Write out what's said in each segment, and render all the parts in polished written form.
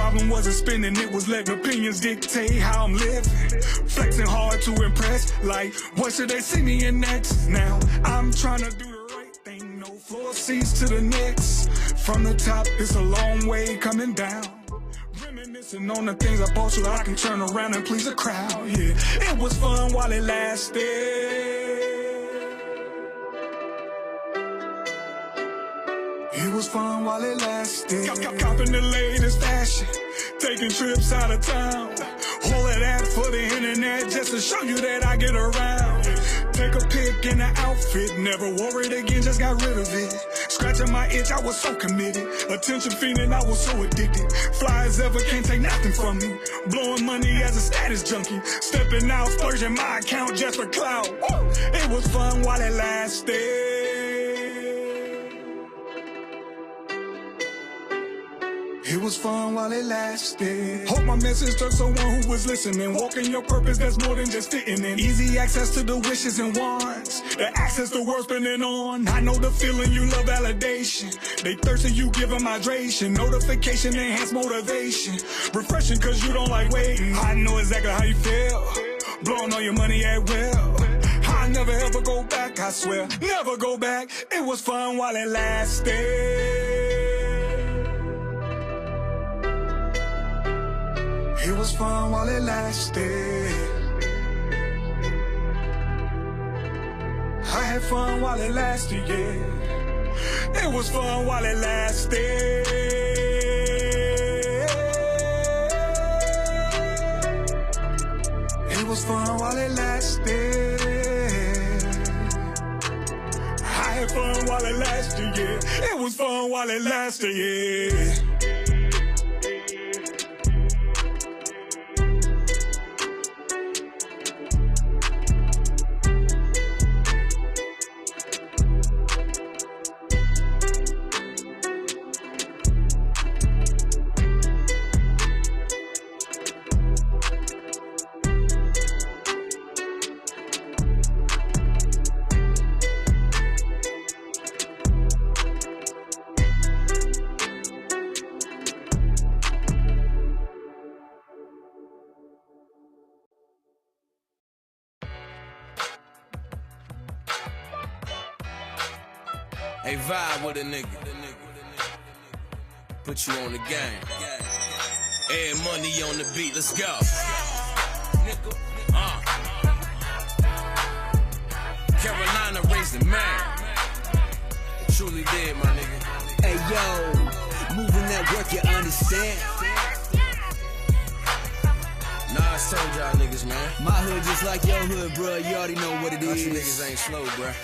problem wasn't spending, it was letting opinions dictate how I'm living. Flexing hard to impress, like what should they see me in next? Now I'm trying to do the right thing, no floor seats to the next. From the top, it's a long way coming down. Reminiscing on the things I bought so I can turn around and please a crowd. Yeah, it was fun while it lasted. It was fun while it lasted. Copping the latest fashion, taking trips out of town. All of that for the internet, just to show you that I get around. Take a pic in the outfit, never wore it again, just got rid of it. Scratching my itch, I was so committed. Attention fiending, I was so addicted. Fly as ever, can't take nothing from me. Blowing money as a status junkie. Stepping out, splurging my account just for clout. It was fun while it lasted. It was fun while it lasted. Hope my message took someone who was listening. Walking your purpose, that's more than just fitting in. Easy access to the wishes and wants. The access to world spinning on. I know the feeling, you love validation. They thirsty, you give them hydration. Notification, enhance motivation. Refreshing cause you don't like waiting. I know exactly how you feel. Blowing all your money at will. I never ever go back, I swear. Never go back. It was fun while it lasted. It was fun while it lasted. I had fun while it lasted, yeah. It was fun while it lasted. It was fun while it lasted. I had fun while it lasted, yeah. It was fun while it lasted, yeah. Hey, vibe with a nigga. Put you on the game. Add money on the beat, let's go. Carolina raised the man. Truly did, my nigga. Hey yo, moving that work, you understand? Nah, I told y'all niggas, man. My hood just like your hood, bruh. You already know what it is. You niggas ain't slow, bruh.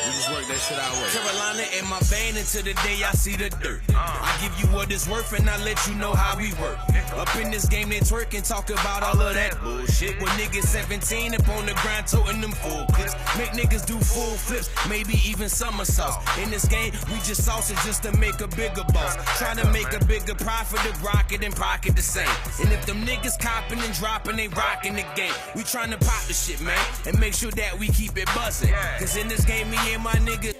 We just work that shit out way. Carolina in my vein until the day I see the dirt. I give you what it's worth and I let you know how we work. Up in this game they twerk and talk about all of that bullshit. When niggas 17 up on the grind toting them full clips. Make niggas do full flips, maybe even somersaults. In this game we just sauce it just to make a bigger boss. Try to make a bigger profit, the rocket and pocket the same. And if them niggas copping and dropping, they rocking the game. We trying to pop the shit, man, and make sure that we keep it buzzing. Cause in this game me and my niggas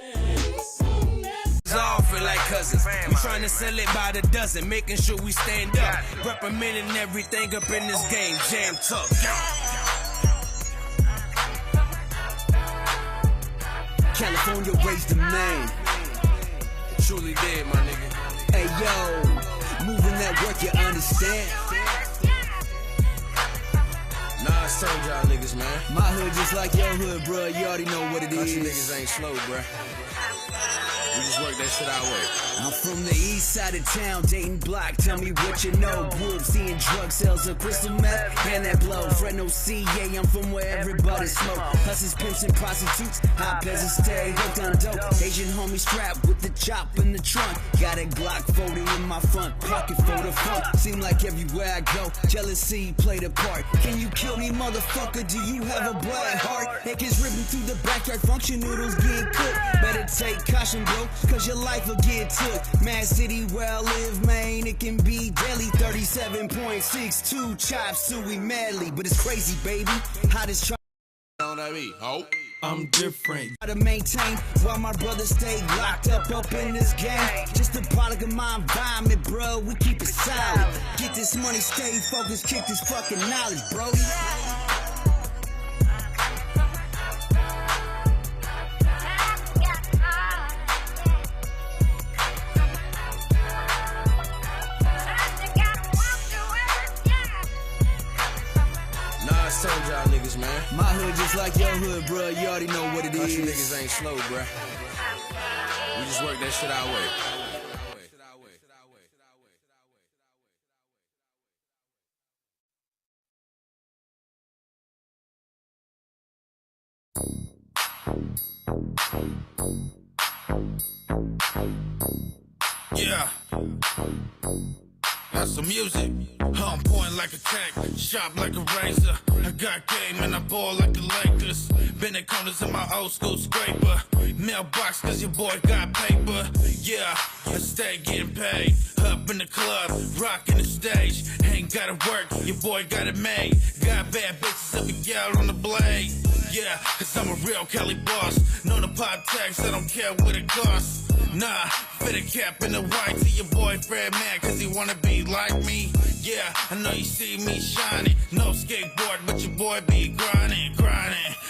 all feel like cousins. We trying to sell it by the dozen, making sure we stand up, representing everything up in this game, jam tough. California raised the man. Truly did, my nigga. Hey yo, moving that work, you understand? Nah, I told y'all niggas, man. My hood just like your hood, bruh. You already know what it is. You niggas ain't slow, bruh. We just work that shit our way. I'm from the east side of town, Dayton block. Tell me what you know. Grew up seeing drug sales of crystal meth and that blow. Fresno, CA, I'm from where everybody smoke. Hustlers, pimps, and prostitutes. Hot peasants stay hooked on dope. Asian homie strapped with the chop in the trunk. Got a Glock 40 in my front pocket for the funk. Seem like everywhere I go, jealousy played a part. Can you kill me, motherfucker? Do you have a black heart? Niggas ripping through the backyard, function noodles getting cooked. Better take caution, bro, cause your life will get took. Mad City where I live, man, it can be deadly. 37.62 chop suey madly, but it's crazy, baby. Hottest try. On that beat, ho. I'm different. To maintain while my brothers stay locked up in this game. Just a product of my environment, bro. We keep it solid. Get this money, stay focused, kick this fucking knowledge, bro. I told y'all niggas, man. My hood just like your hood, bro. You already know what it is. Country niggas ain't slow, bruh. We just work that shit our way. Yeah. That's some music. On point like a tank, sharp like a razor. I got game and I ball like the Lakers. Bending corners in my old school scraper. Mailbox cause your boy got paper. Yeah, I stay getting paid. Up in the club, rocking the stage. Ain't gotta work, your boy got it made. Got bad bitches, every gal on the blade. Yeah, cause I'm a real Cali boss. Know the pot tax, I don't care what it costs. Nah, fit a cap in the white to your boyfriend, man, cause he wanna be like me. Yeah, I know you see me shining. No skateboard, but your boy be grinding.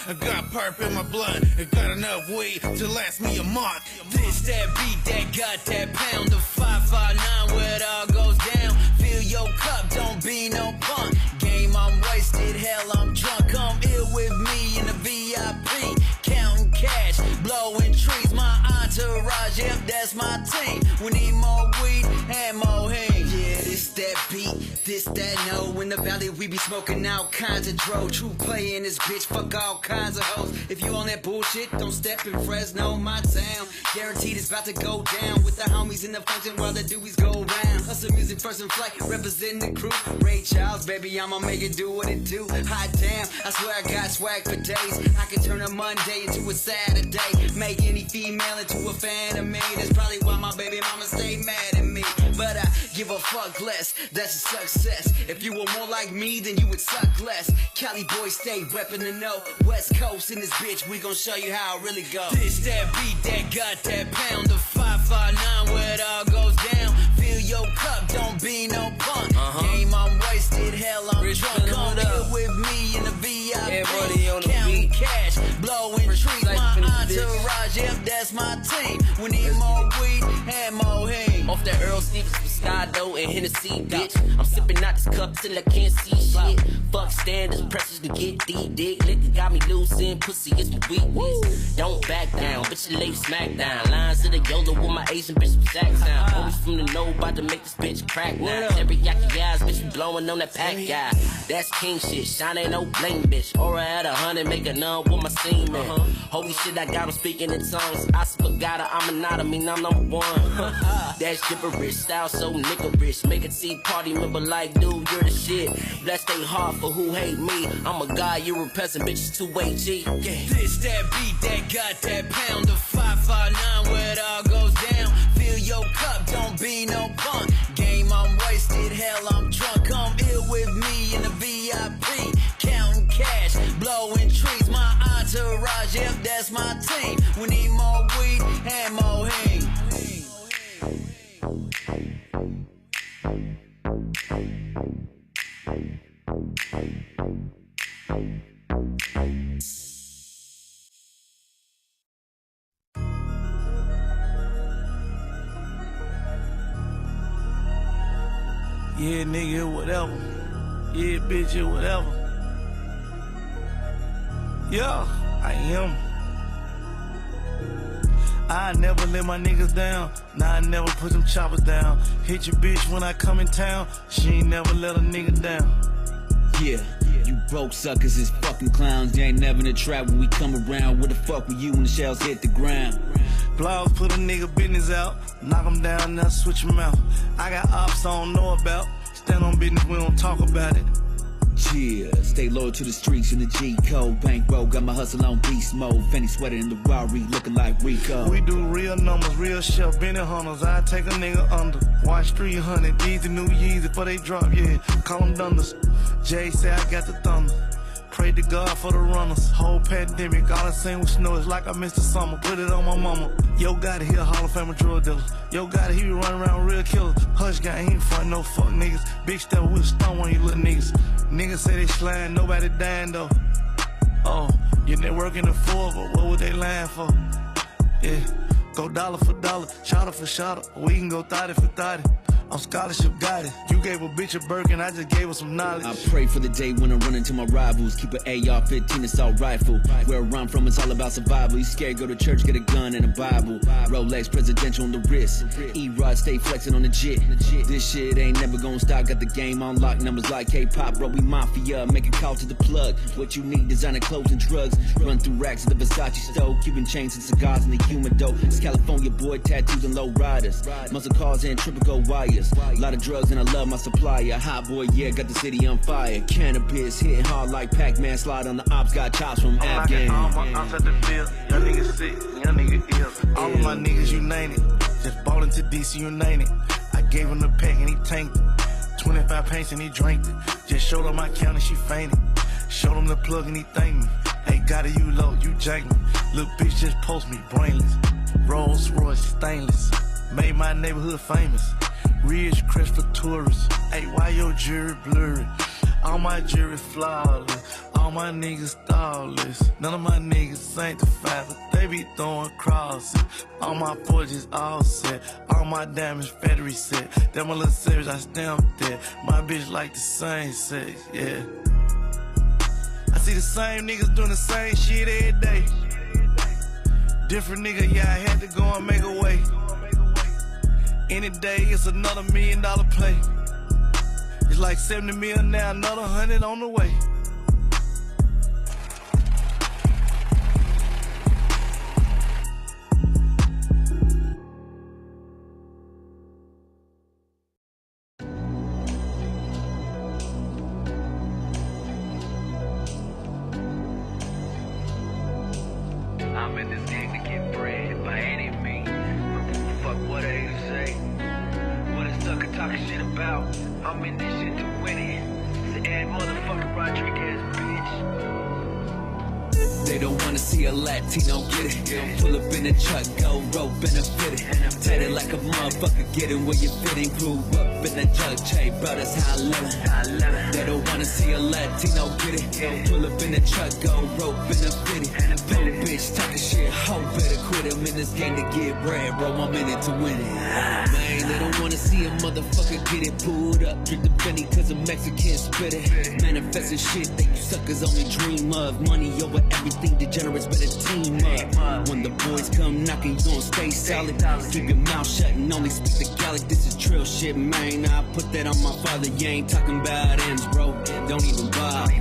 I got perp in my blood, I got enough weed to last me a month. This that beat that got that pound of 559 where it all goes down. Fill your cup, don't be no punk. Game, I'm wasted, hell, I'm drunk. Come ill with me in the VIP. Counting cash, blowing trees. My entourage, yep, that's my team. We need more weed and more hang. Yeah, this that beat, this that no. In the valley, we be smoking all kinds of dro. True play in this bitch, fuck all kinds of hoes. If you on that bullshit, don't step in Fresno, my town. Guaranteed it's about to go down. With the homies in the function while the doobies go round. Hustle music first in flight, representing the crew. Ray Charles, baby, I'ma make it do what it do. Hot damn, I swear I got swag for days. I can turn a Monday into a Saturday. Make any female into a fan of me. That's probably why my baby mama stay mad at me. But I give a fuck less, that's a success. If you were more like me, then you would suck less. Cali boys stay reppin' the no. West Coast in this bitch, we gon' show you how it really goes. This that beat that got that pound of 559 where it all goes down. Fill your cup, don't be no punk. Game, I'm wasted, hell, I'm drunk. Come here with me in the VIP. Everybody on the Counting beat. cash, blowing trees. My entourage, yep, that's my team. We need more weed and more hang. Off that Earl Stevens, Pescado, and Hennessy, bitch. I'm sipping out this cup till I can't see shit. Fuck standards, pressures to get deep, dick. Liquor got me losing, pussy is my weakness. Don't back down, bitch, you lay smack down. Lines to the YOLO with my Asian bitch from Sacktown. Homies from the know about to make this bitch crack now. Teriyaki eyes, bitch, we blowing on that pack guy. That's king shit, shine ain't no bling, bitch. Aura at 100, make a none with my semen. Holy shit, I got him speaking in tongues. I spagata, I'm an mean I'm number one. That's gibberish, style so niggerish. Make a tea party member like, dude, you're the shit. Bless they heart for who hate me. I'm a guy, you're a peasant, bitch, it's 2AG. Yeah. This that beat that got that pound of 559 where it all goes down. Fill your cup, don't be no punk. Game, I'm wasted, hell, I'm drunk. Come ill with me in the VIP. Counting cash, blowing trees. My entourage, yep, that's my team. We need more weed and more hang. Yeah, nigga, whatever. Yeah, bitch, yeah, whatever. Yeah, I am. I never let my niggas down. Nah, I never put them choppers down. Hit your bitch when I come in town. She ain't never let a nigga down. Yeah, you broke suckers is fucking clowns. You ain't never in the trap when we come around. Where the fuck were you when the shells hit the ground? Blogs put a nigga business out. Knock him down, now switch him out. I got ops I don't know about. Stand on business, we don't talk about it. Yeah, stay loyal to the streets in the G code. Bankroll, got my hustle on beast mode. Fanny sweater in the Rari, looking like Rico. We do real numbers, real chef, Benny Hunters. I take a nigga under. Watch 300, these the new Yeezy before they drop, yeah. Call them Dunders. Jay say I got the thunder. Pray to God for the runners. Whole pandemic, all I seen was snow. It's like I missed the summer. Put it on my mama. Yo, gotta hear Hall of Fame drug dealer. Yo, gotta hear you running around real killers. Hush gang, he ain't front no fuck niggas. Big step with a stone on you little niggas. Niggas say they slime, nobody dying though. Oh, you networking the four, but what would they lying for? Yeah, go dollar for dollar, shotter for shotter. We can go 30 for 30. I'm scholarship got it. You gave a bitch a Birkin, I just gave her some knowledge. I pray for the day when I run into my rivals. Keep an AR-15 assault rifle. Where I run from, it's all about survival. You scared, go to church, get a gun and a Bible. Rolex presidential on the wrist. E-Rod stay flexing on the jit. This shit ain't never gonna stop. Got the game on lock, numbers like K-pop, bro. We mafia, make a call to the plug. What you need, designer clothes and drugs. Run through racks at the Versace stove. Cuban chains and cigars in the humidor. It's California boy, tattoos and low riders. Muscle cars and triple gold wires. A lot of drugs and I love my supplier. Hot boy, yeah, got the city on fire. Cannabis hitting hard like Pac-Man. Slide on the ops, got chops from Afghan. All my ops at the field. Young nigga sick, young nigga ill. All of my niggas, you name it. Just bought into DC, you name it. I gave him the pack and he tanked it. 25 pints and he drank it. Just showed her my count and she fainted. Showed him the plug and he thanked me. Hey, got it, you low, you jank me. Little bitch just post me, brainless. Rolls Royce, stainless. Made my neighborhood famous. Ridge crest for tourists. Hey, why your jury blurry? All my jury flawless. All my niggas thoughtless. None of my niggas sanctified, but they be throwing crosses. All my forges all set. All my damage battery set. That my little series I stamped that. My bitch like the same sex, yeah. I see the same niggas doing the same shit every day. Different nigga, yeah, I had to go and make a way. Any day, it's another $1 million play. It's like 70 mil now, another 100 on the way. I'm in this game to get bread by any means. Fuck what they say. What is sucker talking shit about? I'm in this shit to win it. To add motherfucking Rodriguez, bitch. They don't wanna see a Latino get it. Pull up in a truck, go rope benefit it. Tatted like a motherfucker, get it where you fit in. Grew up in a jug chain, bro, that's how I live it. They don't wanna see a Latino get it. Pull up in a truck, go rope benefit it. Poor bitch talking shit, hoe better quit. I'm in this game to get bread, bro, I'm in it to win it. Man, they don't wanna see a motherfucker get it pulled up. Drink the Benny cause a Mexican spit it. Manifesting shit that you suckers only dream of. Money over everything, degenerates better team up. When the boys come knocking, you gon' stay solid. Keep your mouth shut and only speak the Gallic. This is trill shit, man. I put that on my father. You ain't talking about ends, bro. Don't even bother.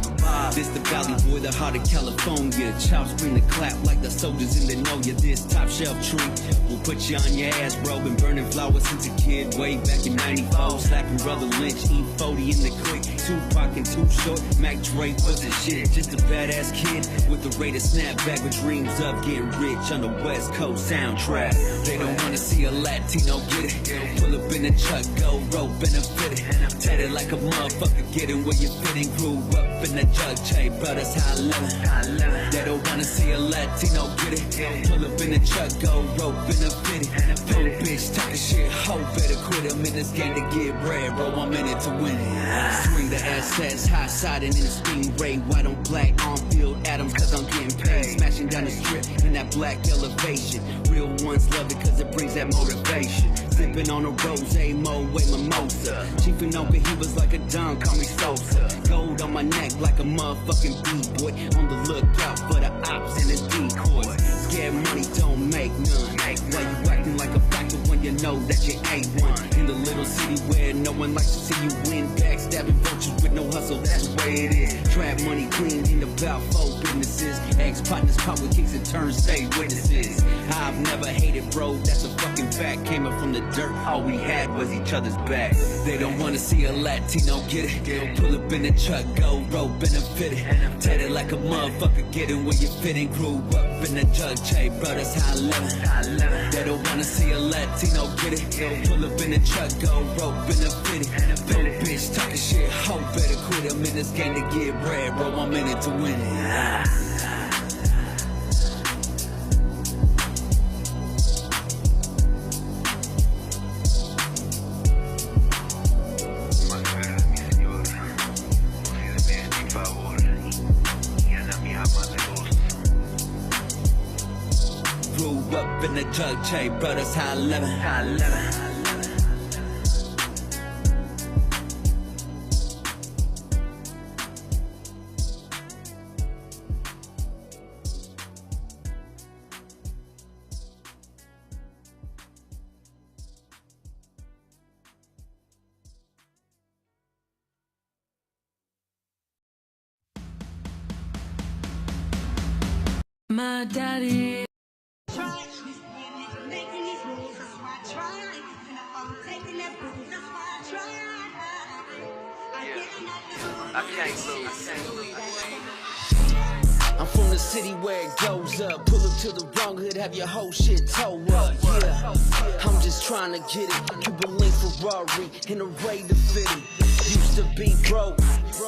This the Valley boy, the heart of California. Chops bring the clap like the soldiers in the know you. This top shelf tree will put you on your ass, bro. Been burning flowers since a kid, way back in '94. Slapping Brother Lynch, E40 in the quick. Tupac and Too Short, Mac Dre was the shit. Just a badass kid with the rated snapback with dreams of getting rich on the West Coast soundtrack. They don't wanna see a Latino get it. Pull up in a truck, go rope benefit it. Tatted like a motherfucker, getting where you fit in. Grew up in a jug chain, bro, that's how I live it. They don't wanna see a Latino get it. Pull up in a truck, go rope benefit it. Poor bitch talking shit, hoe better quit. I'm in this game to get bread, bro, I'm in it to win it. Swing the SS, high siding in the Stingray. White on black, on field Adams, cause I'm getting paid. Smashing down the strip in that black elevation. Real ones love it cause it brings that motivation. Sipping on a rose, Moet mimosa. Chief and Oka, he was like a Don, call me Sosa. Gold on my neck like a motherfucking B-boy. On the lookout for the ops and the decoys. Scared money don't make none. Why you acting like a factor when you know that you ain't one? In the little city where no one likes to see you win. Backstabbing vultures with no hustle, that's the way it is. Trap money clean in about 4 businesses. Ex-partners pop with kicks and turns, stay witnesses. I've never hated, bro, that's a fucking fact. Came up from the dirt, all we had was each other's back. They don't wanna see a Latino get it. Pull up in a truck, go rope benefit it. Tatted like a motherfucker, getting where you fit in. Grew up in a jug chain, bro, that's how I live it. They don't wanna see a Latino get it. Pull up in a truck, go rope benefit it. Poor bitch talking shit, hoe better quit. I'm in this game to get bread, bro. I'm in it to win it. Grew up in the drug trade, bro, that's how I live it. My daddy. I'm from the city where it goes up. Pull up to the wrong hood, have your whole shit toe up. Yeah, I'm just trying to get it. Cuban link Ferrari in a Ray to fit it. Used to be broke,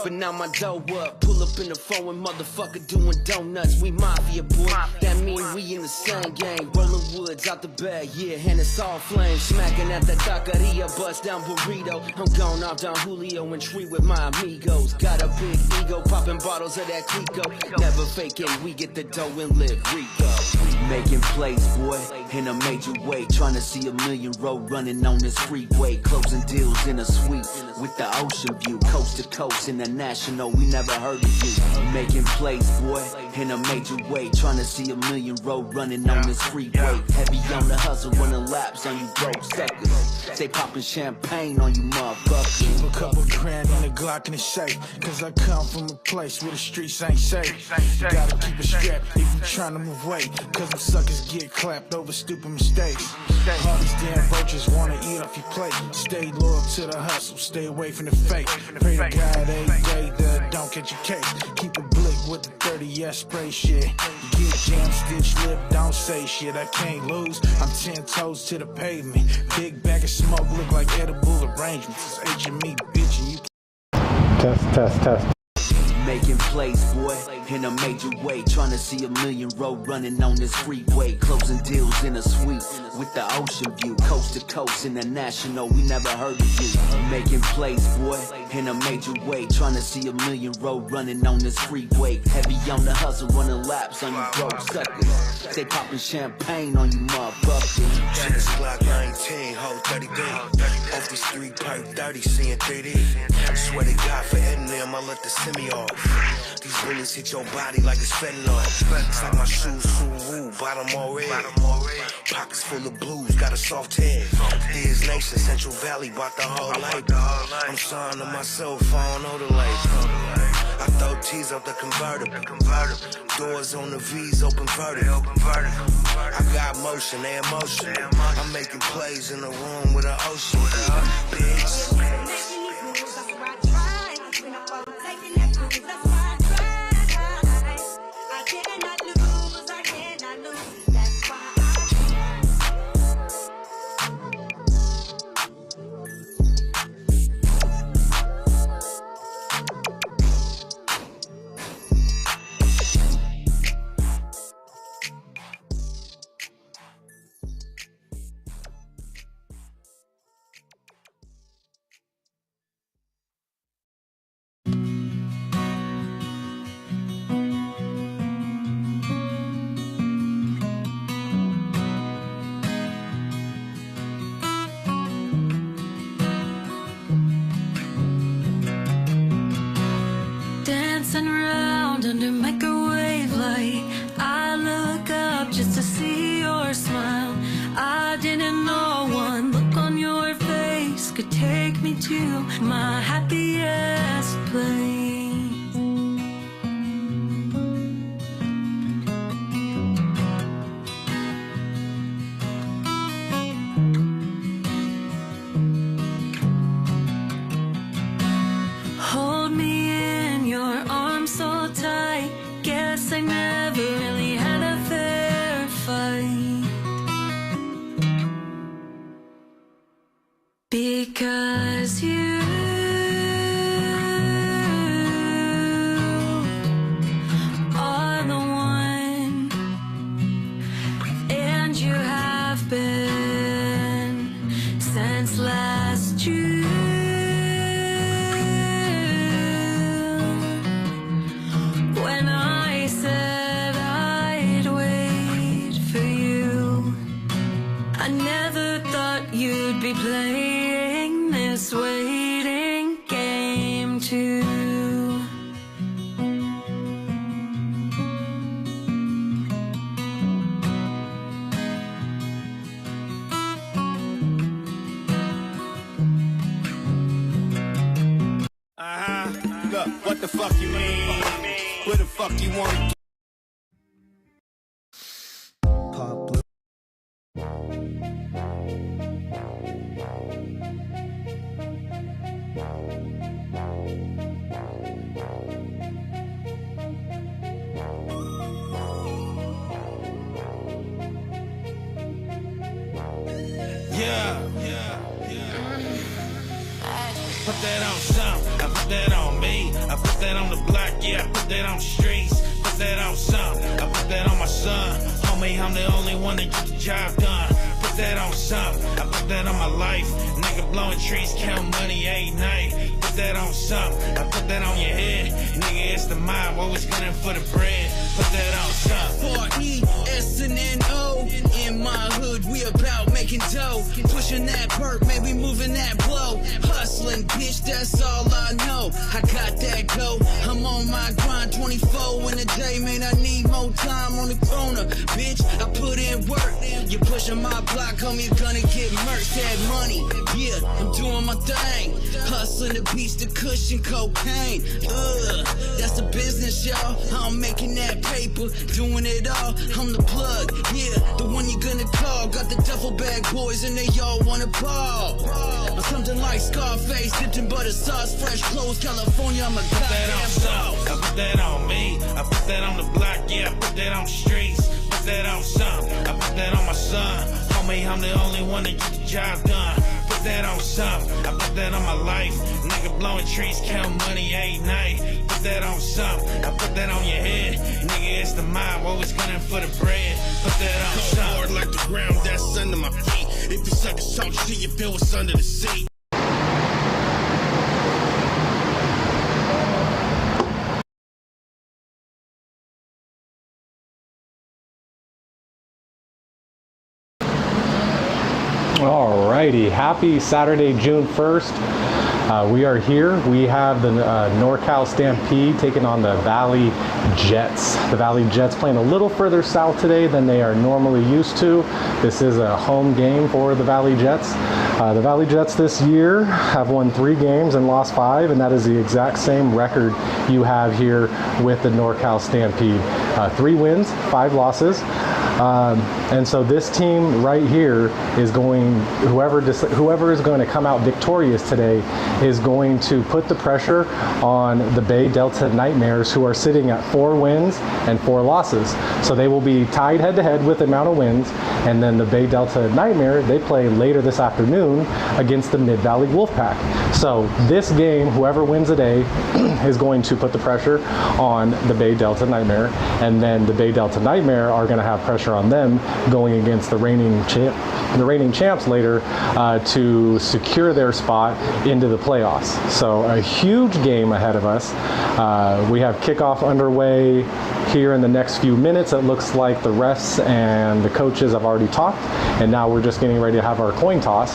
but now my dough up. Pull up in the phone with motherfucker doing donuts. We mafia, boy. That mean we in the same gang. Rolling woods out the bag, yeah, and it's all flames. Smacking at the taqueria, bust down burrito. I'm going off down Julio and tree with my amigos. Got a big ego, popping bottles of that Clico. Never faking, we get the dough and live Rico. Making plays, boy, in a major way. Trying to see a million road running on this freeway. Closing deals in a suite with the ocean view. Coast to coast, international, we never heard of you. Making plays, boy, in a major way. Trying to see a million road running on this freeway. Heavy on the hustle, running laps on you broke suckers. Stay popping champagne on you motherfuckers. Keep a couple grand in the Glock in the safe. Cause I come from a place where the streets ain't safe. You gotta keep it strapped if you trying to move weight. Cause them suckers get clapped over stupid mistakes. All these damn vultures wanna eat off your plate. Stay loyal to the hustle, stay away from the fake. Pray to God every day that don't catch your case. Keep a blick with the 30 spray shit. You get jammed, stitch lip, don't say shit. I can't lose, I'm 10 toes to the pavement. Big bag of smoke look like edible arrangements. It's HME, bitch, and you Test. Making plays, boy, in a major way. Trying to see a million road running on this freeway. Closing deals in a suite with the ocean view. Coast to coast, international, we never heard of you. Making plays, boy, in a major way. Trying to see a million road running on this freeway. Heavy on the hustle, running laps on you broke suckers. Stay popping champagne on you motherfuckers. Shit is Glock 19, whole 30 day. Off the street, pipe 30, seeing 3D. Swear to God, for Eminem, I let the semi off. These bullets hit your body like it's fentanyl. It's like my shoes, Subaru, bottom all red. Pockets full of blues, got a soft head. Diz Nation, Central Valley, bought the whole life. I'm signed to myself, I don't know the life. I throw T's out the convertible. Doors on the V's, open vertical. I got motion, they emotion. I'm making plays in the room with an ocean. Bitch. Dancing around under microwave light, I look up just to see your smile. I didn't know one look on your face could take me to my happiest place. Hold me in your arms so tight. Guess I never really had a fair fight. Because you The fuck you mean? Where the fuck you wanna Pop blue. Put that on something, I put that on me. I put that on the block, yeah, I put that on the streets. Put that on something, I put that on my son. Homie, I'm the only one that get the job done. Put that on something, I put that on my life. Nigga blowing trees, count money every night. Put that on something, I put that on your head. Nigga, it's the mob, always gunning for the bread. Put that on something. R-E-S-N-N-O. In my hood, we about making dough. Pushing that perk, maybe moving that blow. Hustling, bitch, that's all I know. I got that go. I'm on my grind 24 in a day, man. I need more time on the corner. Bitch, I put in work. You pushing my block, homie, you're gonna get murked. That money, yeah, I'm doing my thing. Hustling the beats, the cushion, cocaine. That's the business, y'all. I'm making that paper, doing it all. I'm the plug, yeah, the one you're gonna call. Got the duffel bag boys and they all wanna ball. I'm something like Scarface, dipped in butter sauce, fresh clothes, California, I'm a goddamn dog. I put that on me, I put that on the block, yeah, I put that on the streets. Put that on something, I put that on my son. Homie, I'm the only one that get the job done. Put that on something, I put that on my life. Nigga blowing trees, count money every night. Put that on something, I put that on your head. Nigga, it's the mob, always gunning for the bread. Put that on something. Hard like the ground that's under my feet. If you suckers talk shit, you feel what's under the seat. Alrighty, happy Saturday, June 1st. We are here. We have the NorCal Stampede taking on the Valley Jets. The Valley Jets playing a little further south today than they are normally used to. This is a home game for the Valley Jets. The Valley Jets this year have won 3 games and lost 5, and that is the exact same record you have here with the NorCal Stampede. 3 wins, 5 losses. And so this team right here is going, whoever is going to come out victorious today is going to put the pressure on the Bay Delta Nightmares, who are sitting at 4 wins and 4 losses. So they will be tied head to head with the amount of wins. And then the Bay Delta Nightmare, they play later this afternoon against the Mid-Valley Wolfpack. So this game, whoever wins today is going to put the pressure on the Bay Delta Nightmare. And then the Bay Delta Nightmare are going to have pressure on them going against the reigning champs later to secure their spot into the playoffs. So a huge game ahead of us. We have kickoff underway here in the next few minutes. It looks like the refs and the coaches have already talked, and now we're just getting ready to have our coin toss.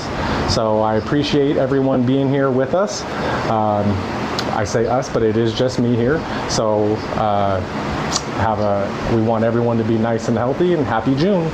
So I appreciate everyone being here with us. I say us, but it is just me here. So we want everyone to be nice and healthy, and happy June.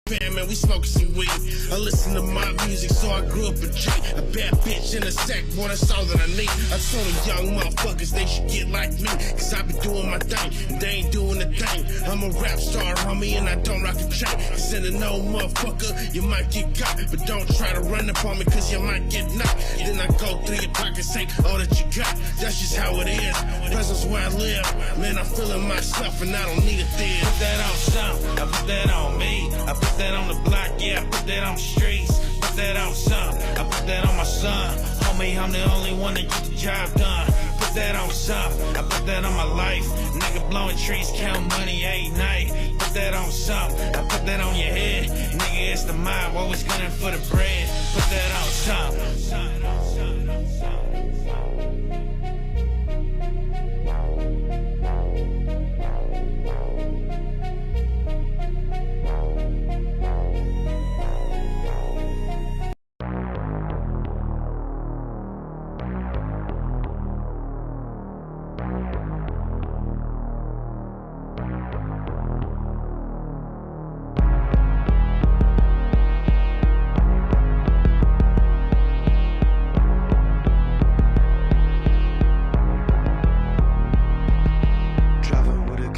Man, we smoking some weed. I listen to my music, so I grew up a G. A bad bitch in a sack, boy, that's all that I need. I told the young motherfuckers they should get like me, cause I be doing my thing, and they ain't doing the thing. I'm a rap star, homie, and I don't rock a chain. Cause in a no motherfucker, you might get caught, but don't try to run up on me, cause you might get knocked. Then I go through your pockets, say all that you got. That's just how it is. Presence where I live. Man, I'm feeling myself, and I don't need a theater. Put that on something, I put that on me. I put that on the block, yeah, I put that on the streets. Put that on something, I put that on my son. Homie, I'm the only one that get the job done. Put that on something, I put that on my life. Nigga blowing trees, count money every night. Put that on something, I put that on your head. Nigga, it's the mob, always gunning for the bread. Put that on something.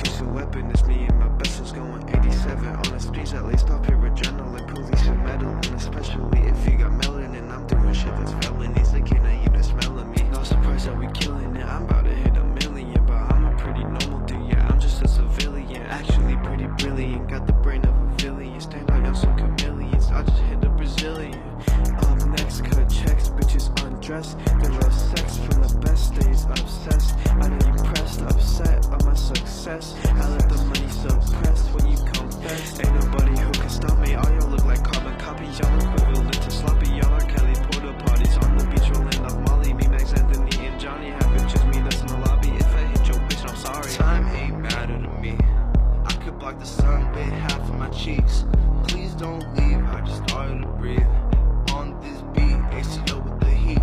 It's a weapon, it's me and my bestels going 87 on the streets. At least I'll pure adrenaline, police and meddling, especially if you got melanin. I'm doing shit that's felonies, they can't you the smell of me. No surprise that we killing it. I'm about to hit 1 million, but I'm a pretty normal dude. Yeah, I'm just a civilian, actually pretty brilliant. Got the brain of a villain. Stand out, y'all some chameleons. I just hit the Brazilian. Up next, cut checks, bitches undressed. They love sex from the best days, obsessed. I know you pressed, upset on my success. I let the money suppress when you confess. Ain't nobody who can stop me. All y'all look like carbon copies. Y'all equivalent to sloppy. Y'all are Kelly porta potties on the beach rolling up Molly. Me, Max, Anthony, and Johnny have bitches. Me, that's in the lobby. If I hit your bitch, I'm sorry. Time ain't matter to me. I could block the sun with half of my cheeks. Please don't leave. I just started to breathe. On this beat, ACO with the heat.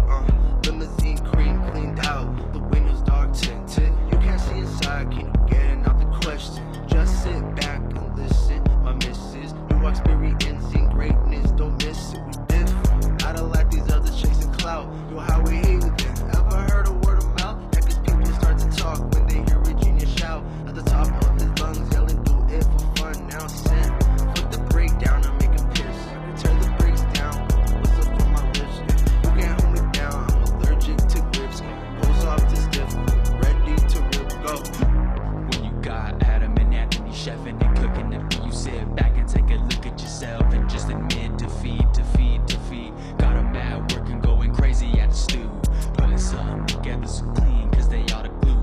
Limousine cream cleaned out. The windows dark tinted. You can't see inside. Keep getting out the question. Just sit back and listen. My missus, new experiencing greatness. Don't miss it. We different. I don't like these other chasing clout. Yo, how we hate with them. Ever heard a word of mouth? Yeah, cause people start to talk when they hear Regina shout at the top of his lungs, yelling, do it for fun. Now sin. Put the brake down and make him piss. I can turn the brakes down. What's up on my lips? You can't hold me down. I'm allergic to grips. Goes off to stiff. Ready to rip. Go. When you got Adam and Anthony chefing and cooking it for you, sit back and take a look at yourself and just admit defeat. Got a mad working, going crazy at the stew. Putting something together so clean, cause they all the glue.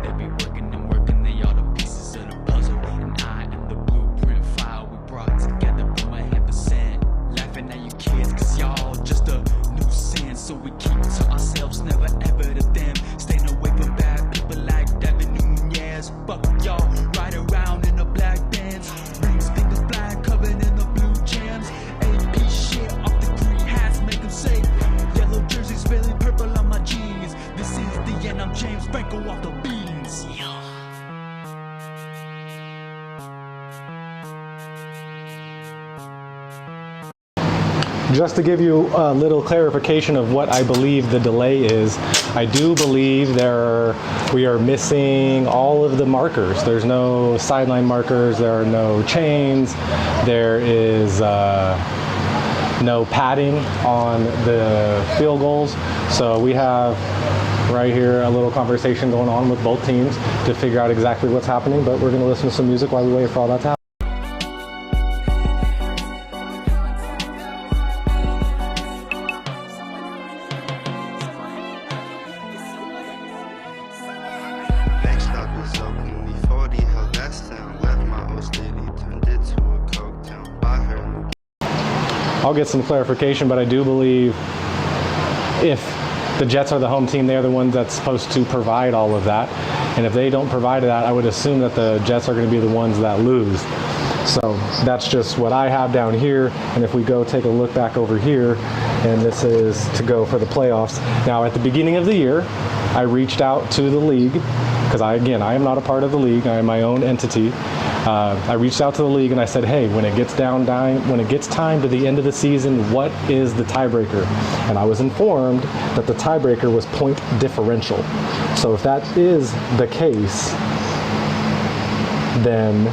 They be working and working, they all the pieces of the puzzle. And I am the blueprint file we brought together from 100%. Laughing at you kids, cause y'all just a nuisance. So we keep to ourselves, never ever to them. Staying away from bad people like Devin Nunez. Fuck y'all, ride around in the black Benz. Rings, fingers black, covered in the blue jams. AP shit off the green hats, make them say yellow jerseys, spilling purple on my jeans. This is the end, I'm James Franco off the beans. Just to give you a little clarification of what I believe the delay is, I do believe we are missing all of the markers. There's no sideline markers, there are no chains, there is no padding on the field goals. So we have right here a little conversation going on with both teams to figure out exactly what's happening, but we're going to listen to some music while we wait for all that to happen. I'll get some clarification, but I do believe if the Jets are the home team, they're the ones that's supposed to provide all of that. And if they don't provide that, I would assume that the Jets are going to be the ones that lose. So that's just what I have down here. And if we go take a look back over here, and this is to go for the playoffs. Now, at the beginning of the year, I reached out to the league, because I am not a part of the league. I am my own entity. I reached out to the league and I said, hey, when it gets time to the end of the season, what is the tiebreaker? And I was informed that the tiebreaker was point differential. So if that is the case, then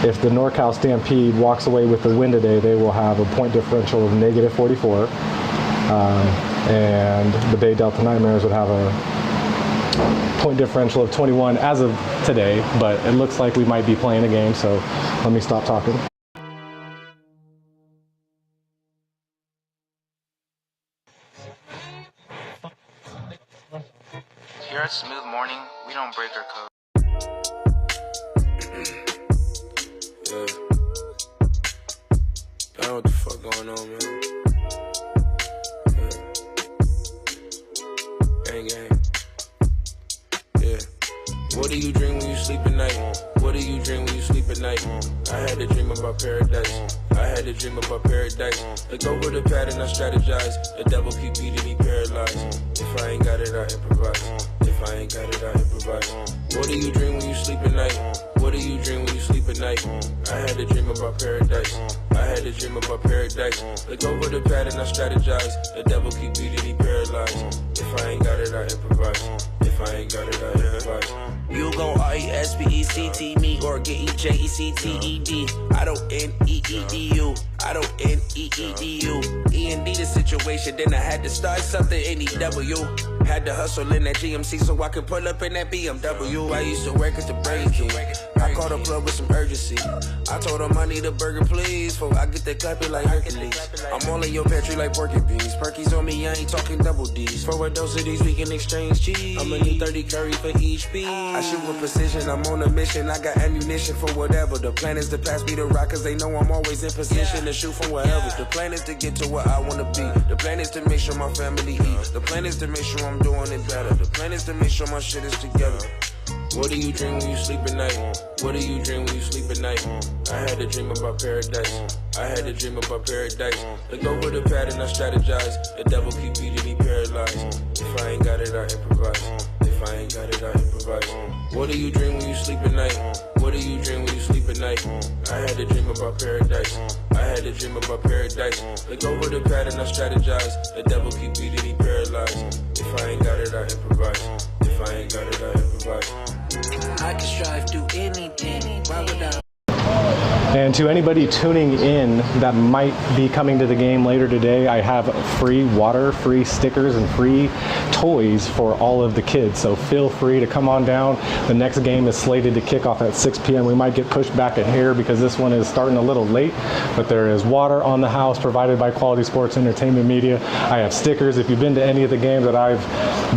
if the NorCal Stampede walks away with the win today, they will have a point differential of -44. And the Bay Delta Nightmares would have a point differential of 21 as of today, but it looks like we might be playing a game, so let me stop talking. Here at Smooth Morning, we don't break our code. Yeah. I don't know what the fuck going on, man. Gang. Yeah. What do you dream when you sleep at night? What do you dream when you sleep at night? I had a dream about paradise. I had a dream about paradise. Look over the pad and I strategize. The devil keep beating me paralyzed. If I ain't got it, I improvise. If I ain't got it, I improvise. What do you dream when you sleep at night? What do you dream when you sleep at night? I had a dream about paradise. I had a dream about paradise. Look over the pad and I strategize. The devil keep beating me paralyzed. If I ain't got it, I improvise. If I ain't got it, I improvise. You gon' R-E-S-P-E-C-T me or get E-J-E-C-T-E-D. I don't N-E-E-D-U. I don't N-E-E-D-U. E-N-D the situation, then I had to start something N-E-W. Had to hustle in that GMC so I could pull up in that BMW. I used to work as the Burger King. I called a plug with some urgency. I told him I need a burger, please. Before I get that clapping like Hercules. I'm all in your pantry like porky beans. Perky's on me, I ain't talking double D's. For a dose of these, we can exchange cheese. I'ma need 30 curry for each piece. I shoot with precision, I'm on a mission. I got ammunition for whatever. The plan is to pass me the rock, cause they know I'm always in position to shoot from wherever. The plan is to get to where I wanna be. The plan is to make sure my family eats. The plan is to make sure I'm doing it better. The plan is to make sure my shit is together. What do you dream when you sleep at night? What do you dream when you sleep at night? I had a dream about paradise. I had a dream about paradise. Look over the pad and I strategize. The devil keep beating me paralyzed. If I ain't got it, I improvise. If I ain't got it, I improvise. What do you dream when you sleep at night? What do you dream when you sleep at night? I had a dream about paradise. I had a dream about paradise. Look over the pad and I strategize. The devil keep beating me paralyzed. If I ain't got it, I improvise. If I ain't got it, I improvise. I can strive through anything. Why would I? And to anybody tuning in that might be coming to the game later today, I have free water, free stickers, and free toys for all of the kids. So feel free to come on down. The next game is slated to kick off at 6 p.m. We might get pushed back a hair because this one is starting a little late, but there is water on the house provided by Quality Sports Entertainment Media. I have stickers. If you've been to any of the games that I've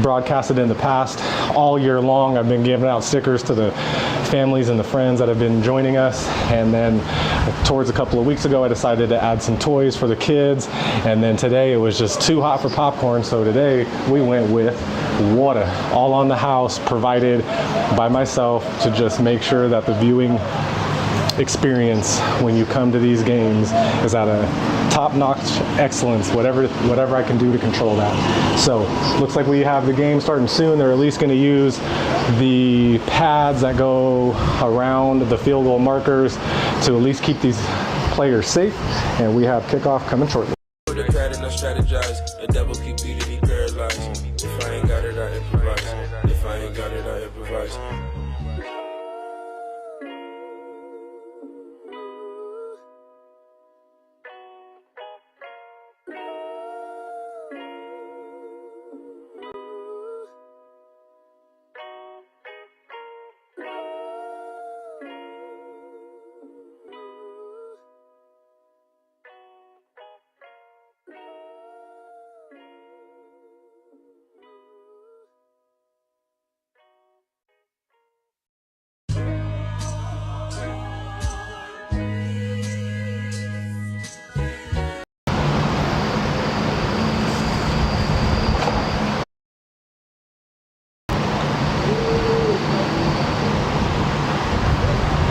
broadcasted in the past, all year long, I've been giving out stickers to the families and the friends that have been joining us. And then towards a couple of weeks ago, I decided to add some toys for the kids. And then today it was just too hot for popcorn. So today we went with water, all on the house, provided by myself to just make sure that the viewing experience when you come to these games is at a top-notch excellence, whatever I can do to control that. So looks like we have the game starting soon. They're at least going to use the pads that go around the field goal markers to at least keep these players safe, and we have kickoff coming shortly. The pad and I strategize. The devil keep beating me paralyzed. If I ain't got it, I improvise. If I ain't got it, I improvise.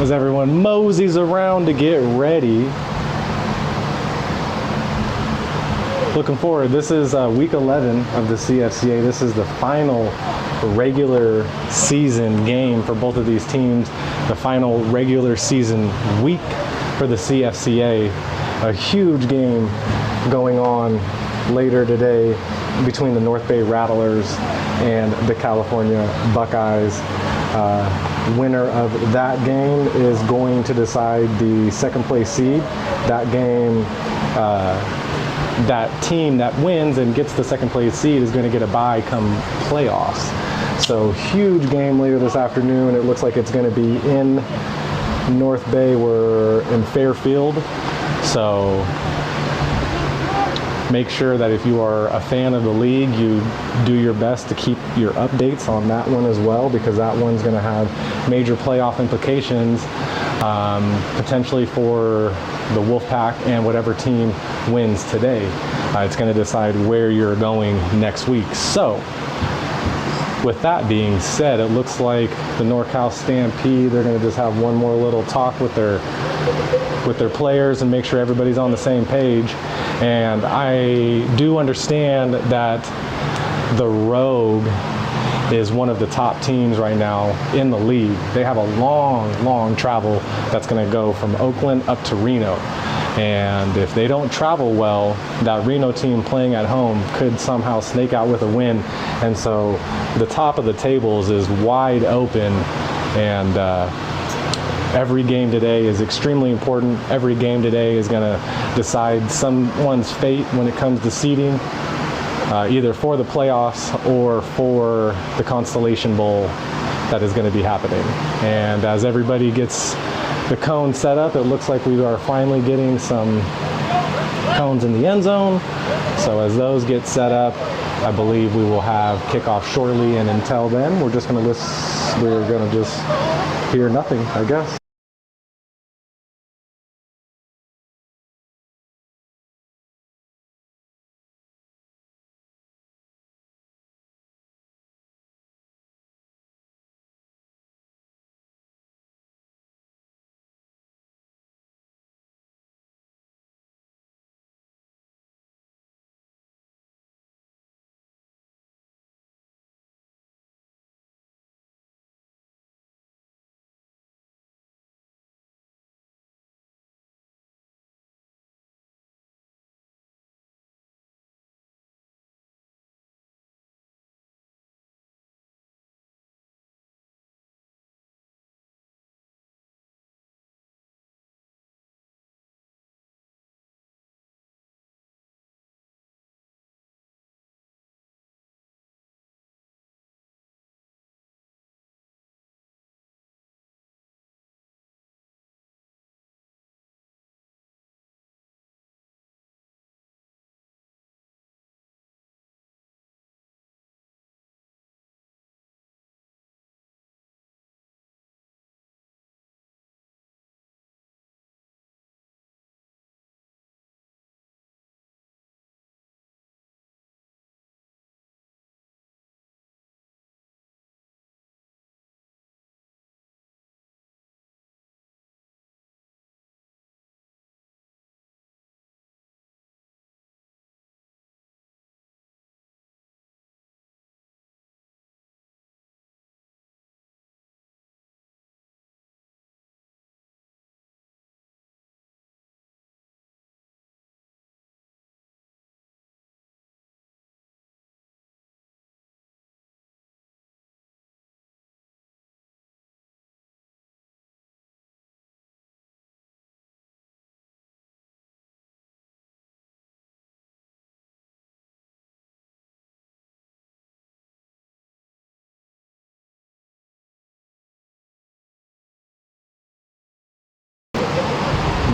As everyone moseys around to get ready. Looking forward. This is week 11 of the CFCA. This is the final regular season game for both of these teams. The final regular season week for the CFCA. A huge game going on later today between the North Bay Rattlers and the California Buckeyes. Winner of that game is going to decide the second place seed. That game, that team that wins and gets the second place seed is going to get a bye come playoffs. So huge game later this afternoon. It looks like it's going to be in North Bay. We're in Fairfield. So make sure that if you are a fan of the league, you do your best to keep your updates on that one as well, because that one's going to have major playoff implications, potentially for the Wolfpack and whatever team wins today. It's going to decide where you're going next week. So with that being said, it looks like the NorCal Stampede, they're going to just have one more little talk with their players and make sure everybody's on the same page. And I do understand that the Rogue is one of the top teams right now in the league. They have a long travel that's going to go from Oakland up to Reno. And if they don't travel well, that Reno team playing at home could somehow snake out with a win. And so the top of the tables is wide open, and every game today is extremely important. Every game today is going to decide someone's fate when it comes to seeding, either for the playoffs or for the Constellation Bowl that is going to be happening. And as everybody gets the cone set up, it looks like we are finally getting some cones in the end zone. So as those get set up, I believe we will have kickoff shortly, and until then, we're just going to just hear nothing, I guess.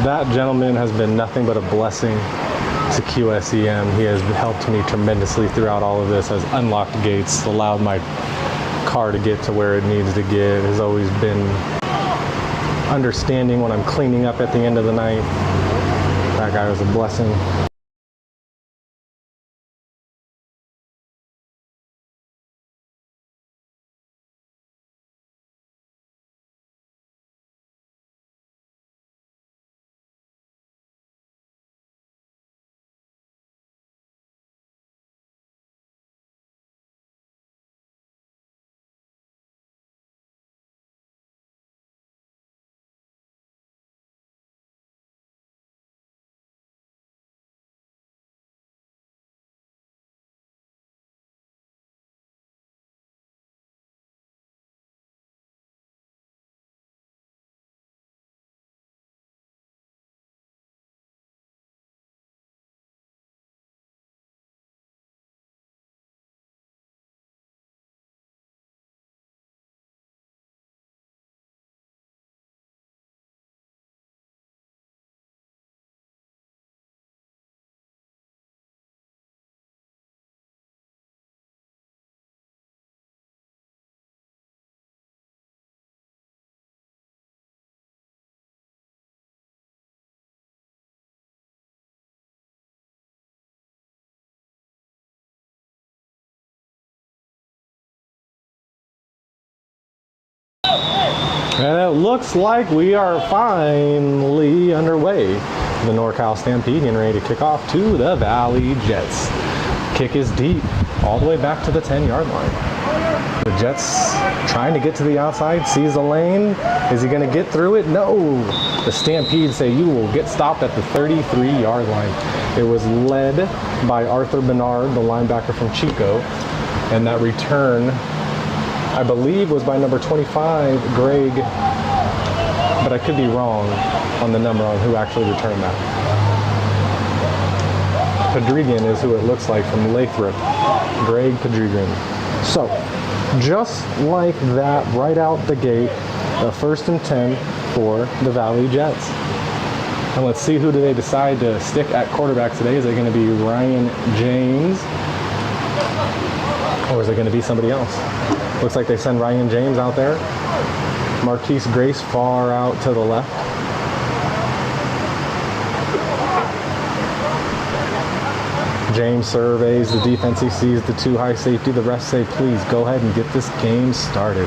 That gentleman has been nothing but a blessing to QSEM. He has helped me tremendously throughout all of this, has unlocked gates, allowed my car to get to where it needs to get, has always been understanding when I'm cleaning up at the end of the night. That guy was a blessing. And it looks like we are finally underway. The NorCal Stampede getting ready to kick off to the Valley Jets. Kick is deep, all the way back to the 10-yard line. The The Jets trying to get to the outside, sees the lane. Is he going to get through it? No. The Stampede say you will get stopped at the 33-yard line. It was led by Arthur Bernard, the linebacker from Chico. And that return, I believe, was by number 25, Greg. But I could be wrong on the number on who actually returned that. Padrigan is who it looks like from Lathrop. Greg Padrigan. So, just like that, right out the gate, the 1st and 10 for the Valley Jets. And let's see who do they decide to stick at quarterback today. Is it going to be Ryan James? Or is it going to be somebody else? Looks like they send Ryan James out there. Marquise Grace far out to the left. James surveys the defense. He sees the 2 high safety. The refs say, please go ahead and get this game started.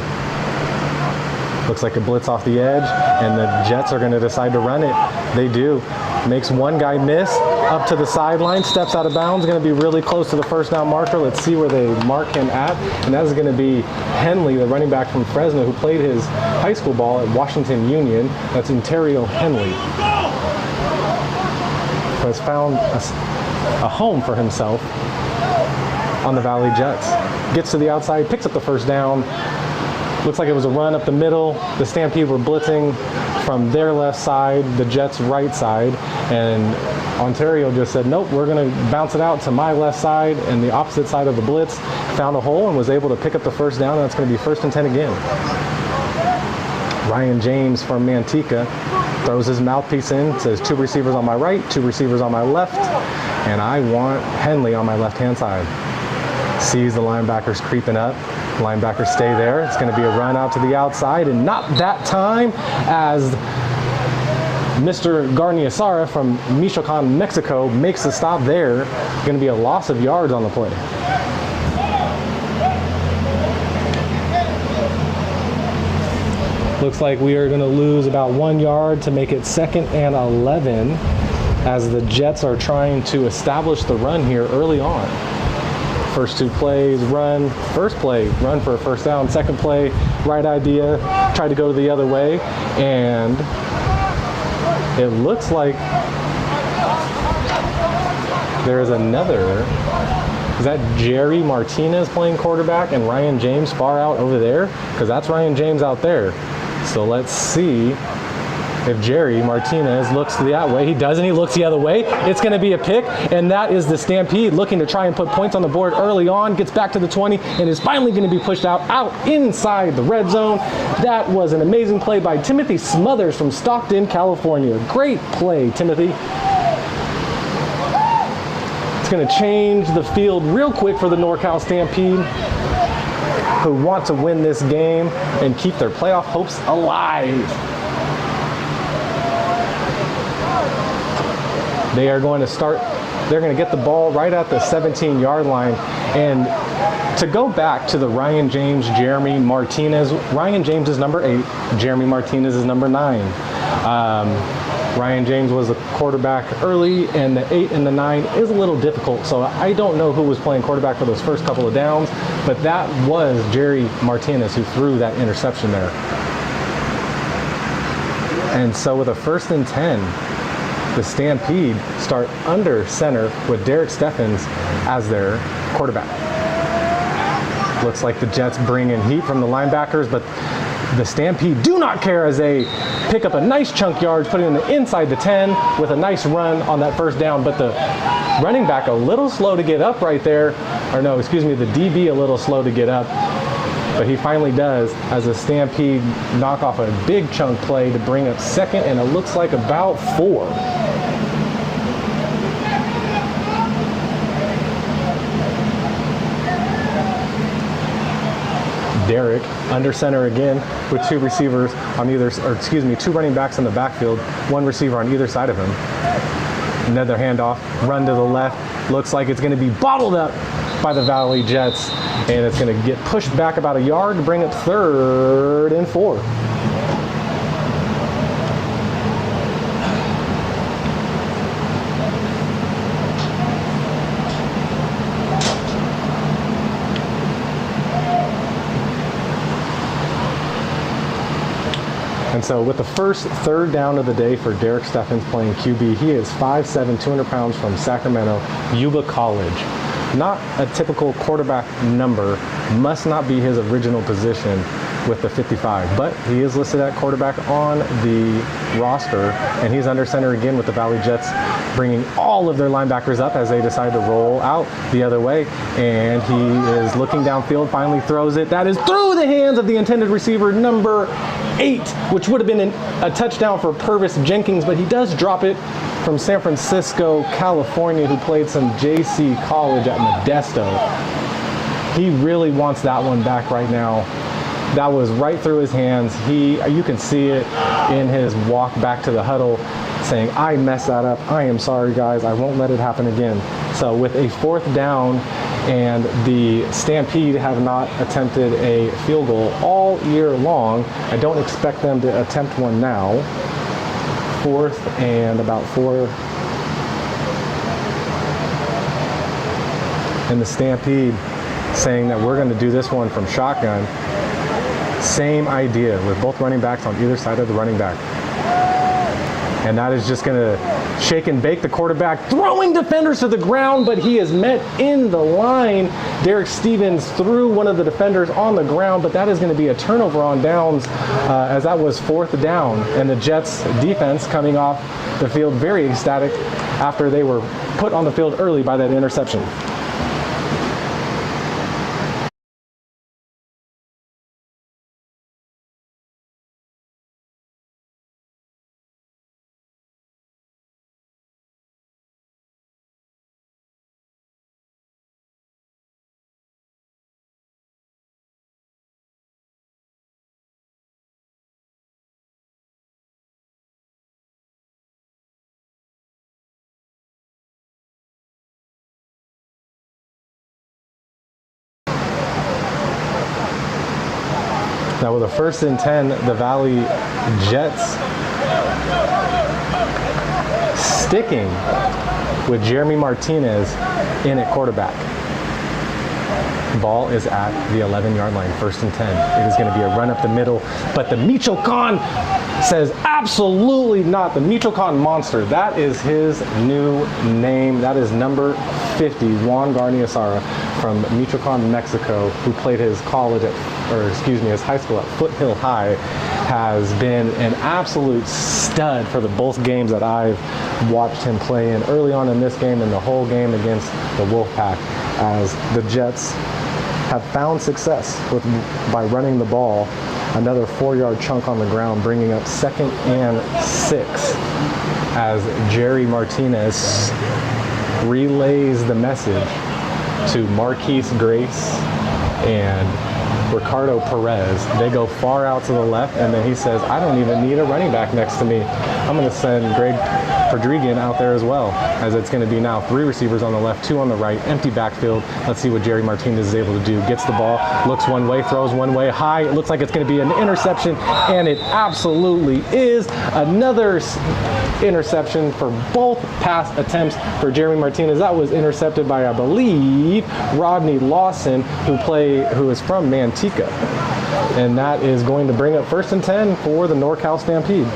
Looks like a blitz off the edge, and the Jets are going to decide to run it. They do. Makes one guy miss, up to the sideline, steps out of bounds, going to be really close to the first down marker. Let's see where they mark him at, and that is going to be Henley, the running back from Fresno, who played his high school ball at Washington Union. That's Ontario Henley. Has found a home for himself on the Valley Jets. Gets to the outside, picks up the first down. Looks like it was a run up the middle. The Stampede were blitzing from their left side, the Jets' right side, and Ontario just said, nope, we're going to bounce it out to my left side, and the opposite side of the blitz found a hole and was able to pick up the first down, and that's going to be 1st and 10 again. Ryan James from Manteca throws his mouthpiece in, says 2 receivers on my right, 2 receivers on my left, and I want Henley on my left-hand side. Sees the linebackers creeping up. Linebackers stay there. It's going to be a run out to the outside, and not that time, as Mr. Garniasara from Michoacan, Mexico makes the stop there. Going to be a loss of yards on the play. Looks like we are going to lose about 1 yard to make it 2nd and 11 as the Jets are trying to establish the run here early on. First 2 plays, run. First play, run for a first down. Second play, right idea, try to go the other way. And it looks like there's another. Is that Jerry Martinez playing quarterback and Ryan James far out over there? Because that's Ryan James out there. So let's see if Jerry Martinez looks that way. He doesn't. He looks the other way. It's going to be a pick, and that is the Stampede looking to try and put points on the board early on. Gets back to the 20 and is finally going to be pushed out inside the red zone. That was an amazing play by Timothy Smothers from Stockton, California. Great play, Timothy. It's going to change the field real quick for the NorCal Stampede, who want to win this game and keep their playoff hopes alive. They are going to start, they're going to get the ball right at the 17-yard line. And to go back to the Ryan James, Jeremy Martinez, Ryan James is number 8, Jeremy Martinez is number 9. Ryan James was the quarterback early, and the 8 and the 9 is a little difficult. So I don't know who was playing quarterback for those first couple of downs, but that was Jerry Martinez who threw that interception there. And so with a 1st and 10, the Stampede start under center with Derek Steffens as their quarterback. Looks like the Jets bring in heat from the linebackers, but the Stampede do not care as they pick up a nice chunk yards, put it in the inside the 10 with a nice run on that first down. But the running back a little slow to get up right there, or no, excuse me, the DB a little slow to get up. But he finally does as the Stampede knock off a big chunk play to bring up 2nd, and it looks like about 4. Derek under center again with 2 receivers on either, or excuse me, 2 running backs in the backfield, 1 receiver on either side of him. Another handoff, run to the left. Looks like it's going to be bottled up by the Valley Jets, and it's going to get pushed back about a yard to bring up 3rd and 4. So with the first third down of the day for Derek Steffens playing QB, he is 5'7", 200 pounds from Sacramento, Yuba College. Not a typical quarterback number, must not be his original position with the 55, but he is listed at quarterback on the roster, and he's under center again with the Valley Jets bringing all of their linebackers up as they decide to roll out the other way, and he is looking downfield, finally throws it. That is through the hands of the intended receiver, number 8, which would have been a touchdown for Purvis Jenkins, but he does drop it from San Francisco, California, who played some JC College at Modesto. He really wants that one back right now. That was right through his hands. You can see it in his walk back to the huddle saying, I messed that up. I am sorry, guys. I won't let it happen again. So with a 4th down, and the Stampede have not attempted a field goal all year long. I don't expect them to attempt one now. 4th and about 4. And the Stampede saying that we're going to do this one from shotgun. Same idea with both running backs on either side of the running back. And that is just going to shake and bake the quarterback, throwing defenders to the ground, but he is met in the line. Derek Stevens threw one of the defenders on the ground, but that is going to be a turnover on downs as that was 4th down. And the Jets defense coming off the field very ecstatic after they were put on the field early by that interception. Now with a 1st and 10, the Valley Jets sticking with Jeremy Martinez in at quarterback. Ball is at the 11-yard line, 1st and 10. It is going to be a run up the middle, but the Michoacan says absolutely not. The Michoacan Monster, that is his new name. That is number 50, Juan Garniazara from Michoacan, Mexico, who played his his high school at Foothill High, has been an absolute stud for both games that I've watched him play in, early on in this game and the whole game against the Wolfpack, as the Jets have found success by running the ball. Another 4-yard chunk on the ground, bringing up 2nd and 6 as Jerry Martinez relays the message to Marquise Grace and Ricardo Perez. They go far out to the left, and then he says, I don't even need a running back next to me. I'm going to send Greg Pedregan out there as well, as it's going to be now 3 receivers on the left, 2 on the right, empty backfield. Let's see what Jerry Martinez is able to do. Gets the ball, looks one way, throws one way high. It looks like it's going to be an interception, and it absolutely is. Another interception for both pass attempts for Jeremy Martinez. That was intercepted by, I believe, Rodney Lawson, who is from Manteca. And that is going to bring up 1st and 10 for the NorCal Stampede.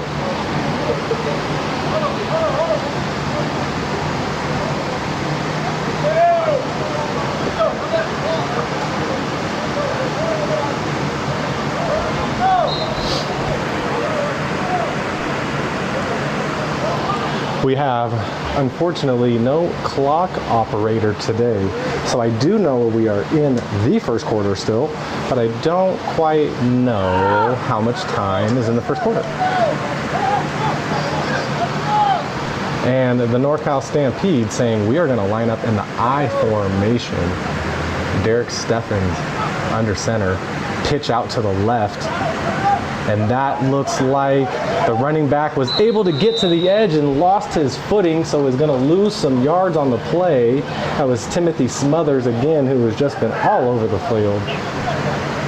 We have, unfortunately, no clock operator today, so I do know we are in the 1st quarter still, but I don't quite know how much time is in the 1st quarter. And the NorCal Stampede saying we are going to line up in the I formation. Derek Steffens under center, pitch out to the left. And that looks like the running back was able to get to the edge and lost his footing, so is going to lose some yards on the play. That was Timothy Smothers again, who has just been all over the field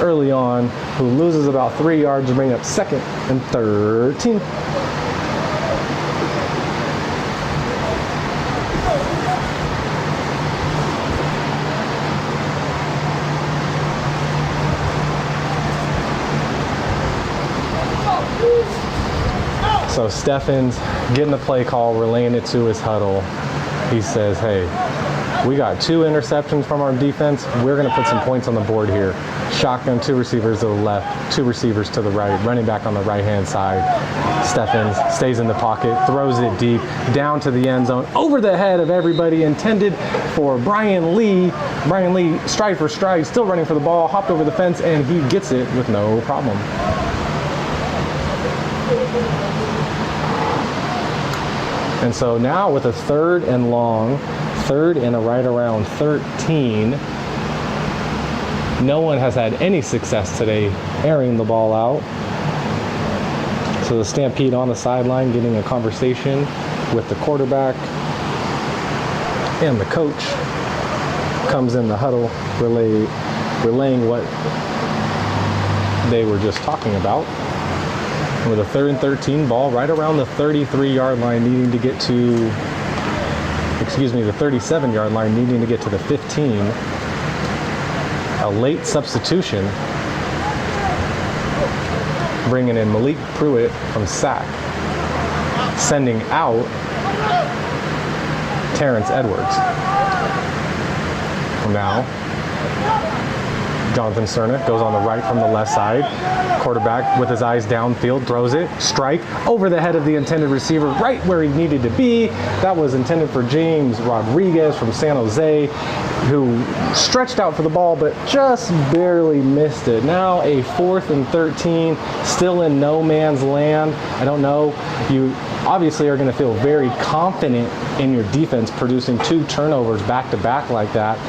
early on, who loses about 3 yards to bring up 2nd and 13. So Steffen's getting the play call, relaying it to his huddle. He says, hey, we got 2 interceptions from our defense. We're going to put some points on the board here. Shotgun, 2 receivers to the left, 2 receivers to the right, running back on the right-hand side. Steffens stays in the pocket, throws it deep, down to the end zone, over the head of everybody, intended for Brian Lee. Brian Lee, stride for stride, still running for the ball, hopped over the fence, and he gets it with no problem. And so now with a 3rd and long, 3rd and a right around 13, no one has had any success today airing the ball out. So the Stampede on the sideline getting a conversation with the quarterback, and the coach comes in the huddle relaying what they were just talking about. With a 3rd and 13 ball right around the 33-yard line, needing to get to, the 37-yard line, needing to get to the 15. A late substitution, bringing in Malik Pruitt from sack, sending out Terrence Edwards. Now, Jonathan Cerna goes on the right from the left side. Quarterback with his eyes downfield, throws it, strike, over the head of the intended receiver, right where he needed to be. That was intended for James Rodriguez from San Jose, who stretched out for the ball, but just barely missed it. Now a 4th and 13, still in no man's land. I don't know, you obviously are going to feel very confident in your defense producing 2 turnovers back to back like that.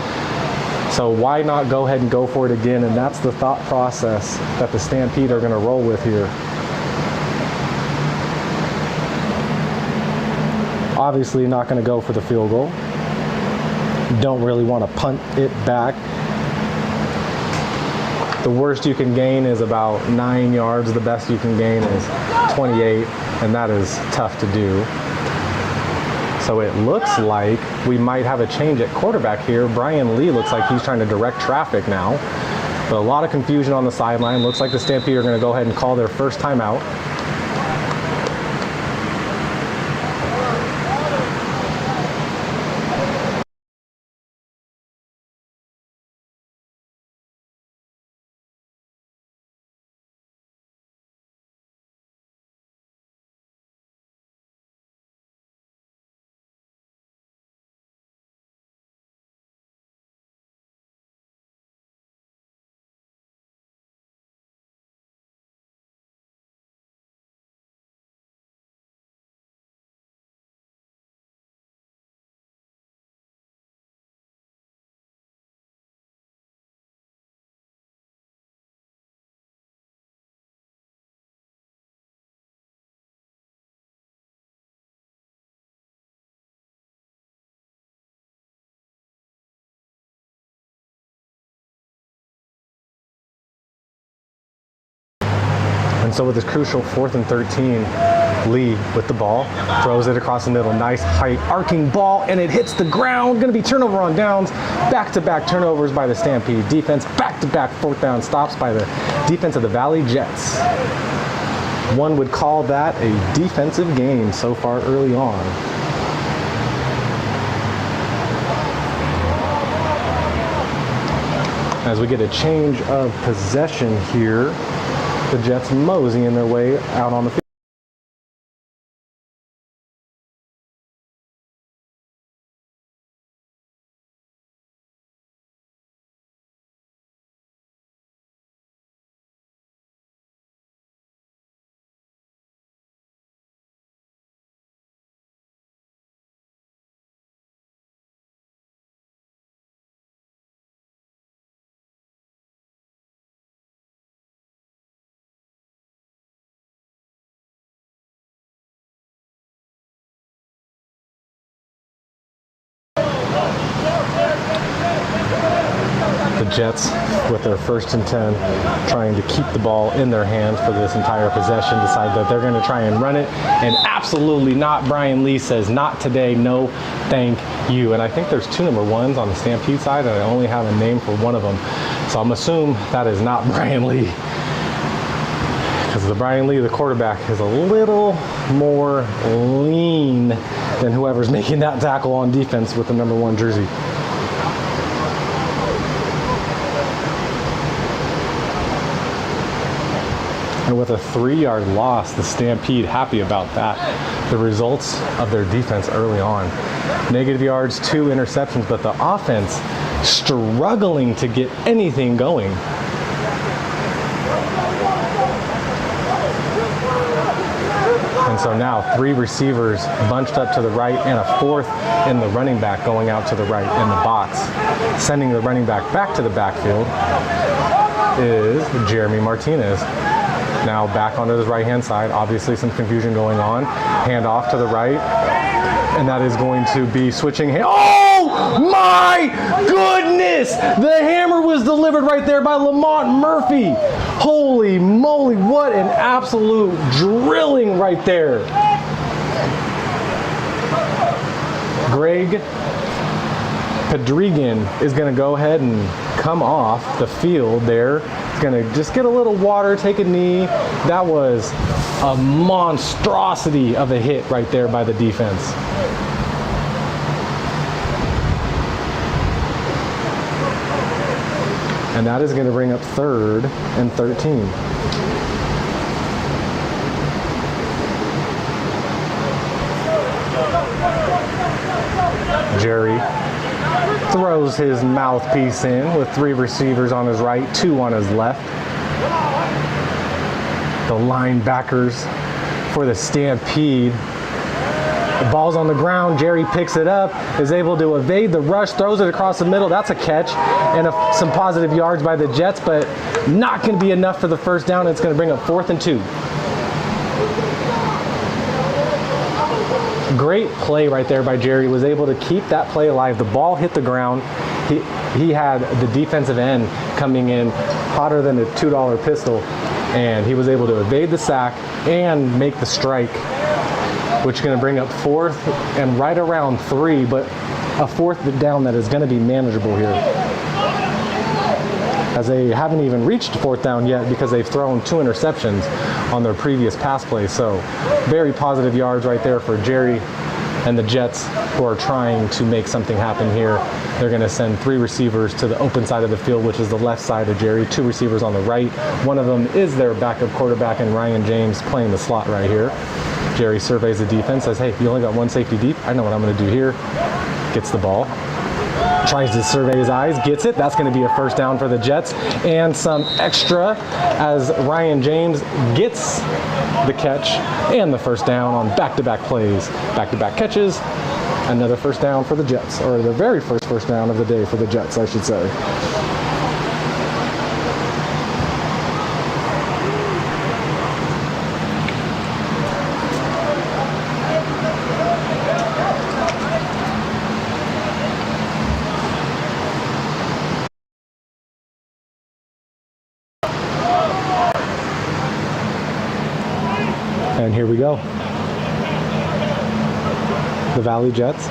So why not go ahead and go for it again? And that's the thought process that the Stampede are going to roll with here. Obviously not going to go for the field goal. Don't really want to punt it back. The worst you can gain is about 9 yards. The best you can gain is 28, and that is tough to do. So it looks like we might have a change at quarterback here. Brian Lee looks like he's trying to direct traffic now. But a lot of confusion on the sideline. Looks like the Stampede are going to go ahead and call their first timeout. And so with this crucial 4th and 13, Lee with the ball, throws it across the middle, nice height, arcing ball, and it hits the ground. Going to be turnover on downs, back-to-back turnovers by the Stampede defense, back-to-back 4th down stops by the defense of the Valley Jets. One would call that a defensive game so far early on. As we get a change of possession here, the Jets moseying their way out on the field. The Jets, with their 1st and 10, trying to keep the ball in their hands for this entire possession, decide that they're going to try and run it, and absolutely not. Brian Lee says, not today, no thank you. And I think there's 2 number 1s on the Stampede side, and I only have a name for one of them. So I'm assuming that is not Brian Lee, because because the Brian Lee, the quarterback, is a little more lean than whoever's making that tackle on defense with the number 1 jersey. And with a 3-yard loss, the Stampede happy about that. The results of their defense early on. Negative yards, 2 interceptions, but the offense struggling to get anything going. And so now 3 receivers bunched up to the right and a 4th in the running back going out to the right in the box. Sending the running back back to the backfield is Jeremy Martinez. Now back onto his right-hand side. Obviously some confusion going on. Hand off to the right. And that is going to be switching. Oh my goodness! The hammer was delivered right there by Lamont Murphy. Holy moly, what an absolute drilling right there. Greg Pedregan is going to go ahead and come off the field there. He's going to just get a little water, take a knee. That was a monstrosity of a hit right there by the defense. And that is going to bring up 3rd and 13. Jerry throws his mouthpiece in with 3 receivers on his right, 2 on his left. The linebackers for the Stampede. The ball's on the ground. Jerry picks it up, is able to evade the rush, throws it across the middle. That's a catch and some positive yards by the Jets, but not going to be enough for the first down. It's going to bring up 4th and 2. Great play right there by Jerry. Was able to keep that play alive. The ball hit the ground. He had the defensive end coming in hotter than a $2 pistol, and he was able to evade the sack and make the strike, which is going to bring up 4th and right around 3, but a 4th down that is going to be manageable here, as they haven't even reached 4th down yet because they've thrown 2 interceptions on their previous pass plays. So very positive yards right there for Jerry and the Jets, who are trying to make something happen here. They're going to send 3 receivers to the open side of the field, which is the left side of Jerry. 2 receivers on the right. One of them is their backup quarterback, and Ryan James playing the slot right here. Jerry surveys the defense, says, hey, you only got 1 safety deep. I know what I'm going to do here. Gets the ball. Tries to survey his eyes, gets it. That's going to be a first down for the Jets, and some extra as Ryan James gets the catch and the first down on back-to-back plays, back-to-back catches. Another first down for the Jets, or the very first down of the day for the Jets, I should say. And here we go. The Valley Jets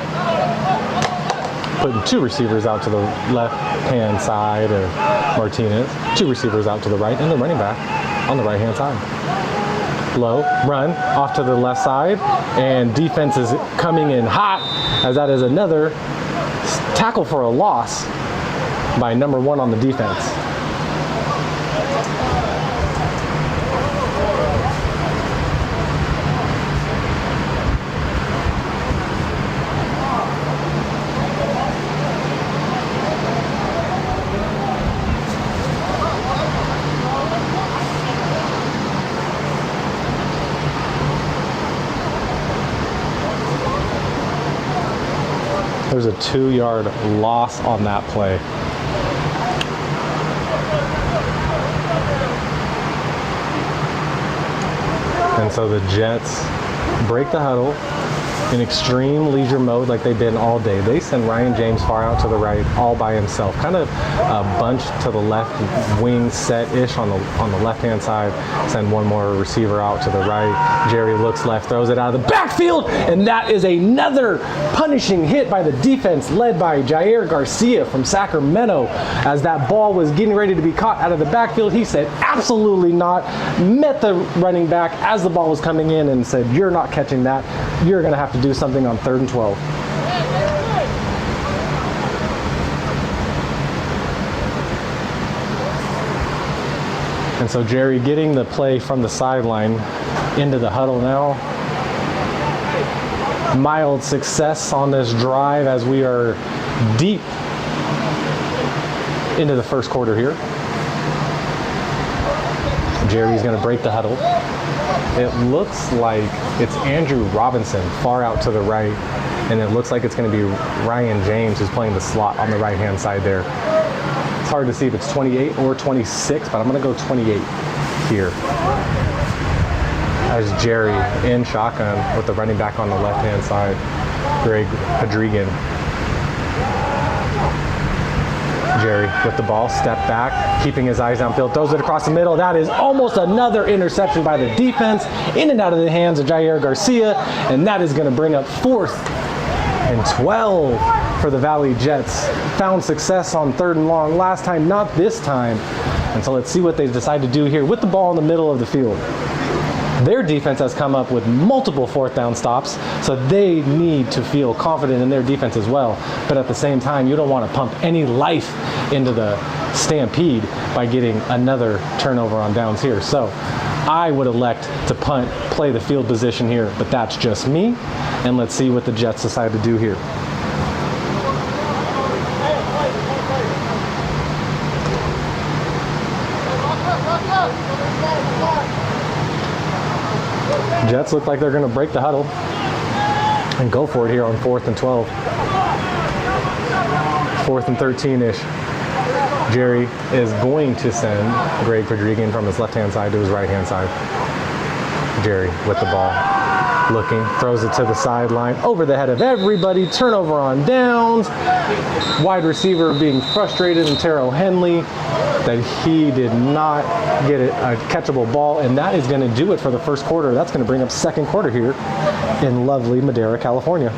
putting 2 receivers out to the left-hand side of Martinez, 2 receivers out to the right, and the running back on the right-hand side. Low, run, off to the left side, and defense is coming in hot, as that is another tackle for a loss by number 1 on the defense. There's a 2-yard loss on that play. And so the Jets break the huddle, in extreme leisure mode like they've been all day. They send Ryan James far out to the right all by himself, kind of bunched to the left wing set-ish on the left-hand side. Send one more receiver out to the right. Jerry looks left, throws it out of the backfield, and that is another punishing hit by the defense led by Jair Garcia from Sacramento. As that ball was getting ready to be caught out of the backfield, he said absolutely not, met the running back as the ball was coming in and said, you're not catching that, you're going to have to do something on 3rd and 12. And so Jerry getting the play from the sideline into the huddle now. Mild success on this drive as we are deep into the first quarter here. Jerry's going to break the huddle. It looks like it's Andrew Robinson far out to the right, and it looks like it's going to be Ryan James who's playing the slot on the right-hand side there. It's hard to see if it's 28 or 26, but I'm going to go 28 here. As Jerry in shotgun with the running back on the left-hand side, Greg Padrigan. Jerry with the ball, step back, keeping his eyes downfield, throws it across the middle. That is almost another interception by the defense, in and out of the hands of Jair Garcia, and that is going to bring up 4th and 12 for the Valley Jets. Found success on 3rd and long last time, not this time. And so let's see what they decide to do here with the ball in the middle of the field. Their defense has come up with multiple 4th down stops, so they need to feel confident in their defense as well. But at the same time, you don't want to pump any life into the Stampede by getting another turnover on downs here. So I would elect to punt, play the field position here, but that's just me. And let's see what the Jets decide to do here. Jets look like they're going to break the huddle and go for it here on 4th and 12. 4th and 13-ish. Jerry is going to send Greg Padrigan from his left-hand side to his right-hand side. Jerry with the ball, looking, throws it to the sideline, over the head of everybody, turnover on downs. Wide receiver being frustrated, and Terrell Henley, that he did not get a catchable ball, and that is going to do it for the first quarter. That's going to bring up second quarter here in lovely Madera, California.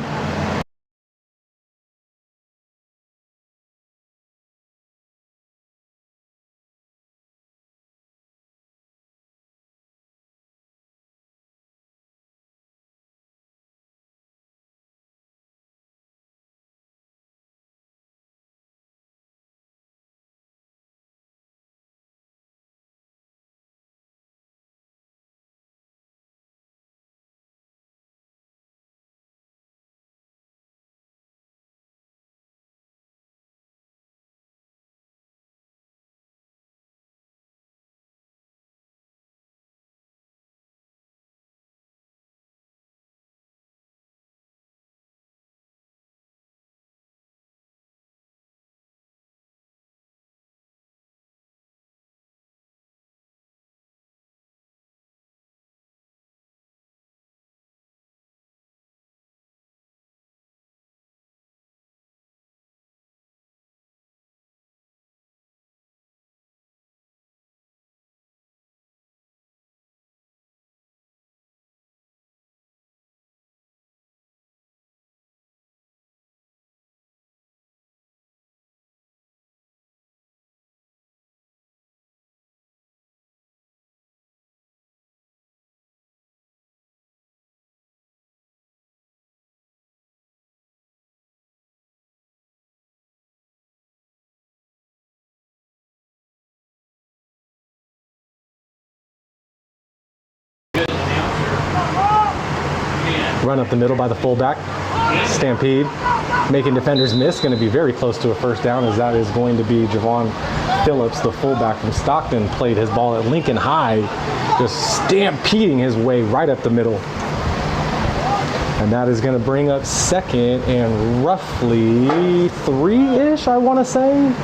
Run up the middle by the fullback. Stampede, making defenders miss. Going to be very close to a first down, as that is going to be Javon Phillips, the fullback from Stockton. Played his ball at Lincoln High, just stampeding his way right up the middle. And that is going to bring up second and roughly 3-ish, I want to say.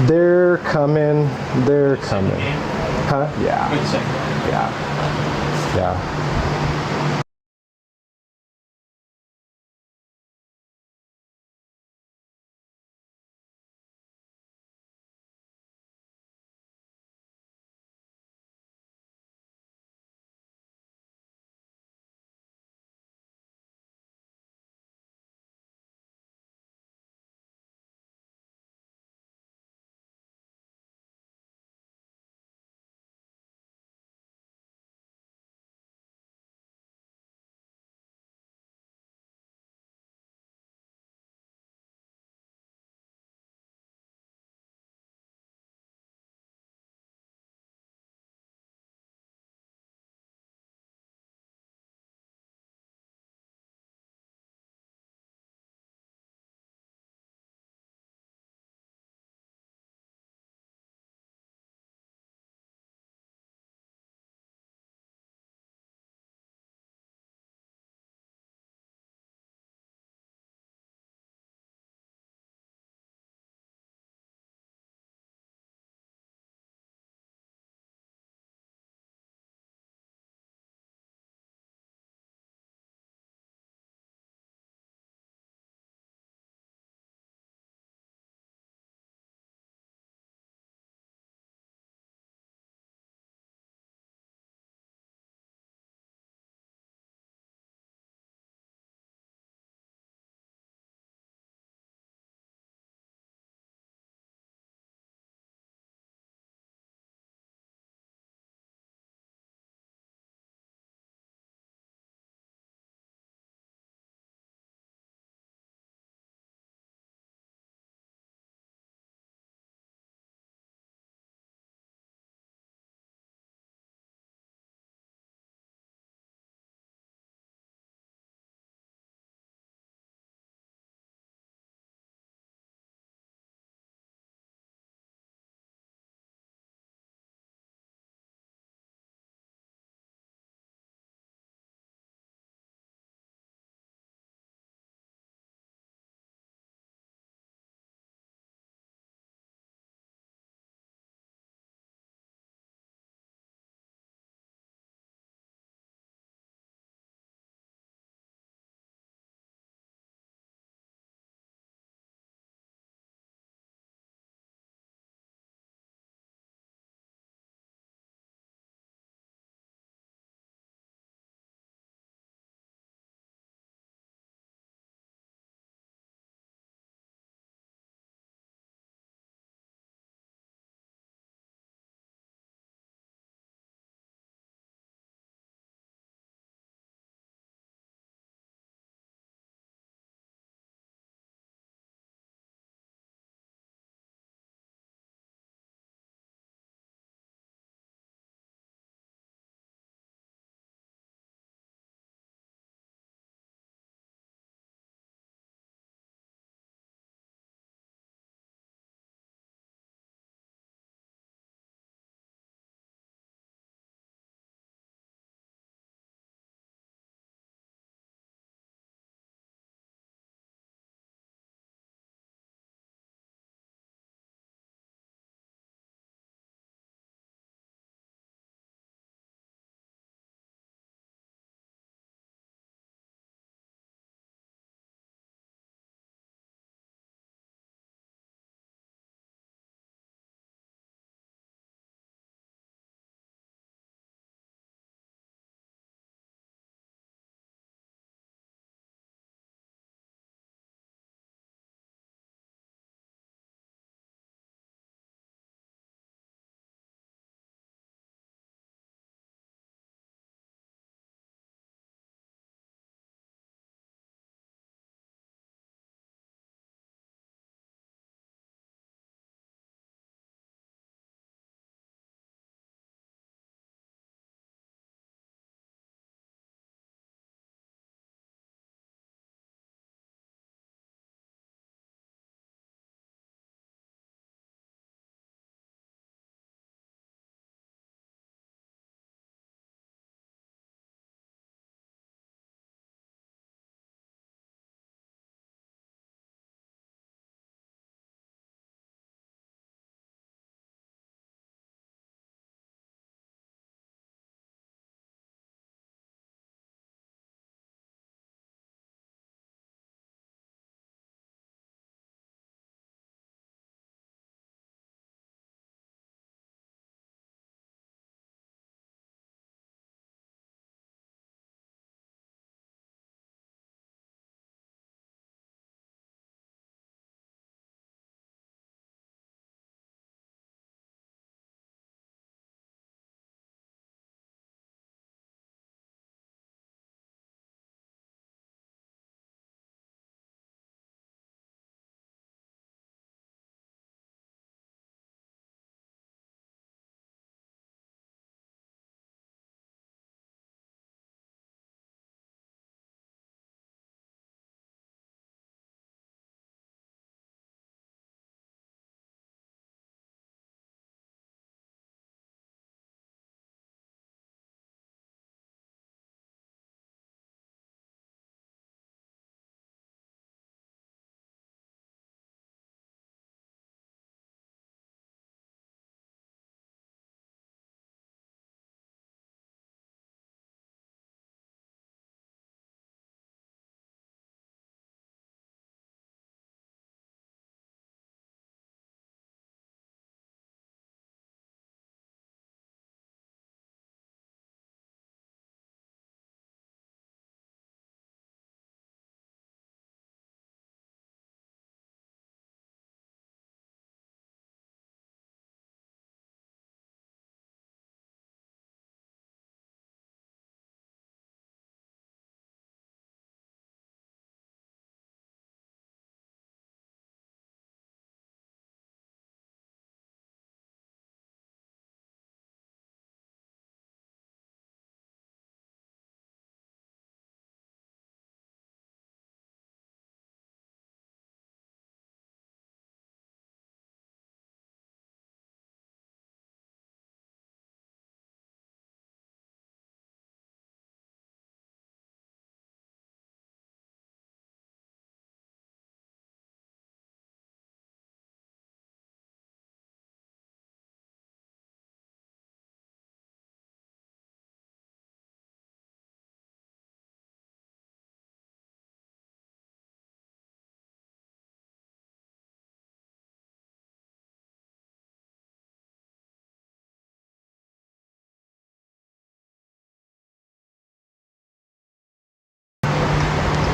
They're coming. They're coming. Yeah. Good singer. Yeah. Yeah.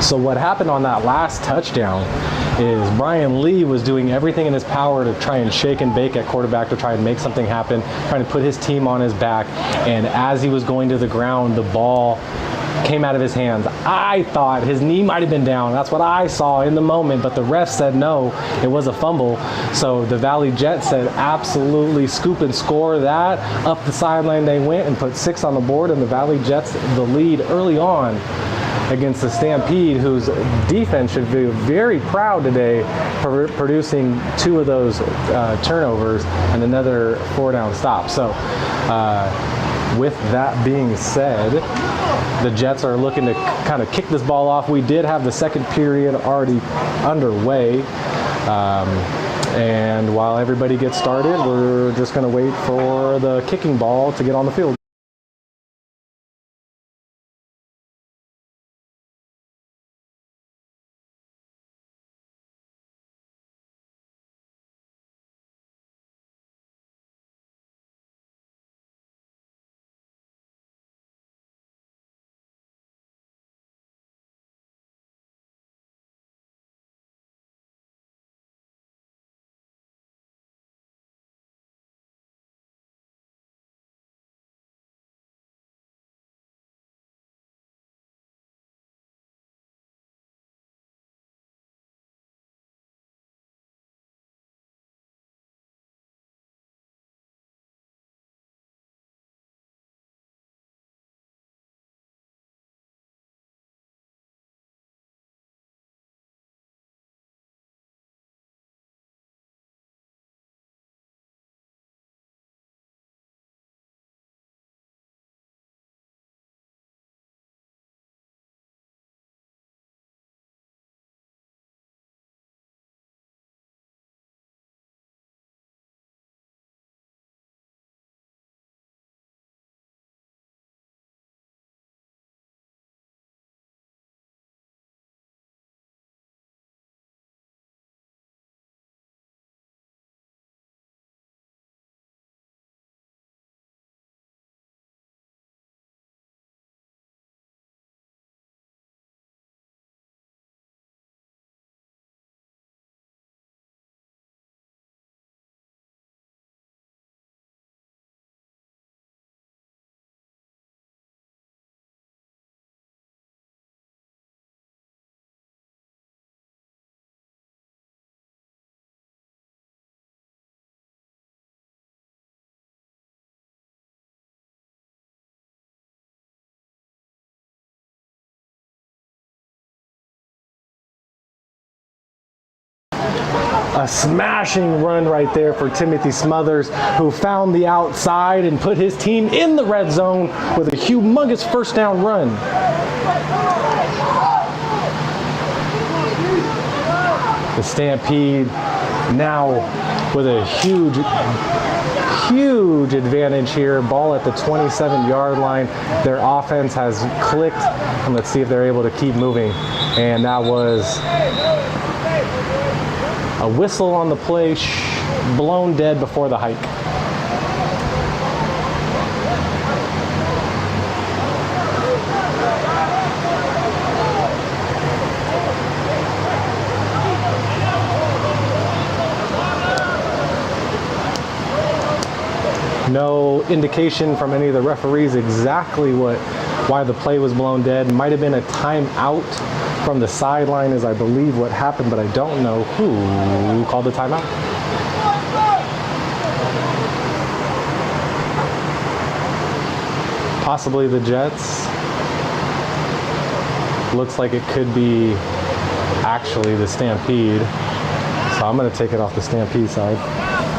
So what happened on that last touchdown is Brian Lee was doing everything in his power to try and shake and bake at quarterback to try and make something happen, trying to put his team on his back. And as he was going to the ground, the ball came out of his hands. I thought his knee might have been down. That's what I saw in the moment, but the ref said no, it was a fumble. So the Valley Jets said absolutely scoop and score that. Up the sideline they went and put 6 on the board, and the Valley Jets the lead early on against the Stampede, whose defense should be very proud today for producing 2 of those turnovers and another 4-down stop. So with that being said, the Jets are looking to kind of kick this ball off. We did have the second period already underway. And while everybody gets started, we're just going to wait for the kicking ball to get on the field. A smashing run right there for Timothy Smothers, who found the outside and put his team in the red zone with a humongous first down run. The Stampede now with a huge advantage here. Ball at the 27-yard line. Their offense has clicked, and let's see if they're able to keep moving. And that was a whistle on the play, blown dead before the hike. No indication from any of the referees exactly why the play was blown dead. Might have been a timeout from the sideline is I believe what happened, but I don't know who called the timeout. Possibly the Jets. Looks like it could be actually the Stampede. So I'm going to take it off the Stampede side.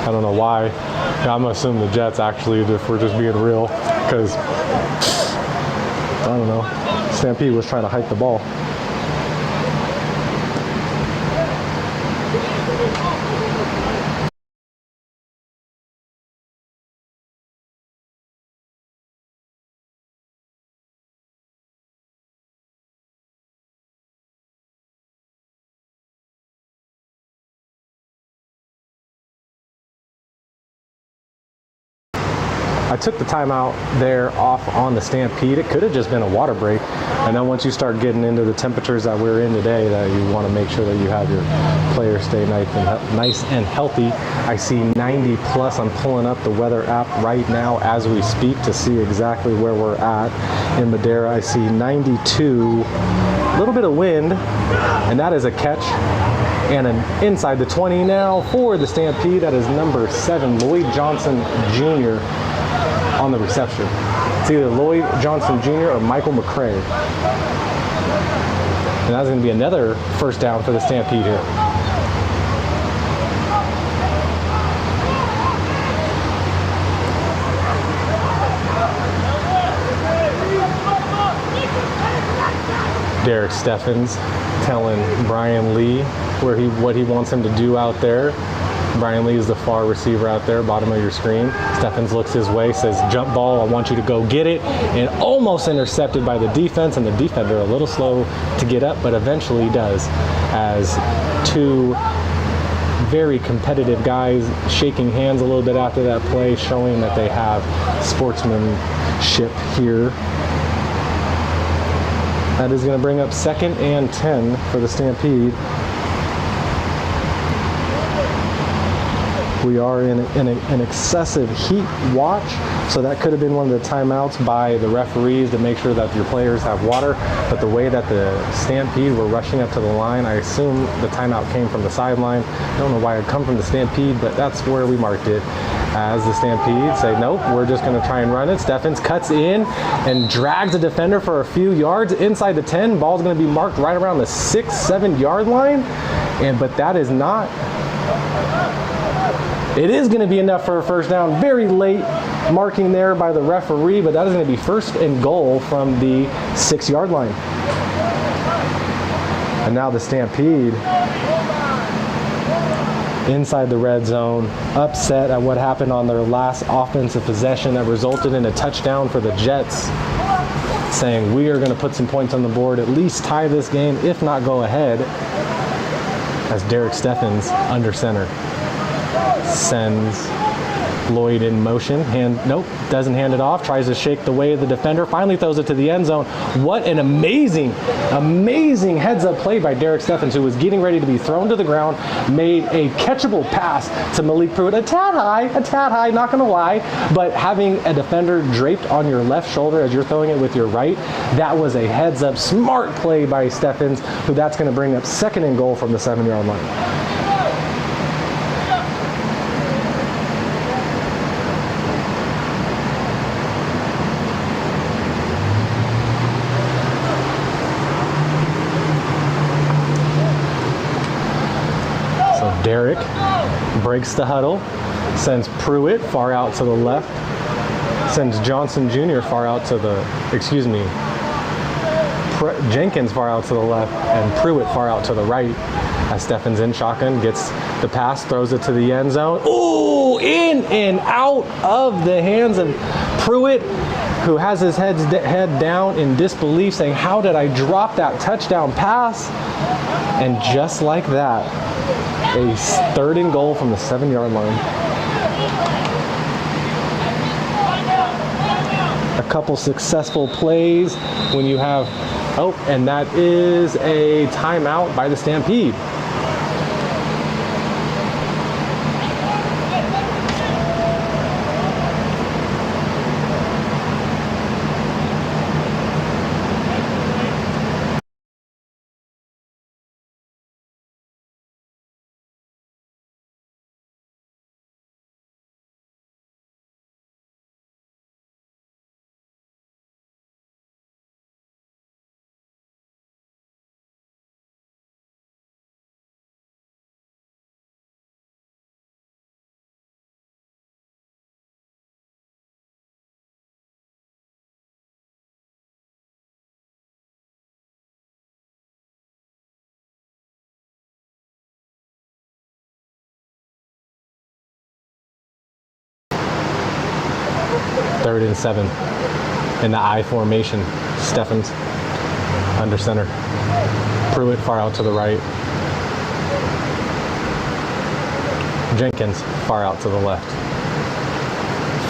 I don't know why. Yeah, I'm going to assume the Jets actually, if we're just being real, because I don't know. Stampede was trying to hike the ball. I took the timeout there off on the Stampede. It could have just been a water break. And then once you start getting into the temperatures that we're in today, that you want to make sure that you have your players stay nice and healthy. I see 90 plus. I'm pulling up the weather app right now as we speak to see exactly where we're at in Madera. I see 92, a little bit of wind, and that is a catch. And an inside the 20 now for the Stampede. That is number 7, Lloyd Johnson Jr. on the reception. It's either Lloyd Johnson Jr. or Michael McCray. And that's going to be another first down for the Stampede here. Derek Steffens telling Brian Lee what he wants him to do out there. Brian Lee is the far receiver out there, bottom of your screen. Steffens looks his way, says, jump ball, I want you to go get it. And almost intercepted by the defense, and the defender a little slow to get up, but eventually does, as two very competitive guys shaking hands a little bit after that play, showing that they have sportsmanship here. That is going to bring up 2nd and 10 for the Stampede. We are in an excessive heat watch, so that could have been one of the timeouts by the referees to make sure that your players have water. But the way that the Stampede were rushing up to the line, I assume the timeout came from the sideline. I don't know why it come from the Stampede, but that's where we marked it. As the Stampede say, nope, we're just going to try and run it. Steffens cuts in and drags the defender for a few yards inside the 10. Ball's going to be marked right around the 6-7 yard line. But that is not. It is going to be enough for a first down. Very late marking there by the referee, but that is going to be 1st and goal from the 6 yard line. And now the Stampede inside the red zone, upset at what happened on their last offensive possession that resulted in a touchdown for the Jets, saying we are going to put some points on the board, at least tie this game, if not go ahead, as Derek Steffens under center sends Lloyd in motion. Nope, doesn't hand it off. Tries to shake the way of the defender. Finally throws it to the end zone. What an amazing heads-up play by Derek Steffens, who was getting ready to be thrown to the ground. Made a catchable pass to Malik Pruitt. A tad high, not going to lie. But having a defender draped on your left shoulder as you're throwing it with your right, that was a heads-up, smart play by Steffens, who that's going to bring up 2nd and goal from the 7 yard line. Derek breaks the huddle, sends Pruitt far out to the left, sends Johnson Jr. far out to the, Jenkins far out to the left, and Pruitt far out to the right. As Steffens in shotgun, gets the pass, throws it to the end zone. Ooh, in and out of the hands of Pruitt, who has his head down in disbelief, saying, how did I drop that touchdown pass? And just like that, a 3rd and goal from the 7 yard line. A couple successful plays when you have, and that is a timeout by the Stampede. Third and 7 in the I formation. Steffens under center. Pruitt far out to the right. Jenkins far out to the left.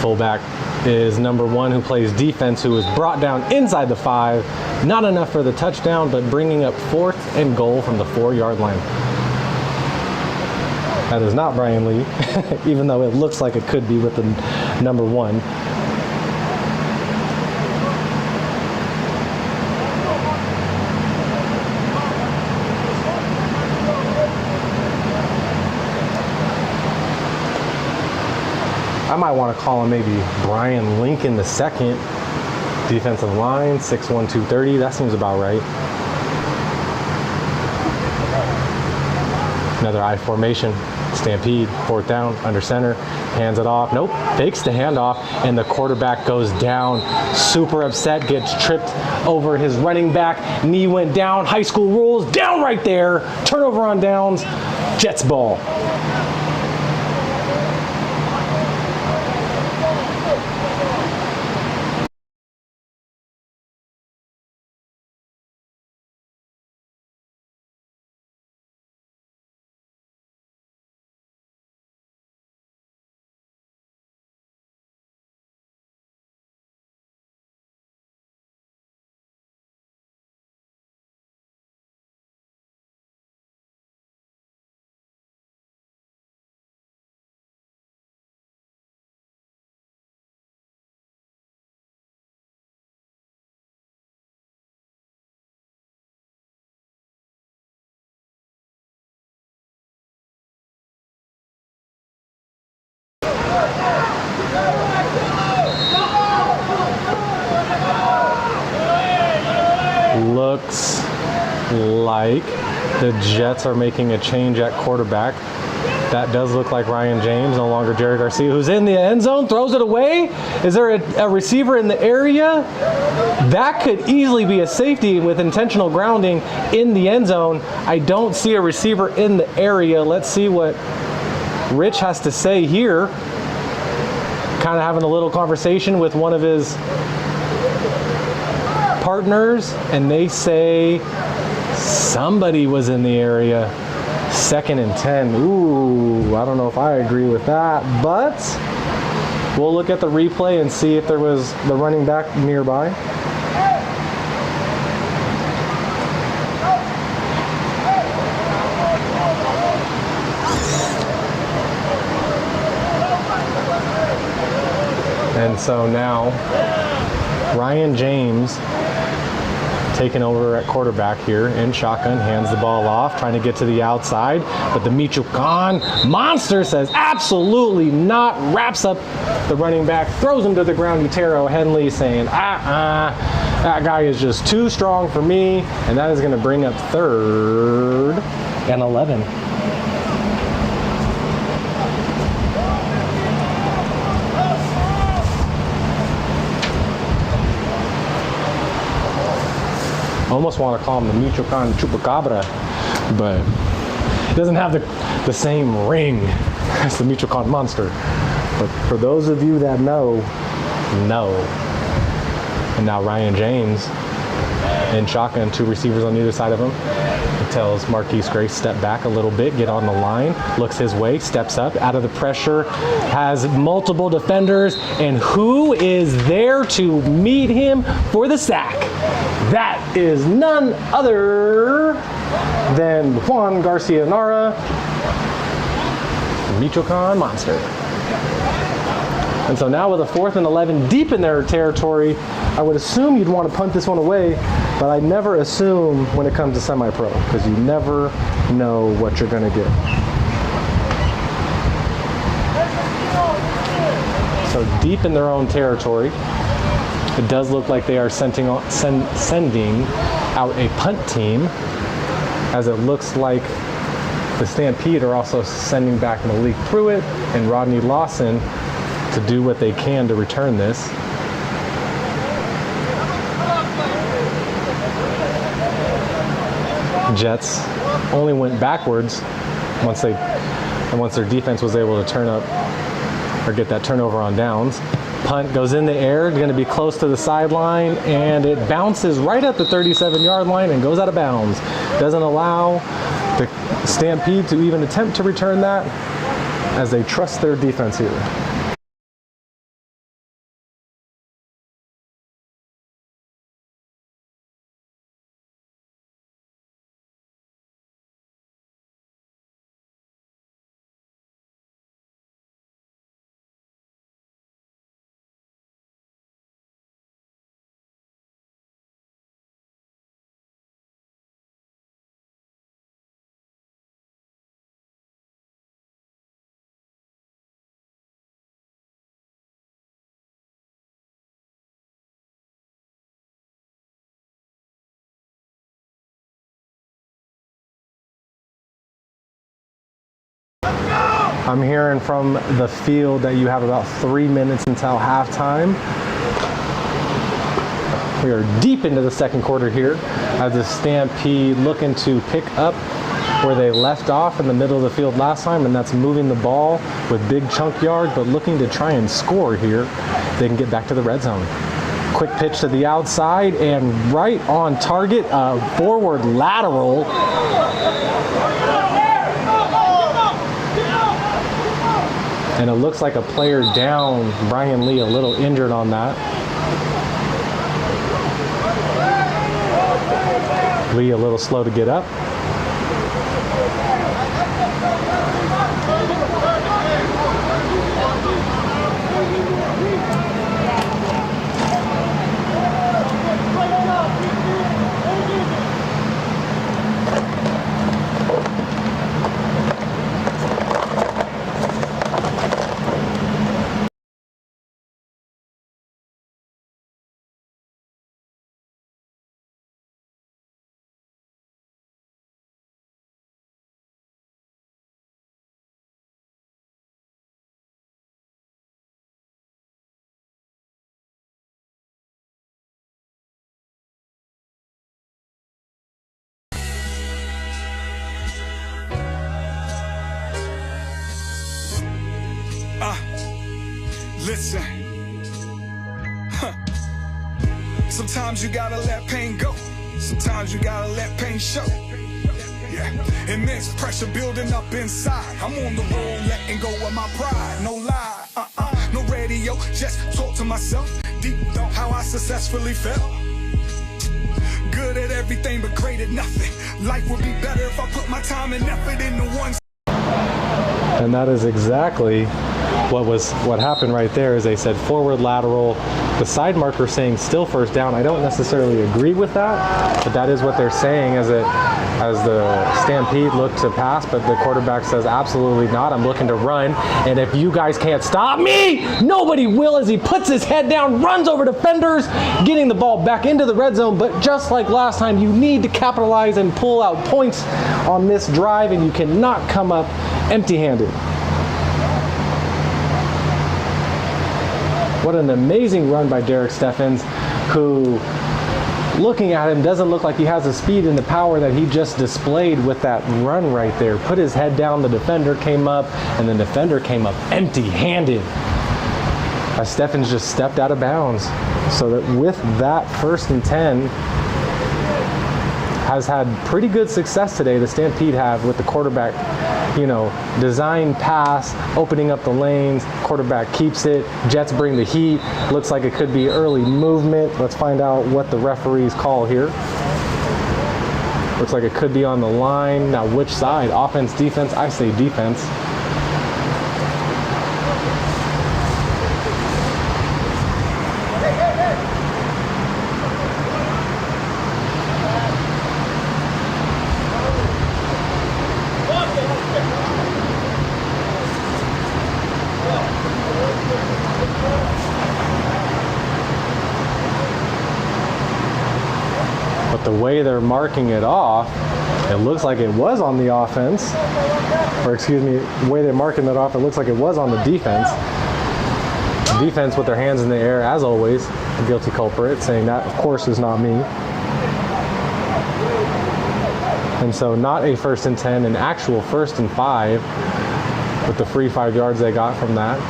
Fullback is number 1 who plays defense, who was brought down inside the 5. Not enough for the touchdown, but bringing up 4th and goal from the 4-yard line. That is not Brian Lee, even though it looks like it could be with the number 1. I might want to call him maybe Brian Lincoln the second. Defensive line, 6'1", 230. That seems about right. Another I formation. Stampede, 4th down, under center, hands it off. Nope, fakes the handoff, and the quarterback goes down. Super upset, gets tripped over his running back. Knee went down. High school rules, down right there. Turnover on downs. Jets ball. Looks like the Jets are making a change at quarterback. That does look like Ryan James, no longer Jerry Garcia, who's in the end zone, throws it away. Is there a receiver in the area? That could easily be a safety with intentional grounding in the end zone. I don't see a receiver in the area. Let's see what Rich has to say here. Kind of having a little conversation with one of his partners, and they say somebody was in the area. 2nd and 10. Ooh, I don't know if I agree with that, but we'll look at the replay and see if there was the running back nearby. And so now Ryan James taking over at quarterback here in shotgun, hands the ball off, trying to get to the outside, but the Michoacan monster says absolutely not, wraps up the running back, throws him to the ground. Utero Henley saying, that guy is just too strong for me, and that is going to bring up 3rd and 11. I almost want to call him the Michoacan Chupacabra, but it doesn't have the same ring as the Michoacan Monster. But for those of you that know. And now Ryan James in shotgun, 2 receivers on either side of him. He tells Marquise Grace, step back a little bit, get on the line, looks his way, steps up, out of the pressure, has multiple defenders, and who is there to meet him for the sack? That is none other than Juan Garcia Nara, the Michoacan Monster. And so now with a 4th and 11 deep in their territory, I would assume you'd want to punt this one away, but I never assume when it comes to semi-pro, because you never know what you're going to get. So deep in their own territory, it does look like they are sending out a punt team, as it looks like the Stampede are also sending back Malik Pruitt and Rodney Lawson to do what they can to return this. Jets only went backwards once their defense was able to turn up or get that turnover on downs. Punt goes in the air, going to be close to the sideline, and it bounces right at the 37-yard line and goes out of bounds. Doesn't allow the Stampede to even attempt to return that, as they trust their defense here. I'm hearing from the field that you have about 3 minutes until halftime. We are deep into the second quarter here as the Stampede looking to pick up where they left off in the middle of the field last time, and that's moving the ball with big chunk yards, but looking to try and score here. They can get back to the red zone. Quick pitch to the outside and right on target, forward lateral. And it looks like a player down, Brian Lee, a little injured on that. Lee a little slow to get up. Listen. Sometimes you gotta let pain go. Sometimes you gotta let pain show. Yeah, immense pressure building up inside. I'm on the road letting go of my pride. No lie, no radio, just talk to myself. Deep thought how I successfully felt. Good at everything but great at nothing. Life would be better if I put my time and effort into one. And that is exactly what happened right there. Is they said forward lateral, the side marker saying still first down. I don't necessarily agree with that, but that is what they're saying as the Stampede look to pass, but the quarterback says absolutely not, I'm looking to run, and if you guys can't stop me, nobody will, as he puts his head down, runs over defenders, getting the ball back into the red zone. But just like last time, you need to capitalize and pull out points on this drive, and you cannot come up empty-handed. What an amazing run by Derek Steffens, who, looking at him, doesn't look like he has the speed and the power that he just displayed with that run right there. Put his head down, the defender came up, and the defender came up empty-handed. Steffens just stepped out of bounds. So that with that 1st and 10, has had pretty good success today, the Stampede have, with the quarterback, design pass, opening up the lanes, quarterback keeps it, Jets bring the heat, looks like it could be early movement. Let's find out what the referees call here. Looks like it could be on the line. Now which side? Offense, defense? I say defense. The way they're marking it off, it looks like it was on the offense, or excuse me, the way they're marking it off, it looks like it was on the defense. Defense with their hands in the air, as always, the guilty culprit, saying that, of course, is not me. And so not a 1st and 10, an actual 1st and 5, with the free 5 yards they got from that.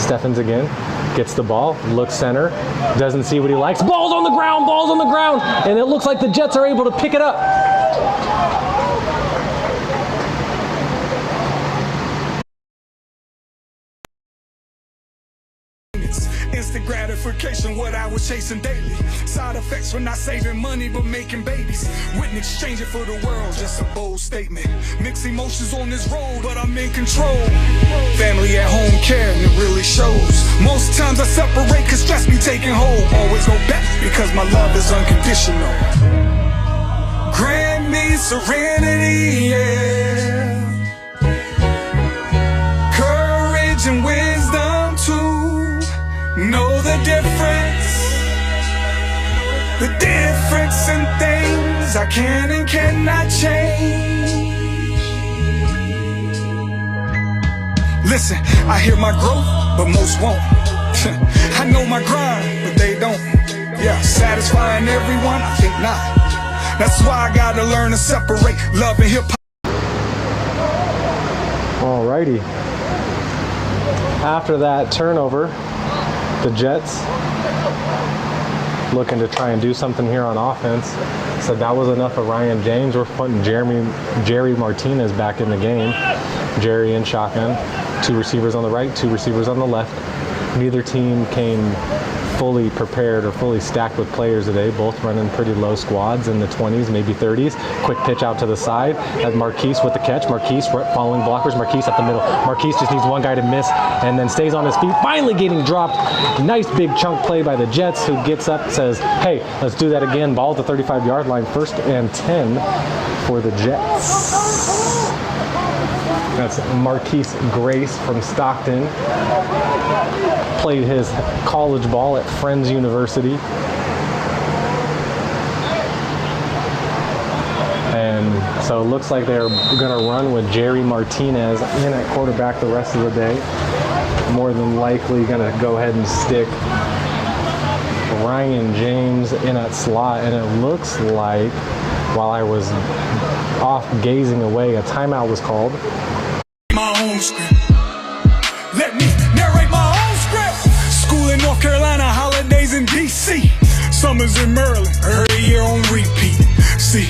Steffens again. Gets the ball, looks center, doesn't see what he likes. Ball's on the ground, and it looks like the Jets are able to pick it up. Instant gratification, what I was chasing daily. Side effects for not saving money but making babies. Wouldn't exchange it for the world, just a bold statement. Mixed emotions on this road, but I'm in control. Family at home care, and it really shows. Most times I separate cause stress be taking hold. Always go back because my love is unconditional. Grant me serenity, yeah. Courage and wisdom too. Know the difference in things I can and cannot change. Listen, I hear my growth, but most won't. I know my grind, but they don't. Yeah, satisfying everyone? I think not. That's why I gotta learn to separate love and hip-hop. Alrighty. After that turnover, the Jets looking to try and do something here on offense. Said that was enough of Ryan James. We're putting Jerry Martinez back in the game. Jerry in shotgun. 2 receivers on the right, 2 receivers on the left. Neither team came fully prepared or fully stacked with players today. Both running pretty low squads in the 20s, maybe 30s. Quick pitch out to the side. That's Marquise with the catch. Marquise following blockers. Marquise up the middle. Marquise just needs one guy to miss and then stays on his feet. Finally getting dropped. Nice big chunk play by the Jets, who gets up, says, hey, let's do that again. Ball at the 35-yard line. 1st and 10 for the Jets. That's Marquise Grace from Stockton. Played his college ball at Friends University. And so it looks like they're going to run with Jerry Martinez in at quarterback the rest of the day. More than likely going to go ahead and stick Ryan James in at slot. And it looks like, while I was off gazing away, a timeout was called. My own script. Let me narrate my own script. School in North Carolina, holidays in D.C. Summers in Maryland, every year on repeat. See,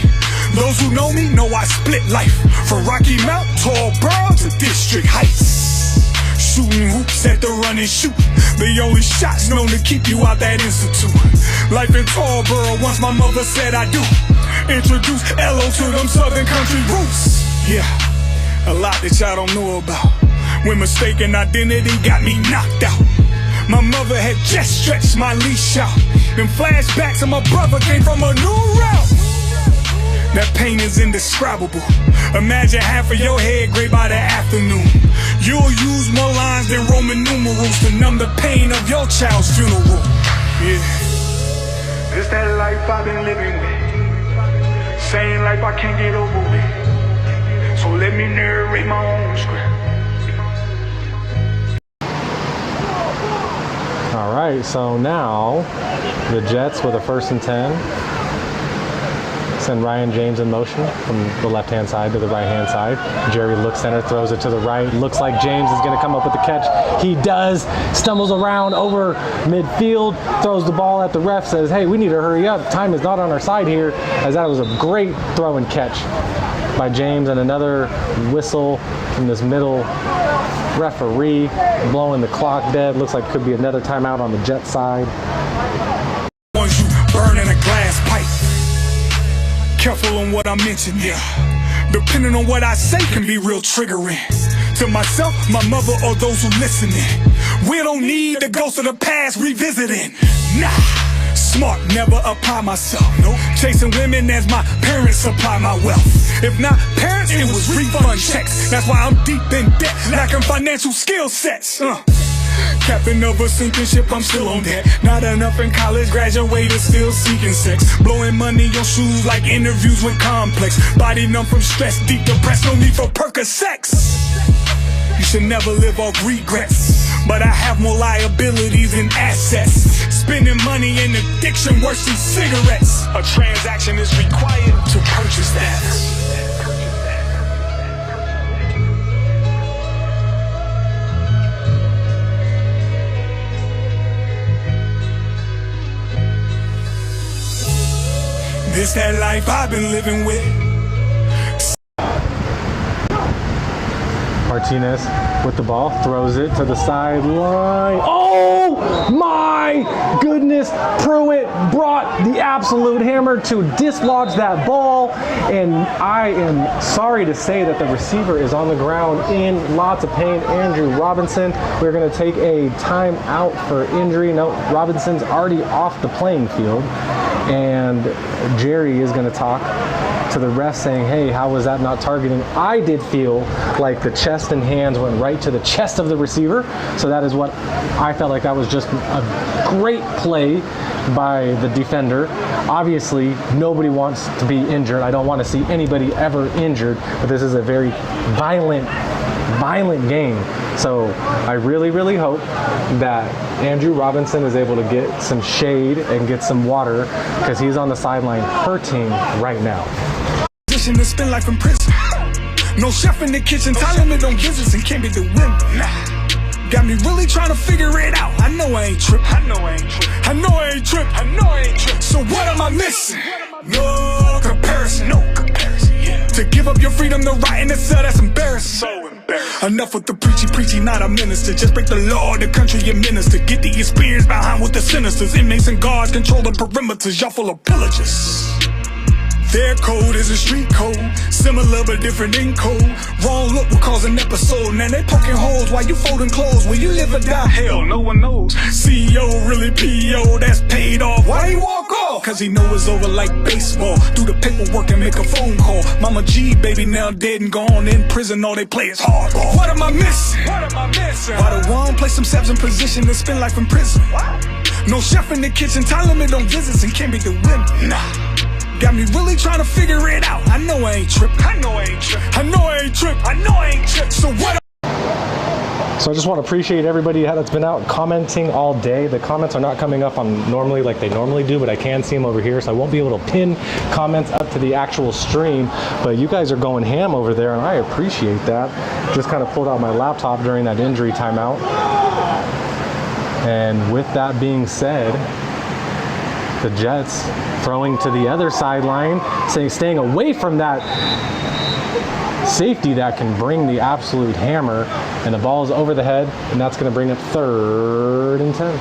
those who know me know I split life. From Rocky Mount, Tall Borough to District Heights. Shooting hoops at the run and shoot. The only shots known to keep you out that institute. Life in Tall Borough, once my mother said I do. Introduce L.O. to them Southern country roots. Yeah. A lot that y'all don't know about. When mistaken identity got me knocked out. My mother had just stretched my leash out. Them flashbacks of my brother came from a new route. That pain is indescribable. Imagine half of your head gray by the afternoon. You'll use more lines than Roman numerals to numb the pain of your child's funeral. Yeah, this that life I've been living with. Same life I can't get over with. So let me narrate my own script. All right, so now the Jets with a 1st and 10. Send Ryan James in motion from the left-hand side to the right-hand side. Jerry looks center, throws it to the right. Looks like James is going to come up with the catch. He does. Stumbles around over midfield, throws the ball at the ref, says, hey, we need to hurry up. Time is not on our side here, as that was a great throw and catch by James. And another whistle from this middle referee blowing the clock dead. Looks like could be another timeout on the Jet side. Ones you burn in a glass pipe. Careful on what I mention, yeah. Depending on what I say can be real triggering. To myself, my mother, or those who listening. We don't need the ghosts of the past revisiting. Nah. Smart, never apply myself. Nope. Chasing women as my parents supply my wealth. If not parents, it was refund checks. That's why I'm deep in debt, lacking financial skill sets. Captain of a sinking ship, I'm still on deck. Not enough in college, graduated, still seeking sex. Blowing money on shoes like interviews with Complex. Body numb from stress, deep depressed, no need for Percocets. You should never live off regrets. But I have more liabilities than assets. Spending money in addiction worse than cigarettes. A transaction is required to purchase that. This that life I've been living with. Martinez with the ball, throws it to the sideline. Oh my goodness! Pruitt brought the absolute hammer to dislodge that ball, and I am sorry to say that the receiver is on the ground in lots of pain. Andrew Robinson. We're going to take a timeout for injury. No, Robinson's already off the playing field, and Jerry is going to talk to the ref saying, hey, how was that not targeting? I did feel like the chest and hands went right to the chest of the receiver. So that is what I felt like. That was just a great play by the defender. Obviously, nobody wants to be injured. I don't want to see anybody ever injured, but this is a very violent violent game. So I really, really hope that Andrew Robinson is able to get some shade and get some water, because he's on the sideline hurting right now. Position to spin life in prison. No chef in the kitchen, time limit on visits, and can't be the winner. Nah. Got me really trying to figure it out. I know I ain't tripping. I know I ain't tripping. I know I ain't tripping. I know I ain't tripping. So what am I missing? No comparison. No comparison. Yeah. To give up your freedom to rot in the cell, that's embarrassing. So embarrassing. Enough with the preachy, not a minister. Just break the law, the country you minister. Get the experience behind with the sinisters. Inmates and guards control the perimeters. Y'all full of pillagers. Their code is a street code, similar but different in code. Wrong look will cause an episode. Now they poking holes while you folding clothes. Will you live or die? Hell, no one knows. CEO, really PO, that's paid off. Why he walk off? Cause he know it's over like baseball. Do the paperwork and make a phone call. Mama G, baby, now dead and gone. In prison, all they play is hardball. What am I missing? What am I missing? Why the one place some sabs in position to spend life in prison? No chef in the kitchen, time limit on visits, and can't be the winner. Nah. Got me really trying to figure it out. I know I ain't tripping. I know I ain't tripping. I know I ain't tripping. I know I ain't tripping. So what? So I just want to appreciate everybody that's been out commenting all day. The comments are not coming up on normally like they normally do, but I can see them over here, so I won't be able to pin comments up to the actual stream. But you guys are going ham over there, and I appreciate that. Just kind of pulled out my laptop during that injury timeout. And with that being said, the Jets throwing to the other sideline, staying away from that safety that can bring the absolute hammer, and the ball is over the head, and that's going to bring up 3rd and 10.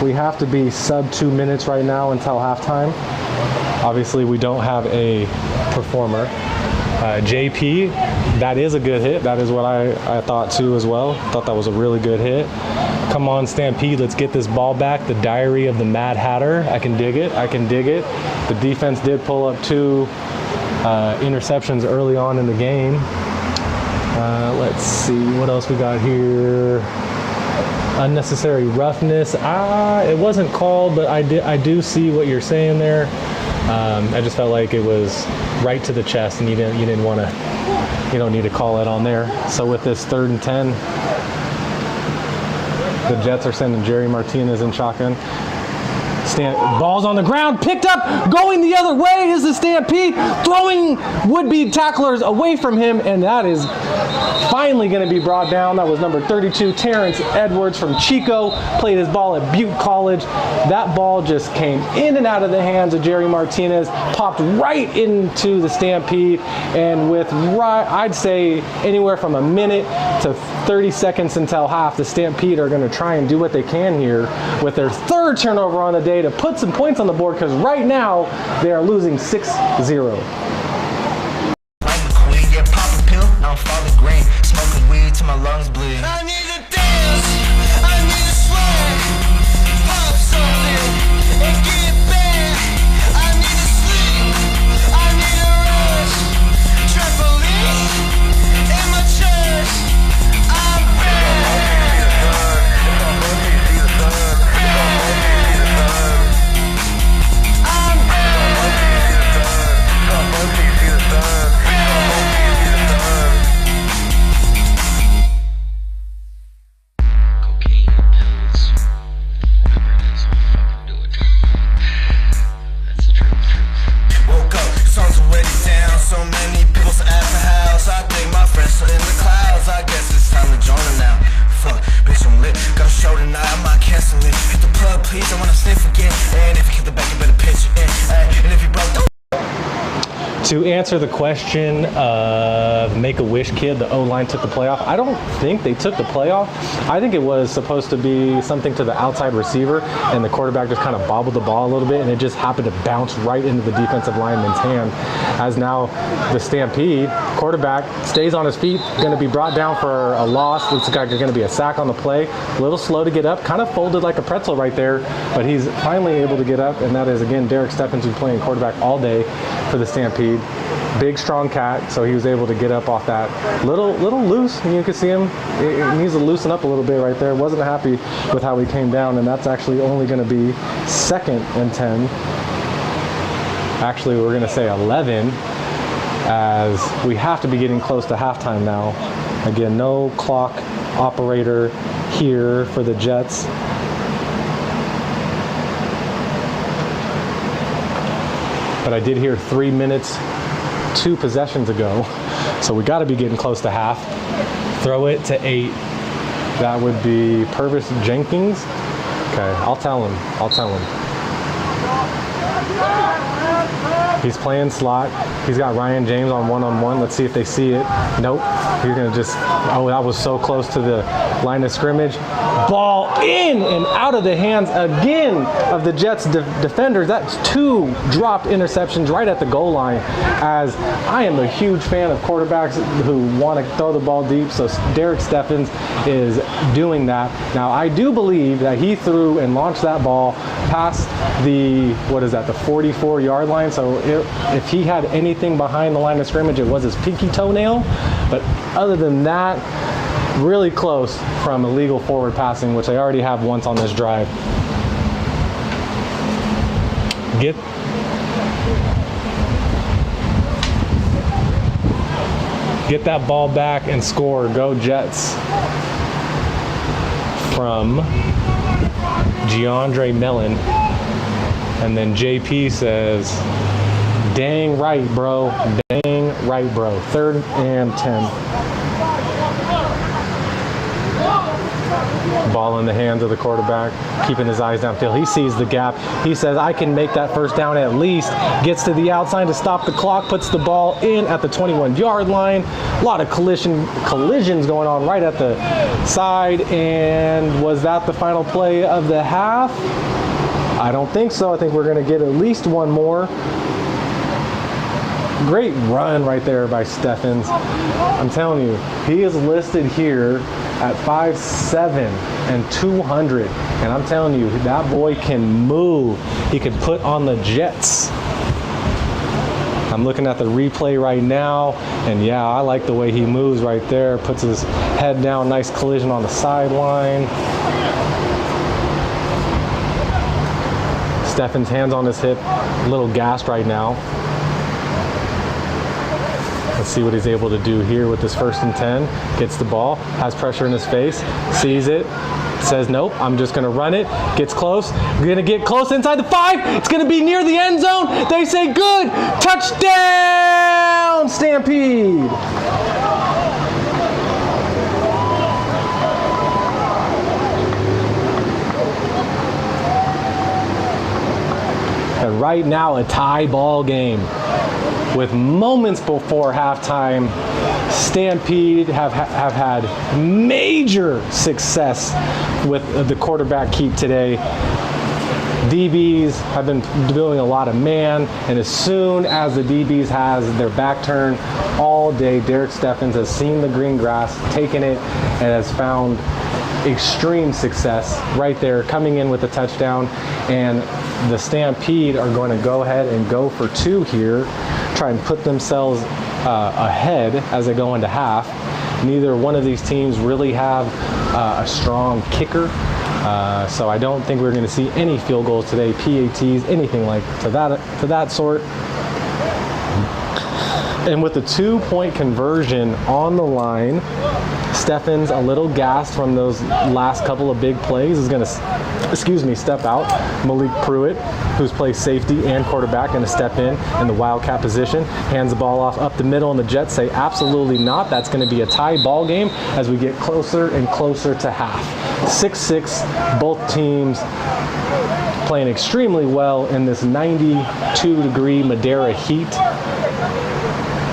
We have to be sub 2 minutes right now until halftime. Obviously, we don't have a performer. JP, that is a good hit. That is what I thought too as well. Thought that was a really good hit. Come on, Stampede, let's get this ball back. The diary of the Mad Hatter. I can dig it. I can dig it. The defense did pull up 2 interceptions early on in the game. Let's see what else we got here. Unnecessary roughness. It wasn't called, but I do see what you're saying there. I just felt like it was right to the chest, and you didn't want to, you don't need to call it on there. So with this 3rd and 10, the Jets are sending Jerry Martinez in shotgun. Ball's on the ground, picked up, going the other way is the Stampede, throwing would-be tacklers away from him, and that is finally going to be brought down. That was number 32, Terrence Edwards from Chico, played his ball at Butte College. That ball just came in and out of the hands of Jerry Martinez, popped right into the Stampede, and with, I'd say, anywhere from a minute to 30 seconds until half, the Stampede are going to try and do what they can here with their 3rd turnover on the day to put some points on the board, because right now they are losing 6-0. My lungs bleed. I need to dance, I need to swag, pop something and get back. I need to sleep, I need a rest. Trampoline in my chest. I'm back. I'm To answer the question of Make-A-Wish kid, the O-line took the play off. I don't think they took the play off. I think it was supposed to be something to the outside receiver, and the quarterback just kind of bobbled the ball a little bit, and it just happened to bounce right into the defensive lineman's hand. As now the Stampede quarterback stays on his feet, going to be brought down for a loss. Looks like there's going to be a sack on the play. A little slow to get up, kind of folded like a pretzel right there, but he's finally able to get up, and that is, again, Derek Stephens, who's playing quarterback all day for the Stampede. Big, strong cat, so he was able to get up off that. Little loose, and you can see him. He needs to loosen up a little bit right there. Wasn't happy with how he came down, and that's actually only going to be 2nd and 10. Actually, we're gonna say 11, as we have to be getting close to halftime now. Again, no clock operator here for the Jets. But I did hear 3 minutes, 2 possessions ago. So we gotta be getting close to half. Throw it to 8. That would be Purvis Jenkins. Okay, I'll tell him. He's playing slot. He's got Ryan James on one-on-one. Let's see if they see it. Nope. He's gonna just, oh, that was so close to the line of scrimmage. Ball in and out of the hands again of the Jets defenders. That's 2 dropped interceptions right at the goal line, as I am a huge fan of quarterbacks who want to throw the ball deep, so Derek Steffens is doing that. Now, I do believe that he threw and launched that ball past the, what is that, the 44-yard line, so if he had anything behind the line of scrimmage, it was his pinky toenail, but other than that, really close from illegal forward passing, which I already have once on this drive. Get that ball back and score. Go Jets. From Giandre Mellon. And then JP says, dang right, bro. Dang right, bro. 3rd and 10. Ball in the hands of the quarterback, keeping his eyes downfield. He sees the gap. He says, I can make that first down at least. Gets to the outside to stop the clock, puts the ball in at the 21-yard line. A lot of collisions going on right at the side. And was that the final play of the half? I don't think so. I think we're going to get at least one more. Great run right there by Steffens. I'm telling you, he is listed here at 5'7" and 200. And I'm telling you, that boy can move. He could put on the Jets. I'm looking at the replay right now, and yeah, I like the way he moves right there. Puts his head down, nice collision on the sideline. Steffens' hands on his hip, a little gassed right now. Let's see what he's able to do here with this 1st and 10. Gets the ball, has pressure in his face, sees it, says, nope, I'm just gonna run it. Gets close, gonna get close inside the 5. It's gonna be near the end zone. They say good, touchdown, Stampede. And right now, a tie ball game. With moments before halftime, Stampede have had major success with the quarterback keep today. DBs have been doing a lot of man, and as soon as the DBs has their back turned all day, Derek Steffens has seen the green grass, taken it, and has found extreme success right there, coming in with a touchdown. And the Stampede are going to go ahead and go for 2 here, try and put themselves ahead as they go into half. Neither one of these teams really have a strong kicker, so I don't think we're going to see any field goals today, PATs, anything like to that sort. And with the 2-point conversion on the line, Steffens, a little gassed from those last couple of big plays, is going to, step out. Malik Pruitt, who's played safety and quarterback, going to step in the wildcat position, hands the ball off up the middle, and the Jets say absolutely not. That's going to be a tie ball game as we get closer and closer to half. 6-6, both teams playing extremely well in this 92-degree Madeira heat.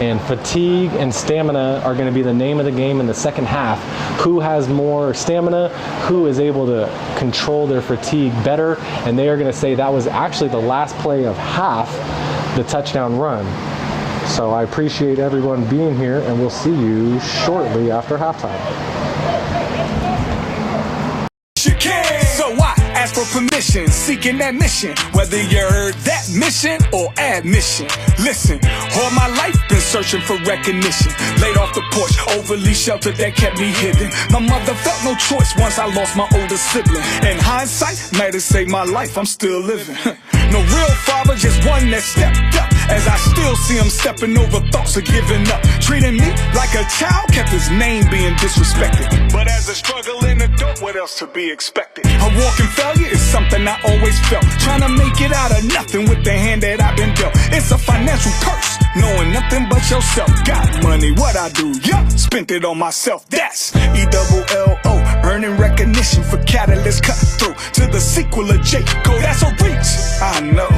And fatigue and stamina are going to be the name of the game in the second half. Who has more stamina? Who is able to control their fatigue better? And they are going to say that was actually the last play of half, the touchdown run. So I appreciate everyone being here, and we'll see you shortly after halftime. So I ask for permission, seeking that mission. Whether you heard that mission or admission. Listen, all my life been searching for recognition. Laid off the porch, overly sheltered that kept me hidden. My mother felt no choice once I lost my older sibling. In hindsight, might have saved my life, I'm still living. No real father, just one that stepped up. As I still see him stepping over thoughts of giving up. Treating me like a child, kept his name being disrespected. But as a struggling adult, what else to be expected? A walking failure is something I always felt. Trying to make it out of nothing with the hand that I've been dealt. It's a financial curse, knowing nothing but yourself. Got money, what I do? Yeah, spent it on myself. That's E-double-L-O, earning recognition for Catalyst cut through to the sequel of J. Cole. That's a reach. I know,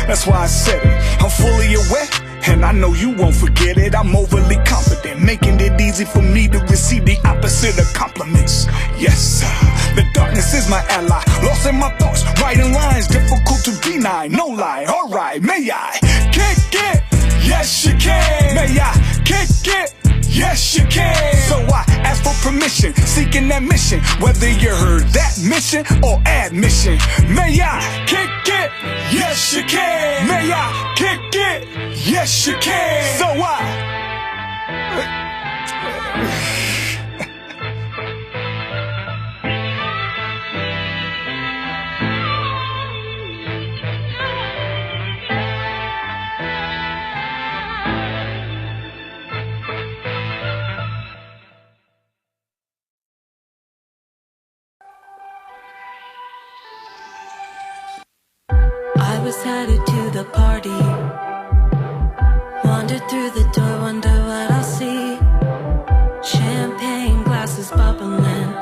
that's why I said it. I'm fully aware, and I know you won't forget it. I'm overly confident, making it easy for me to receive the opposite of compliments. Yes, sir, the darkness is my ally. Lost in my thoughts, writing lines difficult to deny. No lie, alright, may I kick it? Yes, you can. May I kick it? Yes, you can. So I ask for permission, seeking that mission. Whether you heard that mission or admission. May I kick it? Yes, you can. May I kick it? Yes, you can. So I was headed to the party. Wandered through the door, wonder what I'll see. Champagne glasses bubbling.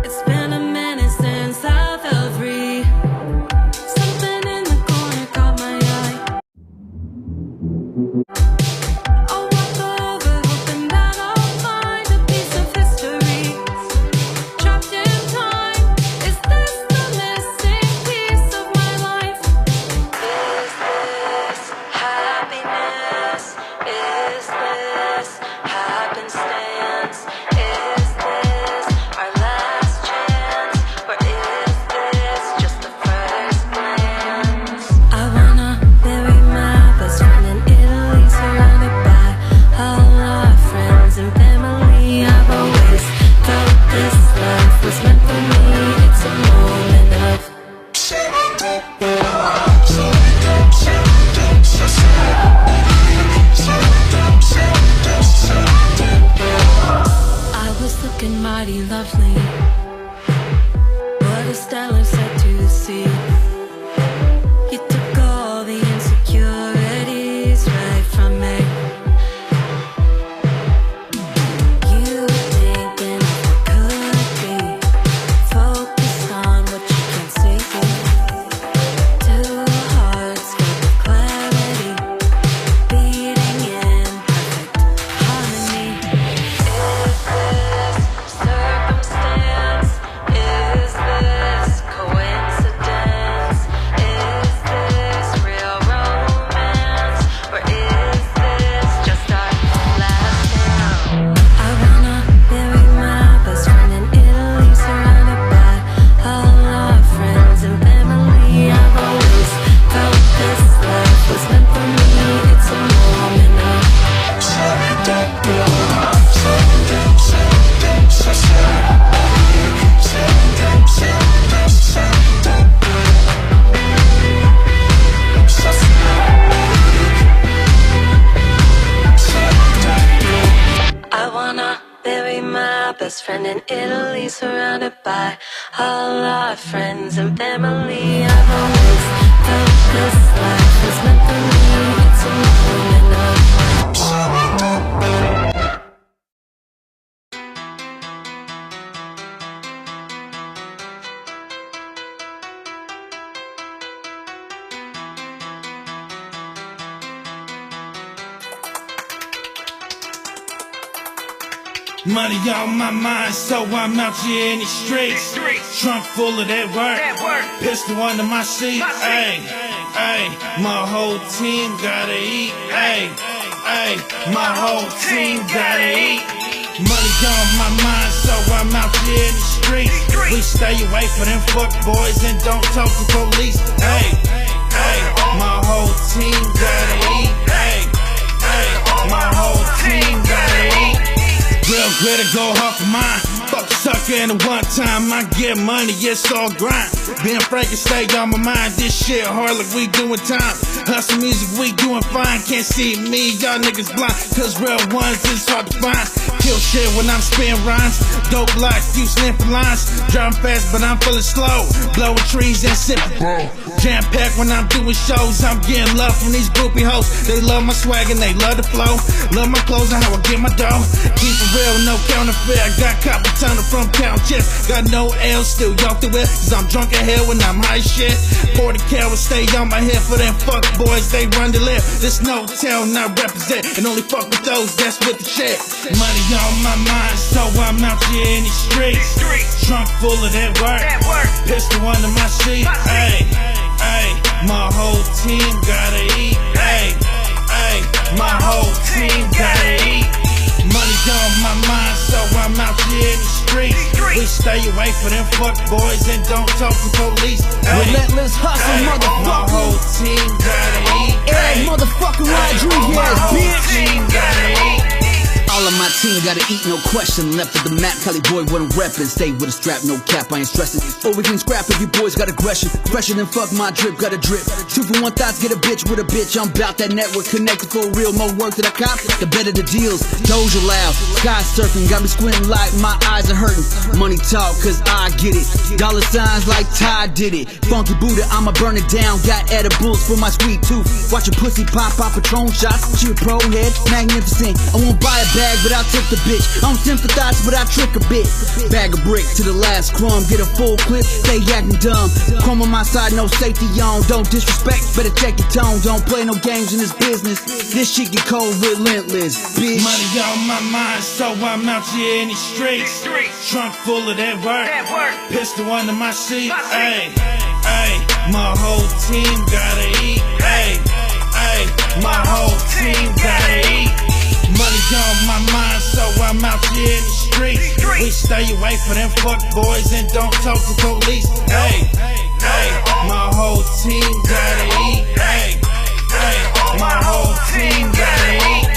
It's been a minute since I felt free. Something in the corner caught my eye. I'll walk over, hoping that I'll find a piece of history. Trapped in time, is this the missing piece of my life? Is this happiness? Is this happenstance? Is this our last chance? Or is this just the first glance? I wanna bury my best friend in Italy, surrounded by all our friends and family. I've always felt this life was meant for me. It's a moment of I was looking mighty lovely. What a stellar sight to see. You took all the insecurities right from me. You thinking I could be focused on what you can see. Two hearts filled with clarity, beating in perfect harmony. Is this circumstance? Is this coincidence? Is this real romance? Or is this just our last dance? I wanna bury my best friend in Italy, surrounded by all our friends and family. I've always felt this life was meant for me. It's a moment of I wanna bury my best friend in Italy, surrounded by all our friends and family. I've always felt this life was meant for me. It's a moment of Money on my mind, so I'm out here in the streets. Trunk full of that work, pistol under my seat. Ayy, ayy, my whole team gotta eat. Ayy, ayy, my whole team gotta eat. Money on my mind, so I'm out here in the streets. We stay away from them fuck boys and don't talk to police. Ayy, ayy, my whole team gotta eat. Ayy, ayy, my whole team gotta eat. Real good to go hard for mine. Fuck sucker, and the one time I get money, it's all grind. Being frank and stay on my mind, this shit hard like we doing time. Hustle music, we doing fine. Can't see me, y'all niggas blind, cause real ones is hard to find. Kill shit when I'm spitting rhymes. Dope like you sniffing lines. Driving fast, but I'm feeling slow. Blowing trees and sipping, bro. Jam packed when I'm doing shows. I'm getting love from these groupie hoes. They love my swag and they love the flow. Love my clothes and how I get my dough. Keep it real, no counterfeit. I got copper tunnel from count chips. Got no L, still y'all through it. Cause I'm drunk as hell when I'm high shit. 40 cal will stay on my head for them fuck boys. They run the lip. This no tell, not represent. And only fuck with those that's with the shit. Money on my mind, so I'm out here in the streets. Trunk full of that work. Pistol under my seat. Ayy, ayy, my whole team gotta eat. Ayy, ayy, my whole team gotta eat. Money on my mind, so I'm out here in the streets. We stay away from them fuck boys and don't talk to police. Ayy, Relentless hustle, ayy, motherfucker. my whole team gotta eat. Hey, motherfucking Rodriguez, my whole bitch. team gotta eat. All of my team gotta eat, no question. Left at the map, Cali boy wasn't reppin'. Stay with a strap, no cap, I ain't stressing. Or we can scrap if you boys got aggression. Fresher than fuck, my drip got a drip. 2 for 1 thoughts, get a bitch with a bitch. I'm bout that network, connected for real. More work that I cop, the better the deals. Doja loud, sky surfing, got me squinting like my eyes are hurting. Money talk, cause I get it. Dollar signs like Ty did it. Funky Buddha, I'ma burn it down. Got edibles for my sweet tooth. Watch a pussy pop Patron shots. She a pro head, magnificent. I won't buy a bag, but I'll tip the bitch. I don't sympathize, but I trick a bit. Bag a brick to the last crumb, get a full clip, stay acting dumb. Crumb on my side, no safety on. Don't disrespect, better check your tone. Don't play no games in this business. This shit get cold, relentless, bitch. Money on my mind, so I'm out here in the streets. Trunk full of that work. Pistol under my seat. Ayy, ayy, my whole team gotta eat. Ayy, ayy, my whole team gotta eat. Money on my mind, so I'm out here in the streets. We stay away from them fuck boys and don't talk to police. Ayy, ayy, my whole team gotta eat. Ayy, ayy, my whole team gotta eat.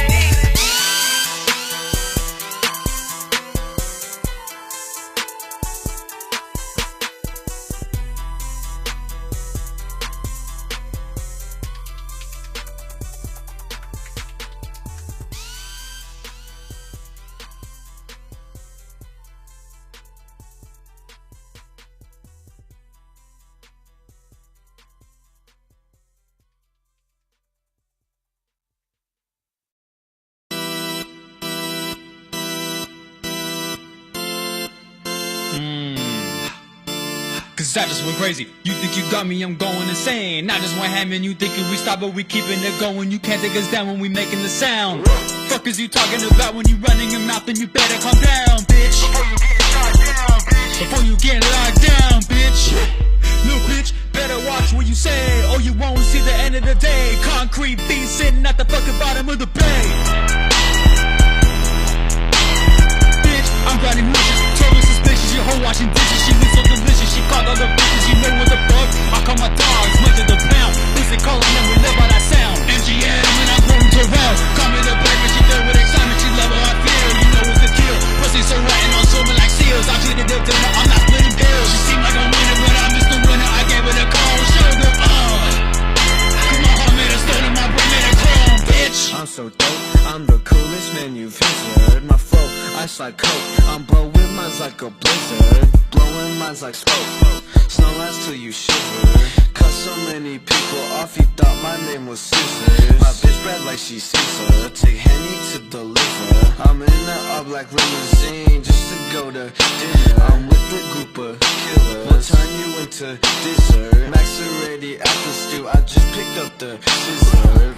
Cause I just went crazy. You think you got me, I'm going insane. I just went ham and you thinking we stop, but we keeping it going. You can't take us down when we making the sound. Fuck is you talking about when you running your mouth? Then you better calm down, bitch. Before you get locked down, bitch. Little bitch, better watch what you say, or you won't see the end of the day. Concrete beat sitting at the fucking bottom of the bay. Bitch, I'm grinding wishes, totally suspicious. Your hoe washing dishes, she looks so delicious. She called all the bitches, you know what the fuck. I call my dogs, much of the pound. Listen, calling them, we live by that sound. MGM, and I'm growing to round. Call me the player, but she filled with excitement. She love how I feel, you know it's the kill. Pussy so rotten, on swimming like seals. I treated her dinner, I'm not splitting bills. She seemed like a winner, but I'm just the winner. I gave her the cold shoulder, Cause my heart made a stone and my brain made a chrome, bitch. I'm so dope, I'm the coolest man you've heard. My flow, ice like coke. I'm blowing minds like a blizzard, blowing minds like smoke. Snow lasts till you shiver. Cut so many people off, you thought my name was Scissors. My bitch bad like she Caesar. Take Henny to deliver. I'm in that all black limousine just to go to dinner. I'm with a group of killers. We'll turn you into dessert. Max already at the stew. I just picked up the scissor.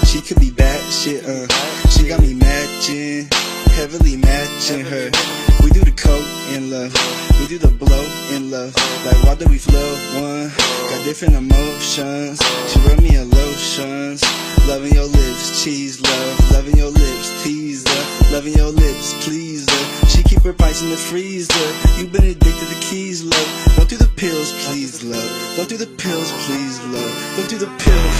She could be bad, she and her. We do the coke in love, we do the blow in love. Like why do we flow? One, got different emotions. She rub me a lotions. Loving your lips, cheese love. Loving your lips, teaser. Loving your lips, please her. She keep her pipes in the freezer. You been addicted to keys, love. Don't do the pills, please, love. Don't do the pills, please, love. Don't do the pills.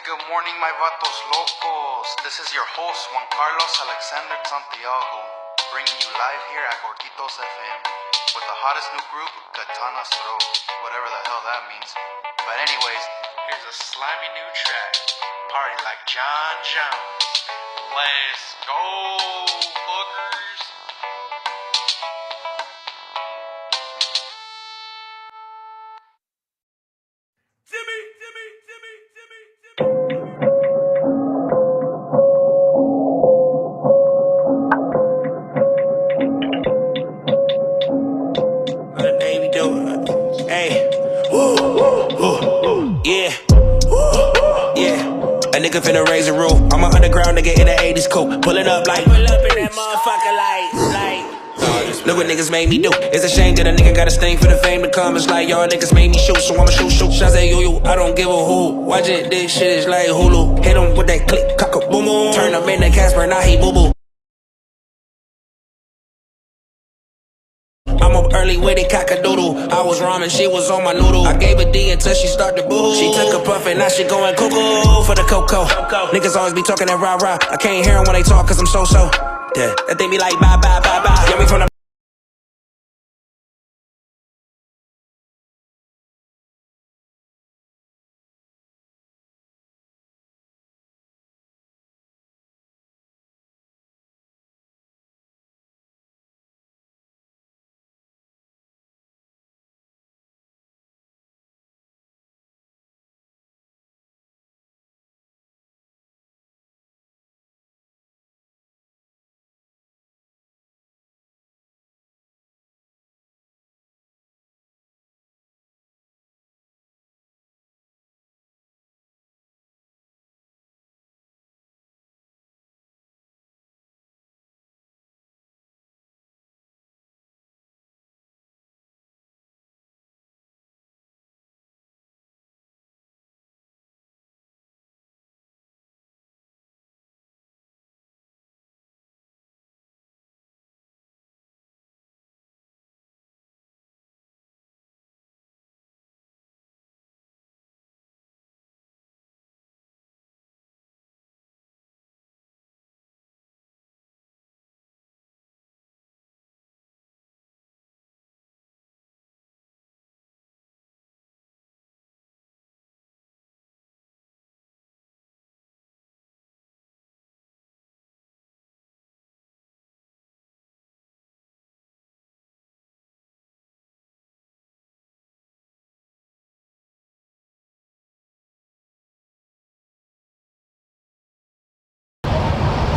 Good morning, my vatos locos. This is your host, Juan Carlos Alexander Santiago, bringing you live here at Gorditos FM with the hottest new group, Katana's Throw, whatever the hell that means. But anyways, here's a slimy new track, Party Like John Jones. Let's go, boogers. A nigga finna raise a roof. I'm an underground nigga in the 80s coupe. Pulling up like, pull up in that motherfucker like. Look what niggas made me do. It's a shame that a nigga got a stain for the fame to come. It's like y'all niggas made me shoot, so I'ma shoot. Shots at you, I don't give a who. Watching this shit is like Hulu. Hit him with that click, cock a boom boom. Turn him into Casper, now he boo boo. I'm up early with it, cock-a-doodle. I was ramen, she was on my noodle. I gave a D until she started to boo. She took a puff and now she going cuckoo for the cocoa. Niggas always be talking that rah-rah. I can't hear them when they talk cause I'm so-so. Yeah, that they be like bye, bye, bye, bye. Yeah, me from the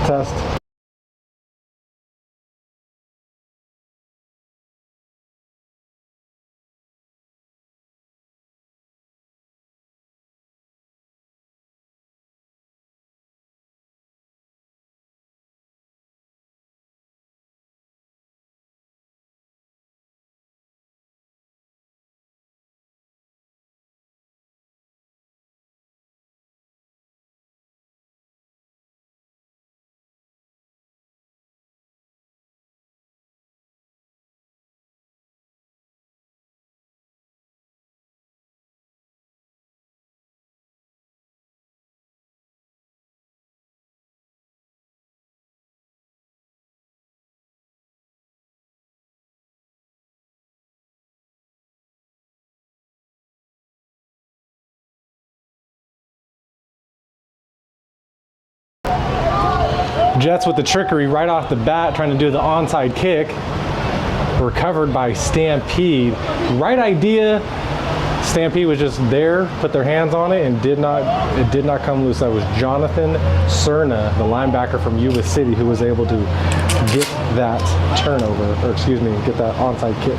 Test. Jets with the trickery right off the bat, trying to do the onside kick. Recovered by Stampede. Right idea. Stampede was just there, put their hands on it, and it did not come loose. That was Jonathan Cerna, the linebacker from Yuba City, who was able to get that turnover, or excuse me, get that onside kick.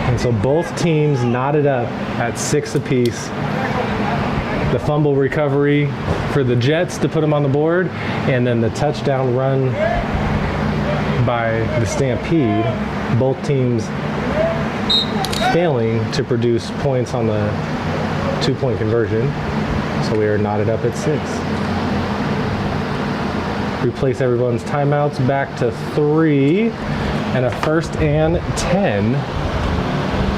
And so both teams knotted up at 6 apiece. The fumble recovery for the Jets to put them on the board, and then the touchdown run by the Stampede. Both teams failing to produce points on the 2-point conversion. So we are knotted up at 6. Replace everyone's timeouts back to 3, and a 1st and 10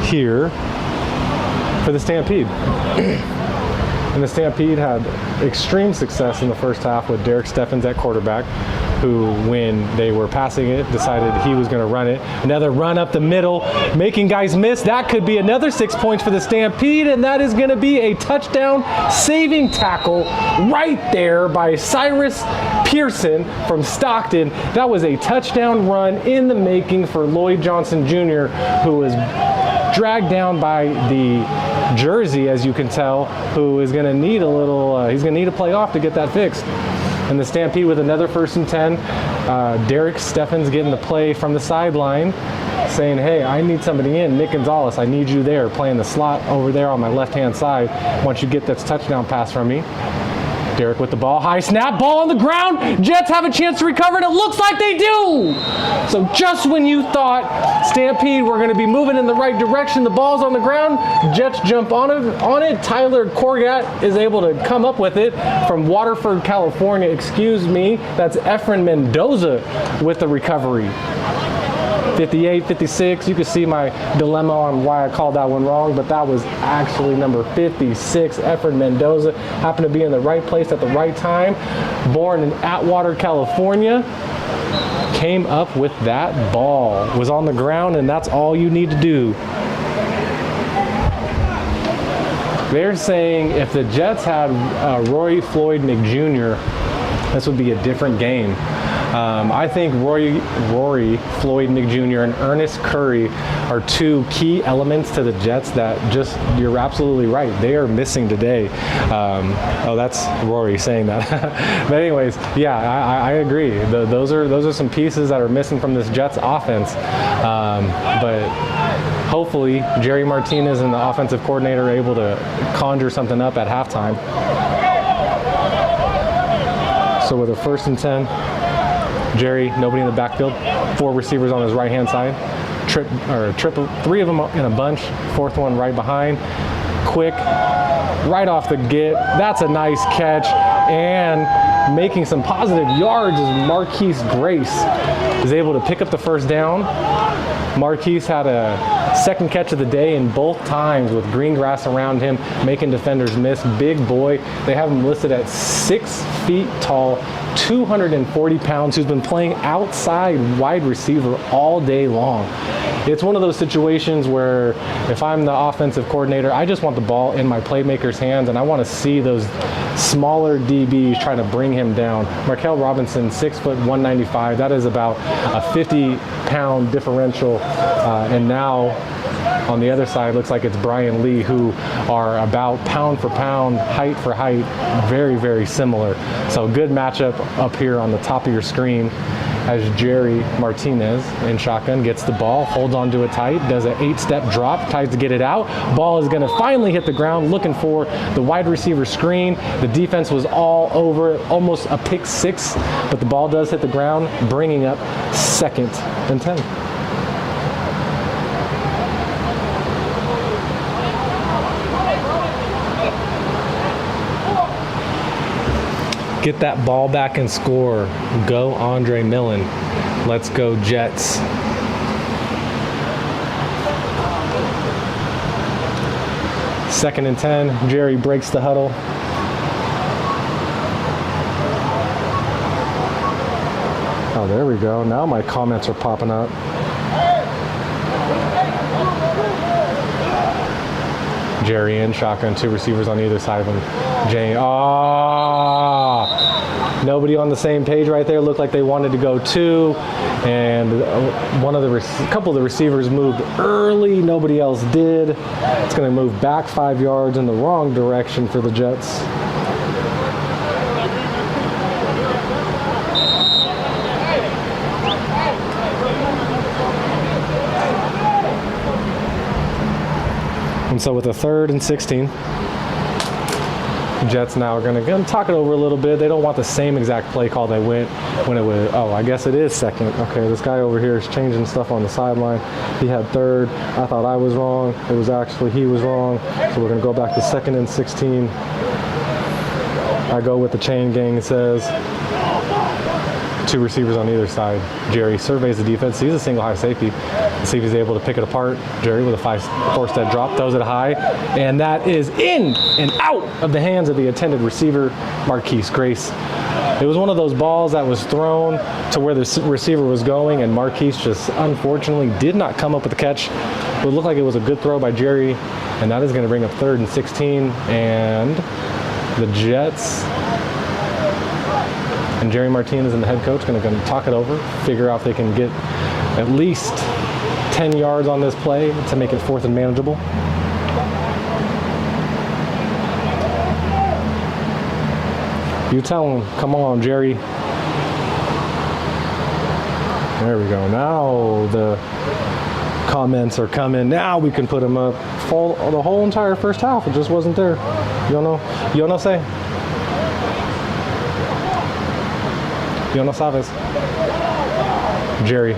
here for the Stampede. And the Stampede had extreme success in the first half with Derek Steffens at quarterback, who, when they were passing it, decided he was going to run it. Another run up the middle, making guys miss. That could be another 6 points for the Stampede, and that is going to be a touchdown saving tackle right there by Cyrus Pearson from Stockton. That was a touchdown run in the making for Lloyd Johnson Jr., who was dragged down by the jersey, as you can tell, who is going to need a little, he's going to need a play off to get that fixed. And the Stampede with another 1st and 10. Derek Steffens getting the play from the sideline, saying, hey, I need somebody in. Nick Gonzalez, I need you there, playing the slot over there on my left-hand side once you get this touchdown pass from me. Derek with the ball, high snap, ball on the ground. Jets have a chance to recover, and it looks like they do. So just when you thought Stampede were going to be moving in the right direction, the ball's on the ground, Jets jump on it. Tyler Corgat is able to come up with it from Waterford, California. Excuse me, that's Efren Mendoza with the recovery. 58, 56, you can see my dilemma on why I called that one wrong, but that was actually number 56, Efren Mendoza. Happened to be in the right place at the right time. Born in Atwater, California. Came up with that ball. Was on the ground, and that's all you need to do. They're saying if the Jets had Roy Floyd McJr., this would be a different game. I think Rory Floyd McJr. and Ernest Curry are 2 key elements to the Jets that just, you're absolutely right, they are missing today. Oh, that's Rory saying that. But anyways, yeah, I agree. Those are some pieces that are missing from this Jets offense. But hopefully Jerry Martinez and the offensive coordinator are able to conjure something up at halftime. So with a 1st and 10, Jerry, nobody in the backfield, 4 receivers on his right-hand side, triple, 3 of them in a bunch, 4th one right behind, quick, right off the get. That's a nice catch, and making some positive yards is Marquise Grace is able to pick up the 1st down. Marquise had a 2nd catch of the day, and both times with green grass around him, making defenders miss. Big boy. They have him listed at 6 feet tall, 240 pounds, who's been playing outside wide receiver all day long. It's one of those situations where if I'm the offensive coordinator, I just want the ball in my playmaker's hands, and I want to see those smaller DBs trying to bring him down. Markel Robinson, 6 foot 195. That is about a 50-pound differential. And now on the other side, looks like it's Brian Lee, who are about pound for pound, height for height, very, very similar. So good matchup up here on the top of your screen as Jerry Martinez in shotgun gets the ball, holds onto it tight, does an 8-step drop, tries to get it out. Ball is going to finally hit the ground, looking for the wide receiver screen. The defense was all over it, almost a pick 6, but the ball does hit the ground, bringing up 2nd and 10. Get that ball back and score. Go Andre Millen. Let's go Jets. Second and 10. Jerry breaks the huddle. Oh, there we go. Now my comments are popping up. Jerry in shotgun, 2 receivers on either side of him. Jane, nobody on the same page right there. Looked like they wanted to go 2, and couple of the receivers moved early. Nobody else did. It's going to move back 5 yards in the wrong direction for the Jets. And so with a 3rd and 16, Jets now are going to talk it over a little bit. They don't want the same exact play call they went when it was, I guess it is 2nd. Okay, this guy over here is changing stuff on the sideline. He had 3rd. I thought I was wrong. It was actually he was wrong. So we're going to go back to 2nd and 16. I go with the chain gang. It says 2 receivers on either side. Jerry surveys the defense, sees a single high safety. See if he's able to pick it apart. Jerry with a 4-step drop, throws it high, and that is in and out of the hands of the intended receiver, Marquise Grace. It was one of those balls that was thrown to where the receiver was going, and Marquise just unfortunately did not come up with the catch. It looked like it was a good throw by Jerry, and that is going to bring up 3rd and 16, and the Jets and Jerry Martinez and the head coach going to talk it over, figure out if they can get at least 10 yards on this play to make it 4th and manageable. You tell him, come on, Jerry. There we go. Now the comments are coming. Now we can put them up. The whole entire first half, it just wasn't there. You know say? You no sabes. Jerry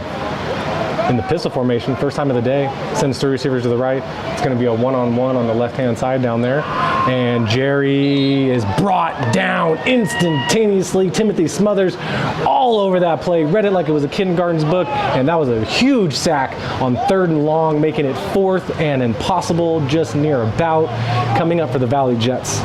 in the pistol formation, first time of the day, sends 3 receivers to the right. It's going to be a one-on-one on the left-hand side down there. And Jerry is brought down instantaneously. Timothy Smothers all over that play. Read it like it was a kindergarten's book. And that was a huge sack on 3rd and long, making it 4th and impossible, just near about, coming up for the Valley Jets.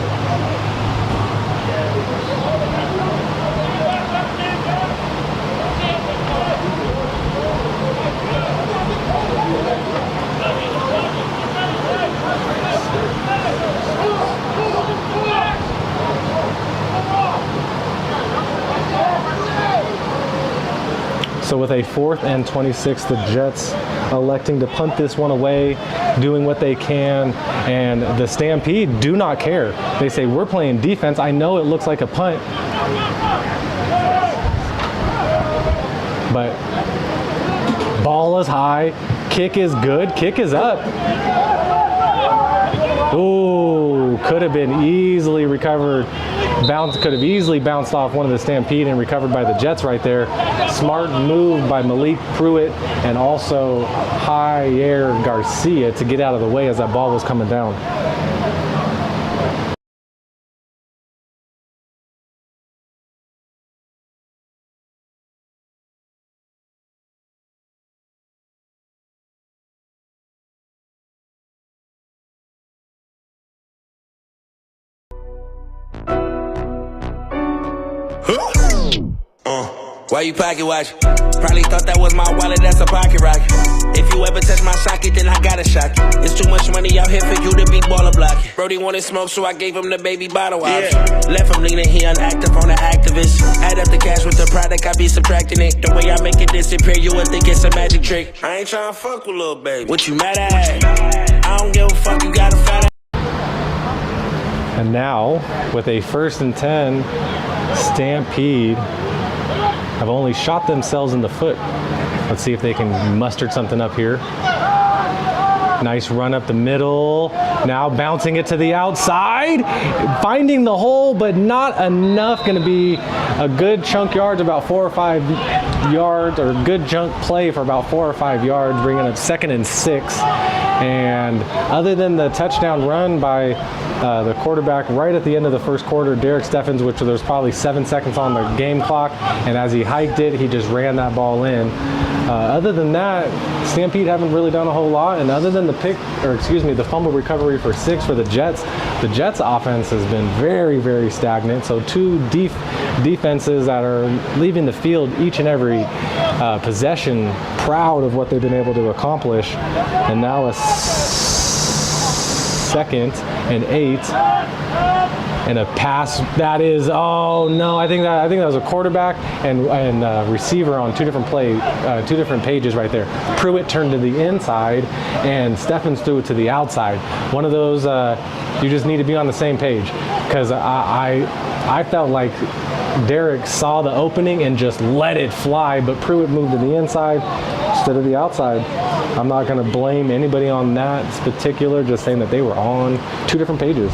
So with a 4th and 26, the Jets electing to punt this one away, doing what they can, and the Stampede do not care. They say, we're playing defense. I know it looks like a punt, but ball is high, kick is good, kick is up. Ooh, could have been easily recovered. Could have easily bounced off one of the Stampede and recovered by the Jets right there. Smart move by Malik Pruitt and also Jair Garcia to get out of the way as that ball was coming down. Why you pocket watch? Probably thought that was my wallet, that's a pocket rocket. If you ever touch my socket, then I gotta shock it. It's too much money out here for you to be baller blocking. Brody wanted smoke, so I gave him the baby bottle option. Left him leaning, he unactive on the activist. Add up the cash with the product, I be subtracting it. The way I make it disappear, you would think it's a magic trick. I ain't tryna fuck with little baby. What you mad at? I don't give a fuck, you gotta fight. And now, with a 1st and 10, Stampede have only shot themselves in the foot. Let's see if they can muster something up here. Nice run up the middle. Now bouncing it to the outside. Finding the hole, but not enough. Going to be a good chunk yards, about 4 or 5 yards, or good chunk play for about 4 or 5 yards, bringing up 2nd and 6. And other than the touchdown run by the quarterback right at the end of the first quarter, Derek Steffens, which there was probably 7 seconds on the game clock, and as he hiked it, he just ran that ball in. Other than that, Stampede haven't really done a whole lot, and other than the fumble recovery for 6 for the Jets offense has been very, very stagnant. So 2 defenses that are leaving the field each and every possession, proud of what they've been able to accomplish. And now a 2nd and 8. And a pass that is, oh no, I think that was a quarterback and receiver on two different pages right there. Pruitt turned to the inside and Steffens threw it to the outside. One of those, you just need to be on the same page, because I felt like Derek saw the opening and just let it fly, but Pruitt moved to the inside instead of the outside. I'm not going to blame anybody on that particular, just saying that they were on two different pages.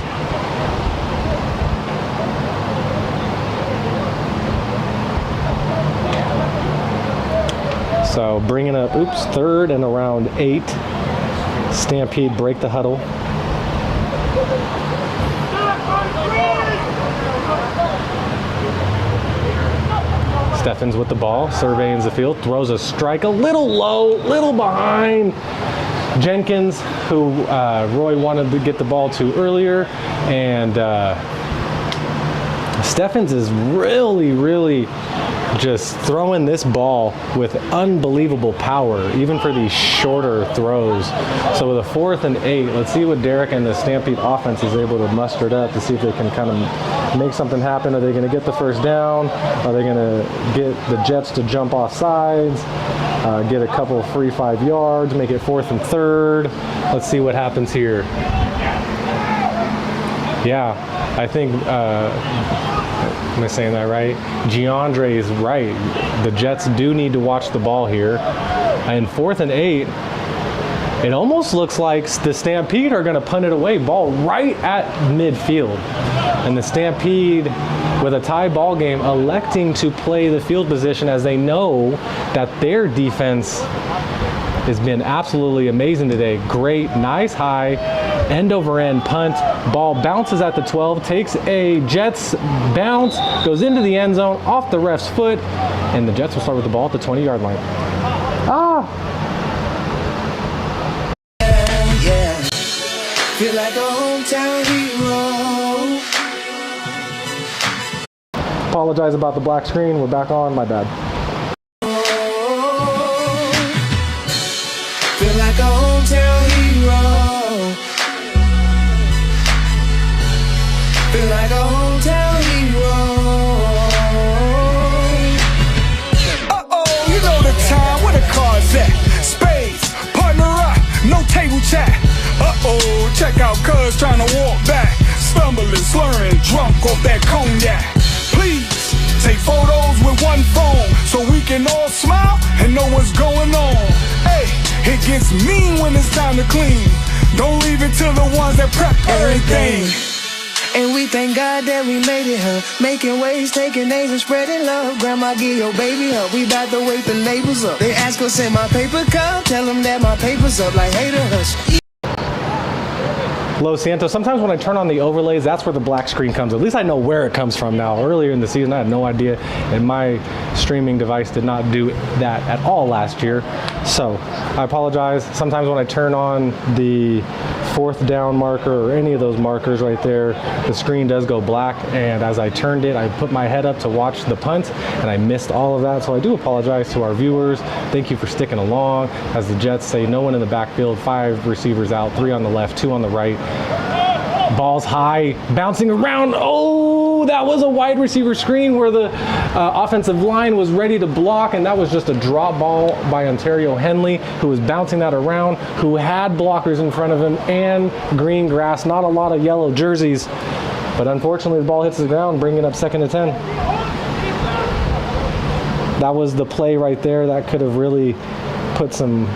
So bringing up, 3rd and around 8. Stampede break the huddle. Steffens with the ball, surveying the field, throws a strike a little low, little behind Jenkins, who Roy wanted to get the ball to earlier, and Steffens is really just throwing this ball with unbelievable power, even for these shorter throws. So with a 4th and 8, let's see what Derek and the Stampede offense is able to muster it up to see if they can kind of make something happen. Are they going to get the first down? Are they going to get the Jets to jump off sides, get a couple of free 5 yards, make it 4th and 3rd? Let's see what happens here. Yeah, I think, am I saying that right? Giandre is right. The Jets do need to watch the ball here. And 4th and 8, it almost looks like the Stampede are going to punt it away. Ball right at midfield. And the Stampede, with a tie ball game, electing to play the field position as they know that their defense has been absolutely amazing today. Great, nice high, end over end punt. Ball bounces at the 12, takes a Jets bounce, goes into the end zone, off the ref's foot, and the Jets will start with the ball at the 20-yard line. Yeah, feel like a hometown hero. Apologize about the black screen. We're back on. My bad. Feel like a hometown hero. Feel like a hometown hero. Uh-oh, you know the time, where the cards at? Spades, partner up, no table chat. Uh-oh, check out cuz trying to walk back, stumbling, slurring, drunk off that cognac. Please, take photos with one phone so we can all smile and know what's going on. Hey, it gets mean when it's time to clean. Don't leave it to the ones that prep everything. And we thank God that we made it, huh? Making waves, taking names and spreading love. Grandma, give your baby up. We bout to wake the neighbors up. They ask us in my paper cup. Tell them that my paper's up like hater hush. Los Santos, sometimes when I turn on the overlays, that's where the black screen comes. At least I know where it comes from now. Earlier in the season, I had no idea, and my streaming device did not do that at all last year. So I apologize. Sometimes when I turn on the 4th down marker or any of those markers right there, the screen does go black, and as I turned it, I put my head up to watch the punt, and I missed all of that. So I do apologize to our viewers. Thank you for sticking along. As the Jets say, no one in the backfield, 5 receivers out, 3 on the left, 2 on the right. Ball's high, bouncing around. Oh, that was a wide receiver screen where the offensive line was ready to block, and that was just a drop ball by Ontario Henley, who was bouncing that around, who had blockers in front of him and green grass, not a lot of yellow jerseys. But unfortunately, the ball hits the ground, bringing up 2nd and 10. That was the play right there that could have really put some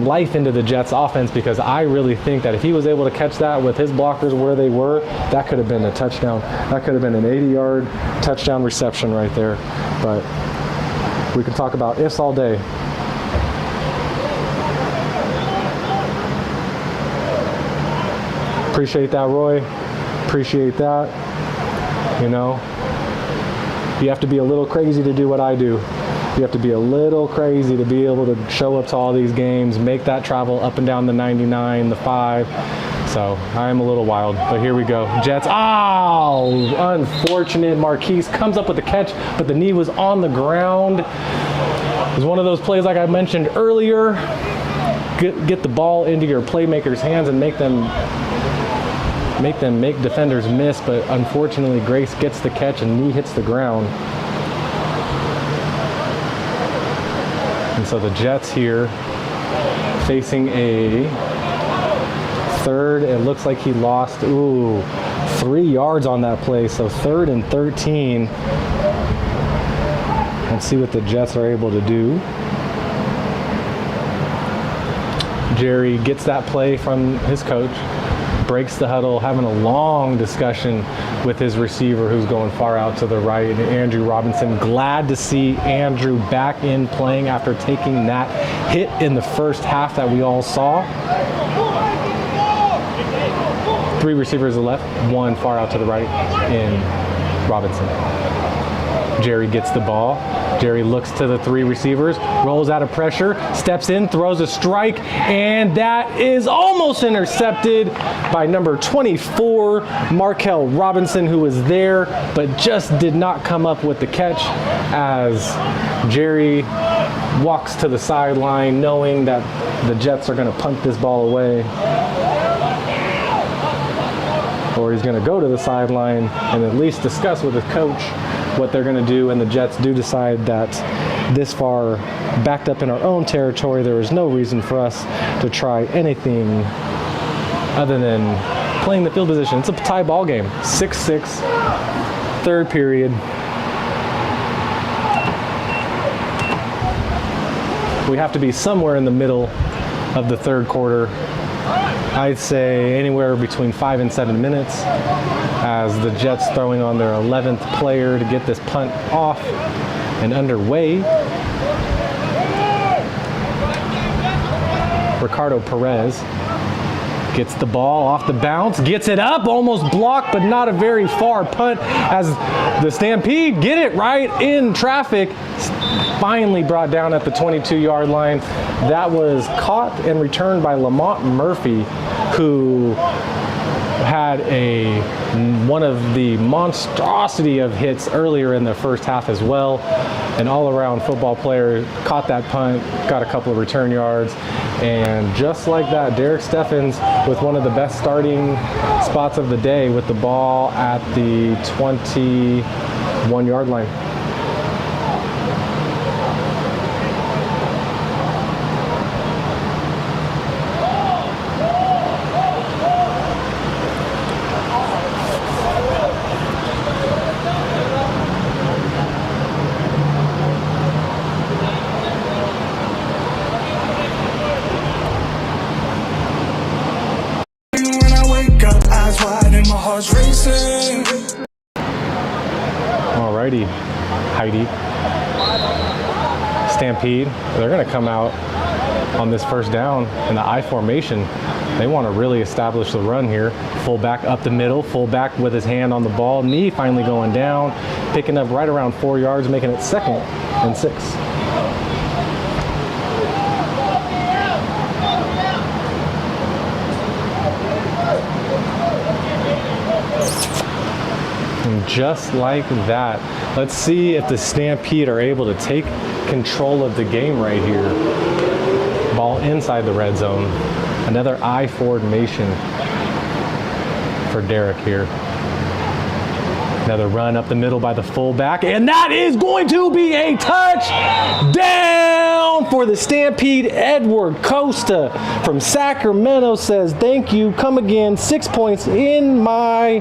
life into the Jets offense, because I really think that if he was able to catch that with his blockers where they were, that could have been a touchdown. That could have been an 80-yard touchdown reception right there. But we could talk about ifs all day. Appreciate that, Roy. Appreciate that. You know, you have to be a little crazy to do what I do. You have to be a little crazy to be able to show up to all these games, make that travel up and down the 99, the 5. So I am a little wild, but here we go. Jets, unfortunate. Marquise comes up with the catch, but the knee was on the ground. It was one of those plays like I mentioned earlier. get the ball into your playmakers' hands and make them make defenders miss, but unfortunately Grace gets the catch and knee hits the ground. And so the Jets here facing a third. It looks like he lost 3 yards on that play, so 3rd and 13. Let's see what the Jets are able to do. Jerry gets that play from his coach, breaks the huddle, having a long discussion with his receiver who's going far out to the right, Andrew Robinson. Glad to see Andrew back in playing after taking that hit in the first half that we all saw. 3 receivers to the left, 1 far out to the right in Robinson. Jerry gets the ball. Jerry looks to the 3 receivers, rolls out of pressure, steps in, throws a strike, and that is almost intercepted by number 24, Markel Robinson, who was there, but just did not come up with the catch as Jerry walks to the sideline knowing that the Jets are going to punt this ball away. Or he's going to go to the sideline and at least discuss with his coach what they're going to do, and the Jets do decide that this far backed up in our own territory, there is no reason for us to try anything other than playing the field position. It's a tie ball game, 6-6, 3rd period. We have to be somewhere in the middle of the 3rd quarter. I'd say anywhere between 5 and 7 minutes, as the Jets throwing on their 11th player to get this punt off and underway. Ricardo Perez gets the ball off the bounce, gets it up, almost blocked, but not a very far punt as the Stampede get it right in traffic. Finally brought down at the 22-yard line. That was caught and returned by Lamont Murphy, who had one of the monstrosity of hits earlier in the first half as well. An all-around football player, caught that punt, got a couple of return yards, and just like that, Derek Steffens with one of the best starting spots of the day with the ball at the 21-yard line. Alrighty, Heidi. Stampede, they're going to come out on this first down in the I formation. They want to really establish the run here. Fullback up the middle, fullback with his hand on the ball, knee finally going down, picking up right around 4 yards, making it 2nd and 6. And just like that, let's see if the Stampede are able to take control of the game right here. Ball inside the red zone. Another I formation for Derek here. Another run up the middle by the fullback, and that is going to be a touchdown for the Stampede. Edward Costa from Sacramento says, "Thank you, come again, 6 points in my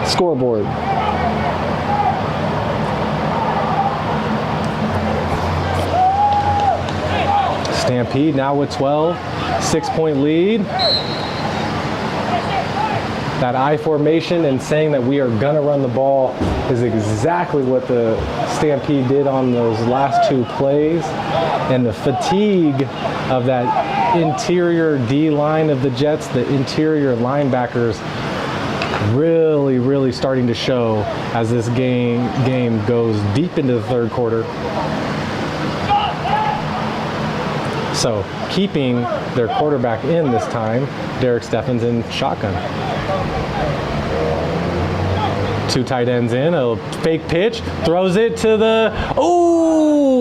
scoreboard." Stampede now with 12, 6-point lead. That I formation and saying that we are going to run the ball is exactly what the Stampede did on those last 2 plays. And the fatigue of that interior D line of the Jets, the interior linebackers, really starting to show as this game goes deep into the 3rd quarter. So keeping their quarterback in this time, Derek Steffens in shotgun. Two tight ends in, a fake pitch, throws it to the,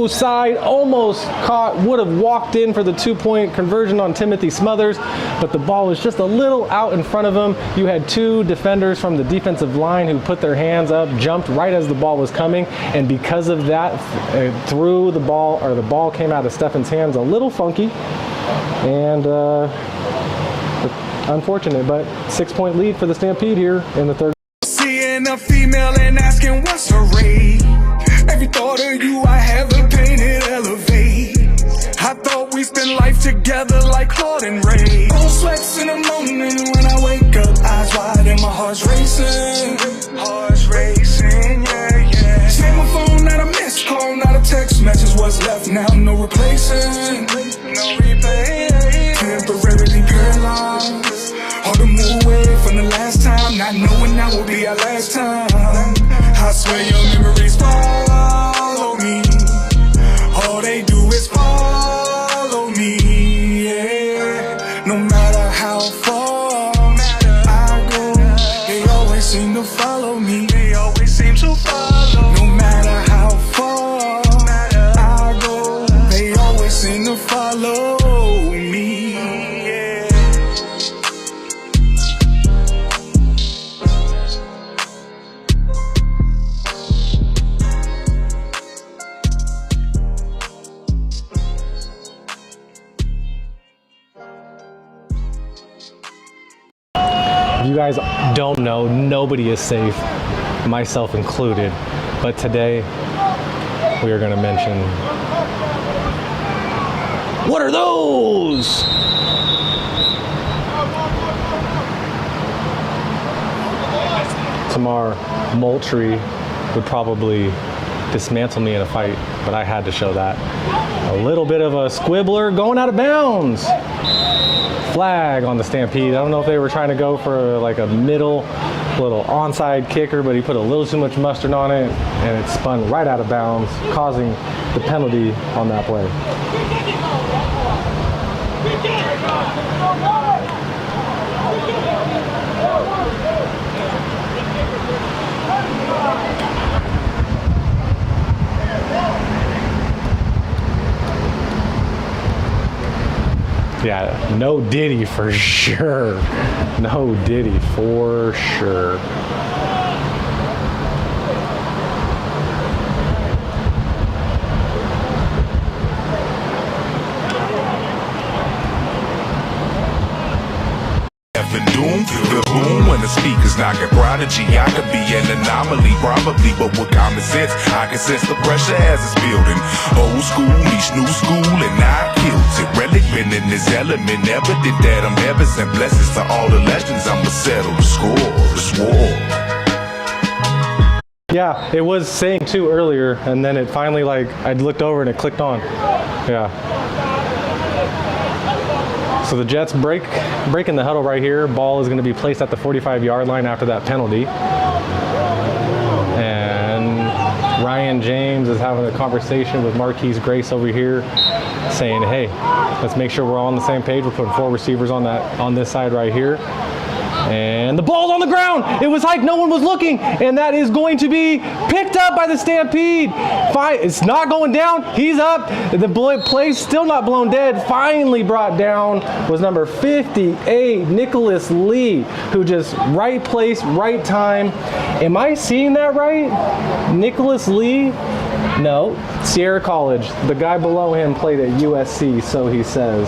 side, almost caught, would have walked in for the 2-point conversion on Timothy Smothers, but the ball was just a little out in front of him. You had two defenders from the defensive line who put their hands up, jumped right as the ball was coming, and because of that, threw the ball, or the ball came out of Stefan's hands a little funky, and unfortunate, but 6-point lead for the Stampede here in the third. Seeing a female and asking what's her rate. Every thought of you I have a painted elevate. I thought we spent life together like Claude and Ray. Cold sweats in the morning when I wake up, eyes wide and my heart's racing. Heart's racing, yeah. Save my phone, not a missed call, not a text message. What's left now, no replacing. No replay. Temporarily paralyzed. Hard to move away from the last time, not knowing that will be our last time. I swear your memories follow me. All they do is follow me, yeah. No matter how far I go, they always seem to follow me. They always seem to follow. No matter how far I go, they always seem to follow me, yeah. If you guys don't know, nobody is safe, myself included. But today, we are going to mention, what are those? Tamar Moultrie would probably dismantle me in a fight, but I had to show that. A little bit of a squibbler going out of bounds. Flag on the Stampede. I don't know if they were trying to go for like a little onside kicker, but he put a little too much mustard on it and it spun right out of bounds, causing the penalty on that play. Yeah, no Diddy for sure. No Diddy for sure. Doom, the boom when the speakers knocking prodigy. I could be an anomaly, probably, but with common sense, I can sense the pressure as it's building. Old school meets new school, and I killed it. Relic been in this element, evident that I'm heavens and blessings to all the legends. I'ma settle the score, this war. Yeah, it was saying two earlier, and then it finally, like, I looked over and it clicked on. Yeah. So the Jets breaking the huddle right here. Ball is going to be placed at the 45-yard line after that penalty. And Ryan James is having a conversation with Marquise Grace over here, saying, hey, let's make sure we're all on the same page. We're putting 4 receivers on this side right here. And the ball's on the ground. It was hiked. No one was looking. And that is going to be picked up by the Stampede. It's not going down. He's up. The play's still not blown dead. Finally brought down was number 58, Nicholas Lee, who just right place, right time. Am I seeing that right? Nicholas Lee? No. Sierra College. The guy below him played at USC, so he says.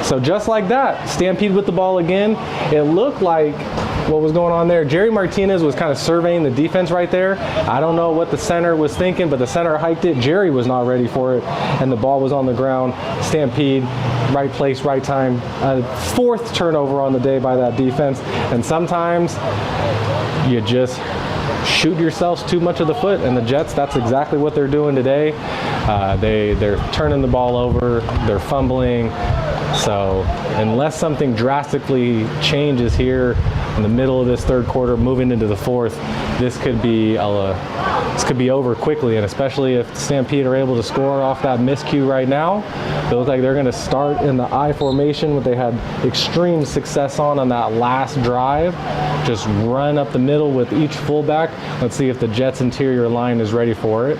So just like that, Stampede with the ball again. It looked like what was going on there. Jerry Martinez was kind of surveying the defense right there. I don't know what the center was thinking, but the center hiked it. Jerry was not ready for it, and the ball was on the ground. Stampede, right place, right time. 4th turnover on the day by that defense. And sometimes you just shoot yourselves too much of the foot, and the Jets, that's exactly what they're doing today. They're turning the ball over, they're fumbling. So unless something drastically changes here, in the middle of this third quarter, moving into the fourth, this could be over quickly, and especially if Stampede are able to score off that miscue right now. It looks like they're going to start in the I formation, what they had extreme success on that last drive. Just run up the middle with each fullback. Let's see if the Jets interior line is ready for it.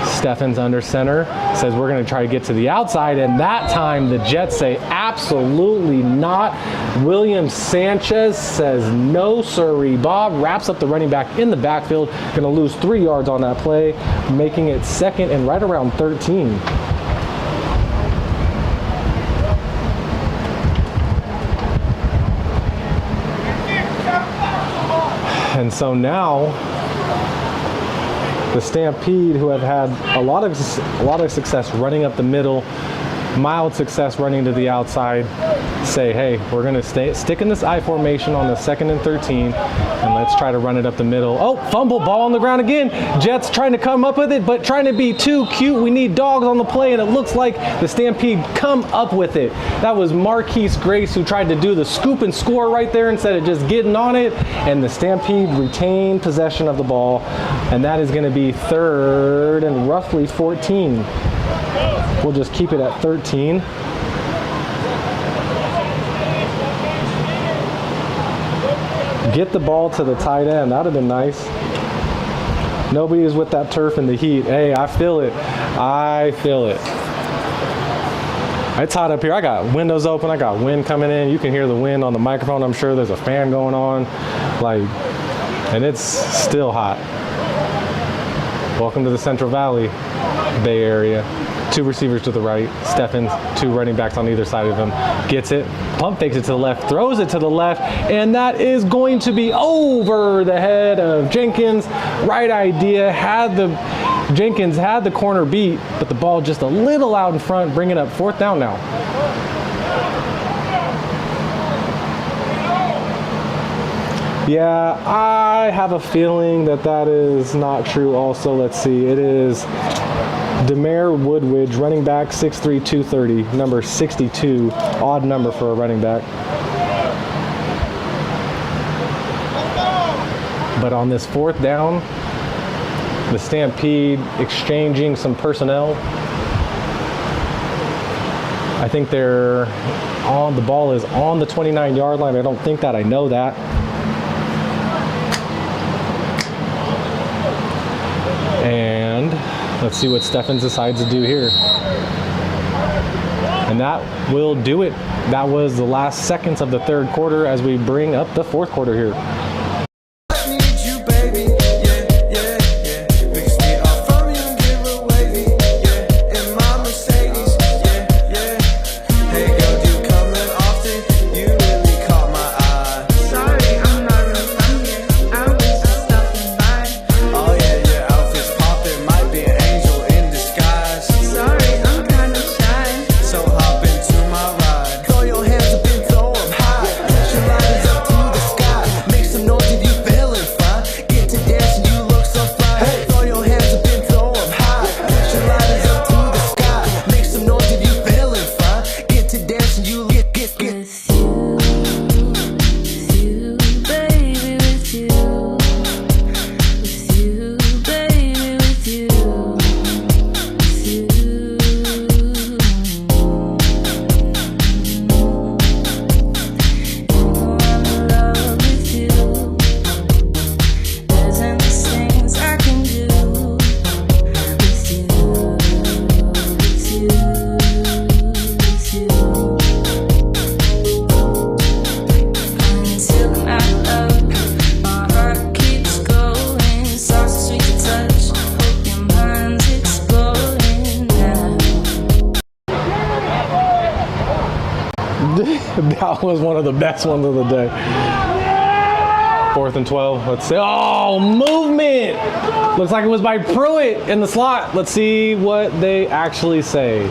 Steffens under center, says we're going to try to get to the outside, and that time the Jets say absolutely not. William Sanchez says no sirree. Bob wraps up the running back in the backfield, going to lose 3 yards on that play, making it second and right around 13. And so now the Stampede, who have had a lot of success running up the middle, mild success running to the outside, say, hey, we're going to stick in this I formation on the 2nd and 13, and let's try to run it up the middle. Oh, fumble, ball on the ground again. Jets trying to come up with it, but trying to be too cute. We need dogs on the play, and it looks like the Stampede come up with it. That was Marquise Grace who tried to do the scoop and score right there instead of just getting on it, and the Stampede retained possession of the ball, and that is going to be 3rd and roughly 14. We'll just keep it at 13. Get the ball to the tight end. That would have been nice. Nobody is with that turf in the heat. Hey, I feel it. I feel it. It's hot up here. I got windows open. I got wind coming in. You can hear the wind on the microphone. I'm sure there's a fan going on. And it's still hot. Welcome to the Central Valley, Bay Area. 2 receivers to the right, Steffens, 2 running backs on either side of him. Gets it, pump fakes it to the left, throws it to the left, and that is going to be over the head of Jenkins. Right idea, Jenkins had the corner beat, but the ball just a little out in front, bringing up 4th down now. Yeah, I have a feeling that is not true also. Let's see, it is Demare Woodwidge, running back, 6'3", 230, number 62, odd number for a running back. But on this 4th down, the Stampede exchanging some personnel. I think the ball is on the 29-yard line. I don't think that, I know that. And let's see what Steffens decides to do here. And that will do it. That was the last seconds of the 3rd quarter as we bring up the 4th quarter here. That was one of the best ones of the day. 4th and 12. Let's see. Oh, movement! Looks like it was by Pruitt in the slot. Let's see what they actually say.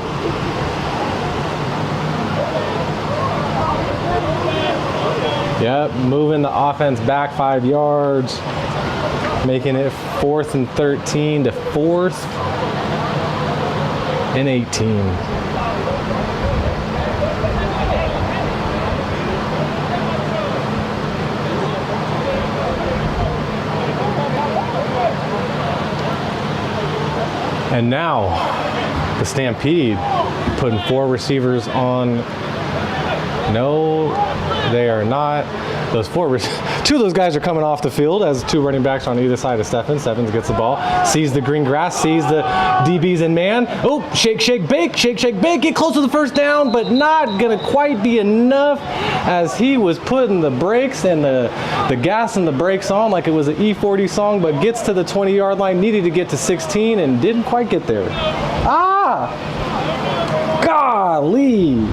Yep, moving the offense back 5 yards, making it 4th and 13 to 4th and 18. And now the Stampede putting 4 receivers on. No, they are not. Those 2 of those guys are coming off the field as 2 running backs on either side of Stephens. Stephens gets the ball, sees the green grass, sees the DBs in man. Oh, shake, shake, bake, shake, shake, bake. Get close to the first down, but not gonna quite be enough as he was putting the brakes and the gas and the brakes on like it was an E40 song, but gets to the 20-yard line, needed to get to 16 and didn't quite get there. Ah! Golly!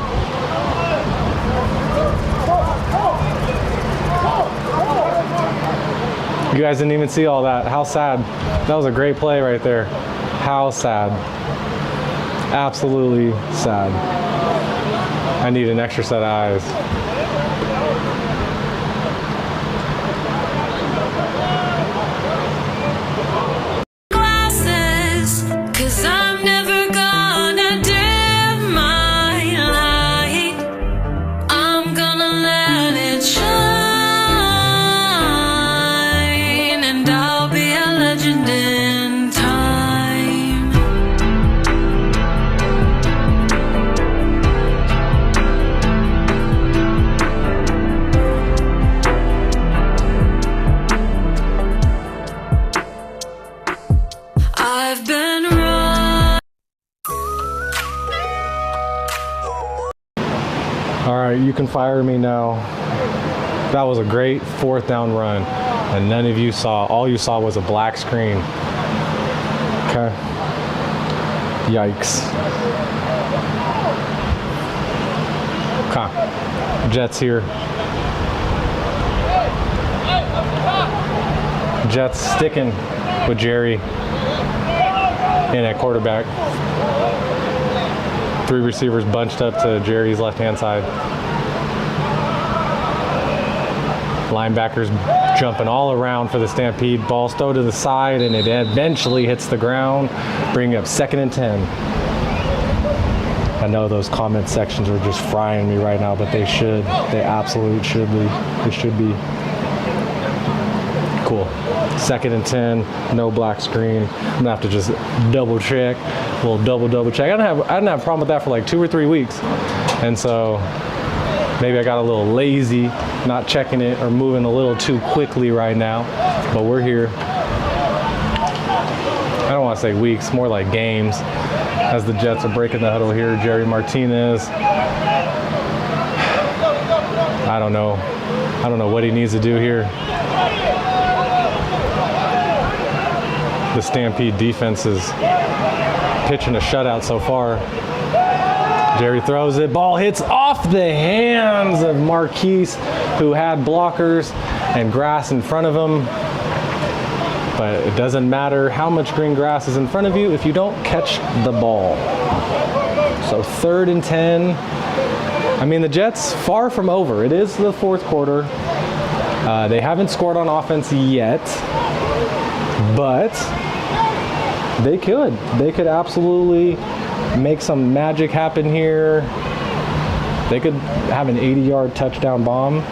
You guys didn't even see all that. How sad. That was a great play right there. How sad. Absolutely sad. I need an extra set of eyes. Glasses, 'cause I'm never gonna dim my light. I'm gonna let it shine, and I'll be a legend in time. I've been wrong. All right, you can fire me now. That was a great 4th down run, and none of you saw. All you saw was a black screen. Okay. Yikes. Okay. Jets here. Jets sticking with Jerry in at quarterback. 3 receivers bunched up to Jerry's left-hand side. Linebackers jumping all around for the Stampede. Ball stowed to the side, and it eventually hits the ground, bringing up 2nd and 10. I know those comment sections are just frying me right now, but they should. They absolutely should be. They should be. Cool. 2nd and 10, no black screen. I'm gonna have to just double check, a little double check. I didn't have a problem with that for like 2 or 3 weeks, and so maybe I got a little lazy, not checking it or moving a little too quickly right now. But we're here. I don't want to say weeks, more like games, as the Jets are breaking the huddle here. Jerry Martinez. I don't know what he needs to do here. The Stampede defense is pitching a shutout so far. Jerry throws it. Ball hits off the hands of Marquise, who had blockers and grass in front of him. But it doesn't matter how much green grass is in front of you if you don't catch the ball. So 3rd and 10. I mean, the Jets far from over. It is the 4th quarter. They haven't scored on offense yet, but they could. They could absolutely make some magic happen here. They could have an 80-yard touchdown bomb.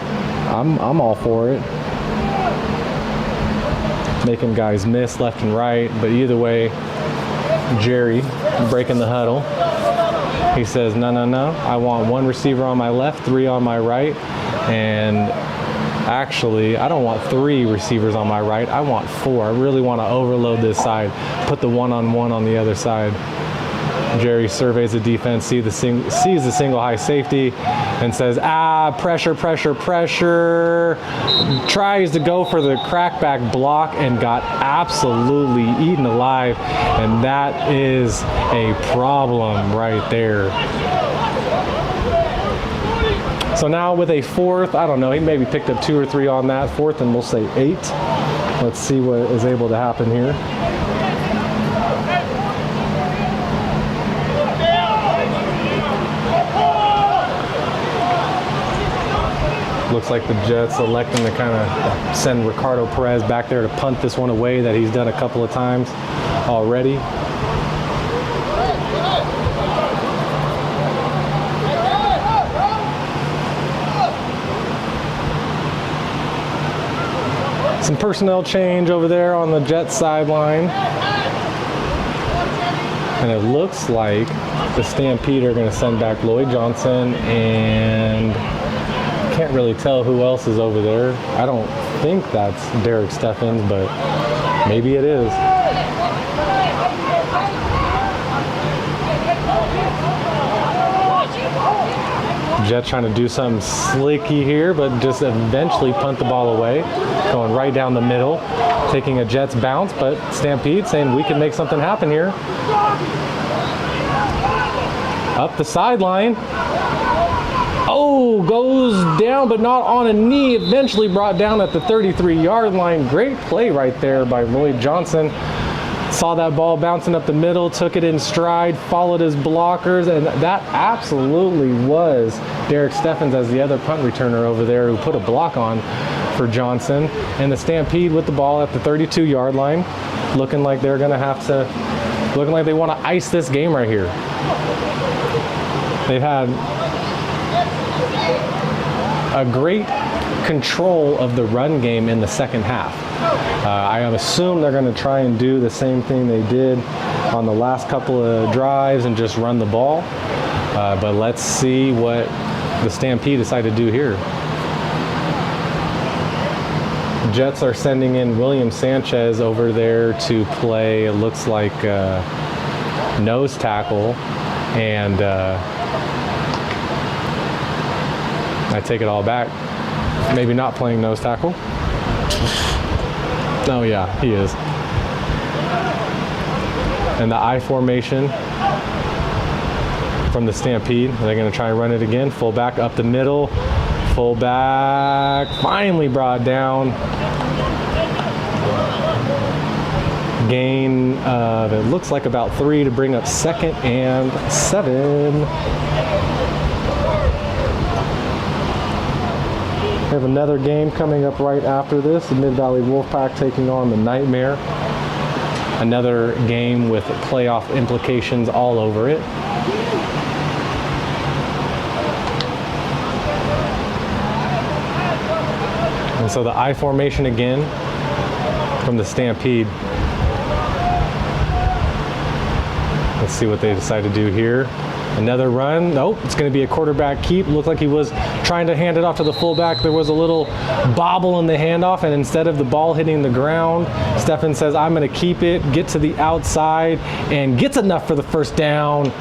I'm all for it. Making guys miss left and right, but either way, Jerry breaking the huddle. He says, no. I want 1 receiver on my left, 3 on my right, and actually, I don't want 3 receivers on my right. I want 4. I really want to overload this side. Put the one-on-one on the other side. Jerry surveys the defense, sees the single high safety, and says, pressure. Tries to go for the crackback block and got absolutely eaten alive. And that is a problem right there. So now with a 4th, I don't know, he maybe picked up 2 or 3 on that 4th, and we'll say 8. Let's see what is able to happen here. Looks like the Jets electing to kind of send Ricardo Perez back there to punt this one away that he's done a couple of times already. Some personnel change over there on the Jets sideline. And it looks like the Stampede are going to send back Lloyd Johnson, and can't really tell who else is over there. I don't think that's Derek Steffens, but maybe it is. Jets trying to do something slicky here, but just eventually punt the ball away, going right down the middle, taking a Jets bounce, but Stampede saying we can make something happen here. Up the sideline. Oh, goes down, but not on a knee. Eventually brought down at the 33-yard line. Great play right there by Lloyd Johnson. Saw that ball bouncing up the middle, took it in stride, followed his blockers, and that absolutely was Derek Steffens as the other punt returner over there who put a block on for Johnson. And the Stampede with the ball at the 32-yard line, looking like they're going to have to, looking like they want to ice this game right here. They've had a great control of the run game in the second half. I assume they're going to try and do the same thing they did on the last couple of drives and just run the ball. But let's see what the Stampede decide to do here. Jets are sending in William Sanchez over there to play, it looks like, nose tackle. And I take it all back. Maybe not playing nose tackle. Oh yeah, he is. And the I formation from the Stampede. They're going to try and run it again. Fullback up the middle. Fullback finally brought down. Gain of, it looks like about 3 to bring up 2nd and 7. We have another game coming up right after this. The Mid-Valley Wolfpack taking on the Nightmare. Another game with playoff implications all over it. And so the I formation again from the Stampede. Let's see what they decide to do here. Another run. Nope, it's going to be a quarterback keep. Looked like he was trying to hand it off to the fullback. There was a little bobble in the handoff, and instead of the ball hitting the ground, Steffens says, I'm going to keep it, get to the outside, and gets enough for the first down.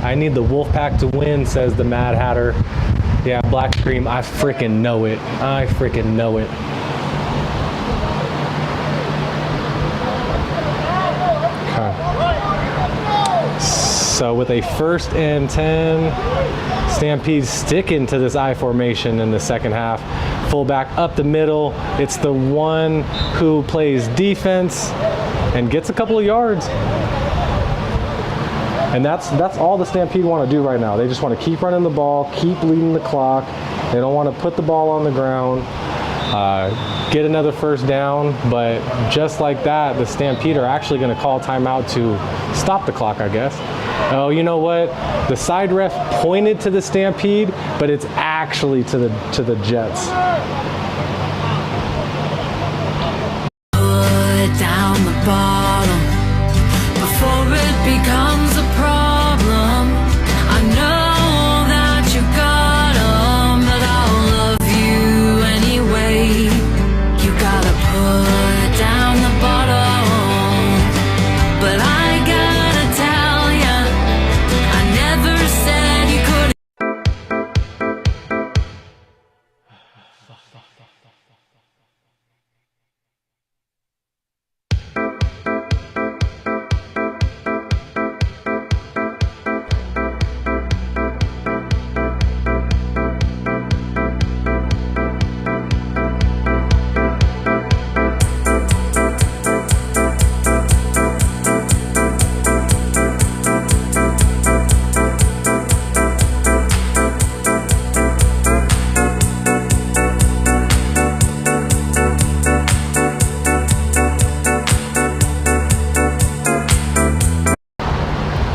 I need the Wolfpack to win, says the Mad Hatter. Yeah, Black Scream, I freaking know it. I freaking know it. So with a 1st and 10, Stampede sticking to this I formation in the second half. Fullback up the middle. It's the one who plays defense and gets a couple of yards. And that's all the Stampede want to do right now. They just want to keep running the ball, keep leading the clock. They don't want to put the ball on the ground, get another first down. But just like that, the Stampede are actually going to call timeout to stop the clock, I guess. Oh, you know what? The side ref pointed to the Stampede, but it's actually to the Jets. Put down the bottom before it becomes a problem. I know that you got 'em, but I'll love you anyway. You gotta put down the bottom, but I gotta tell ya, I never said you couldn't.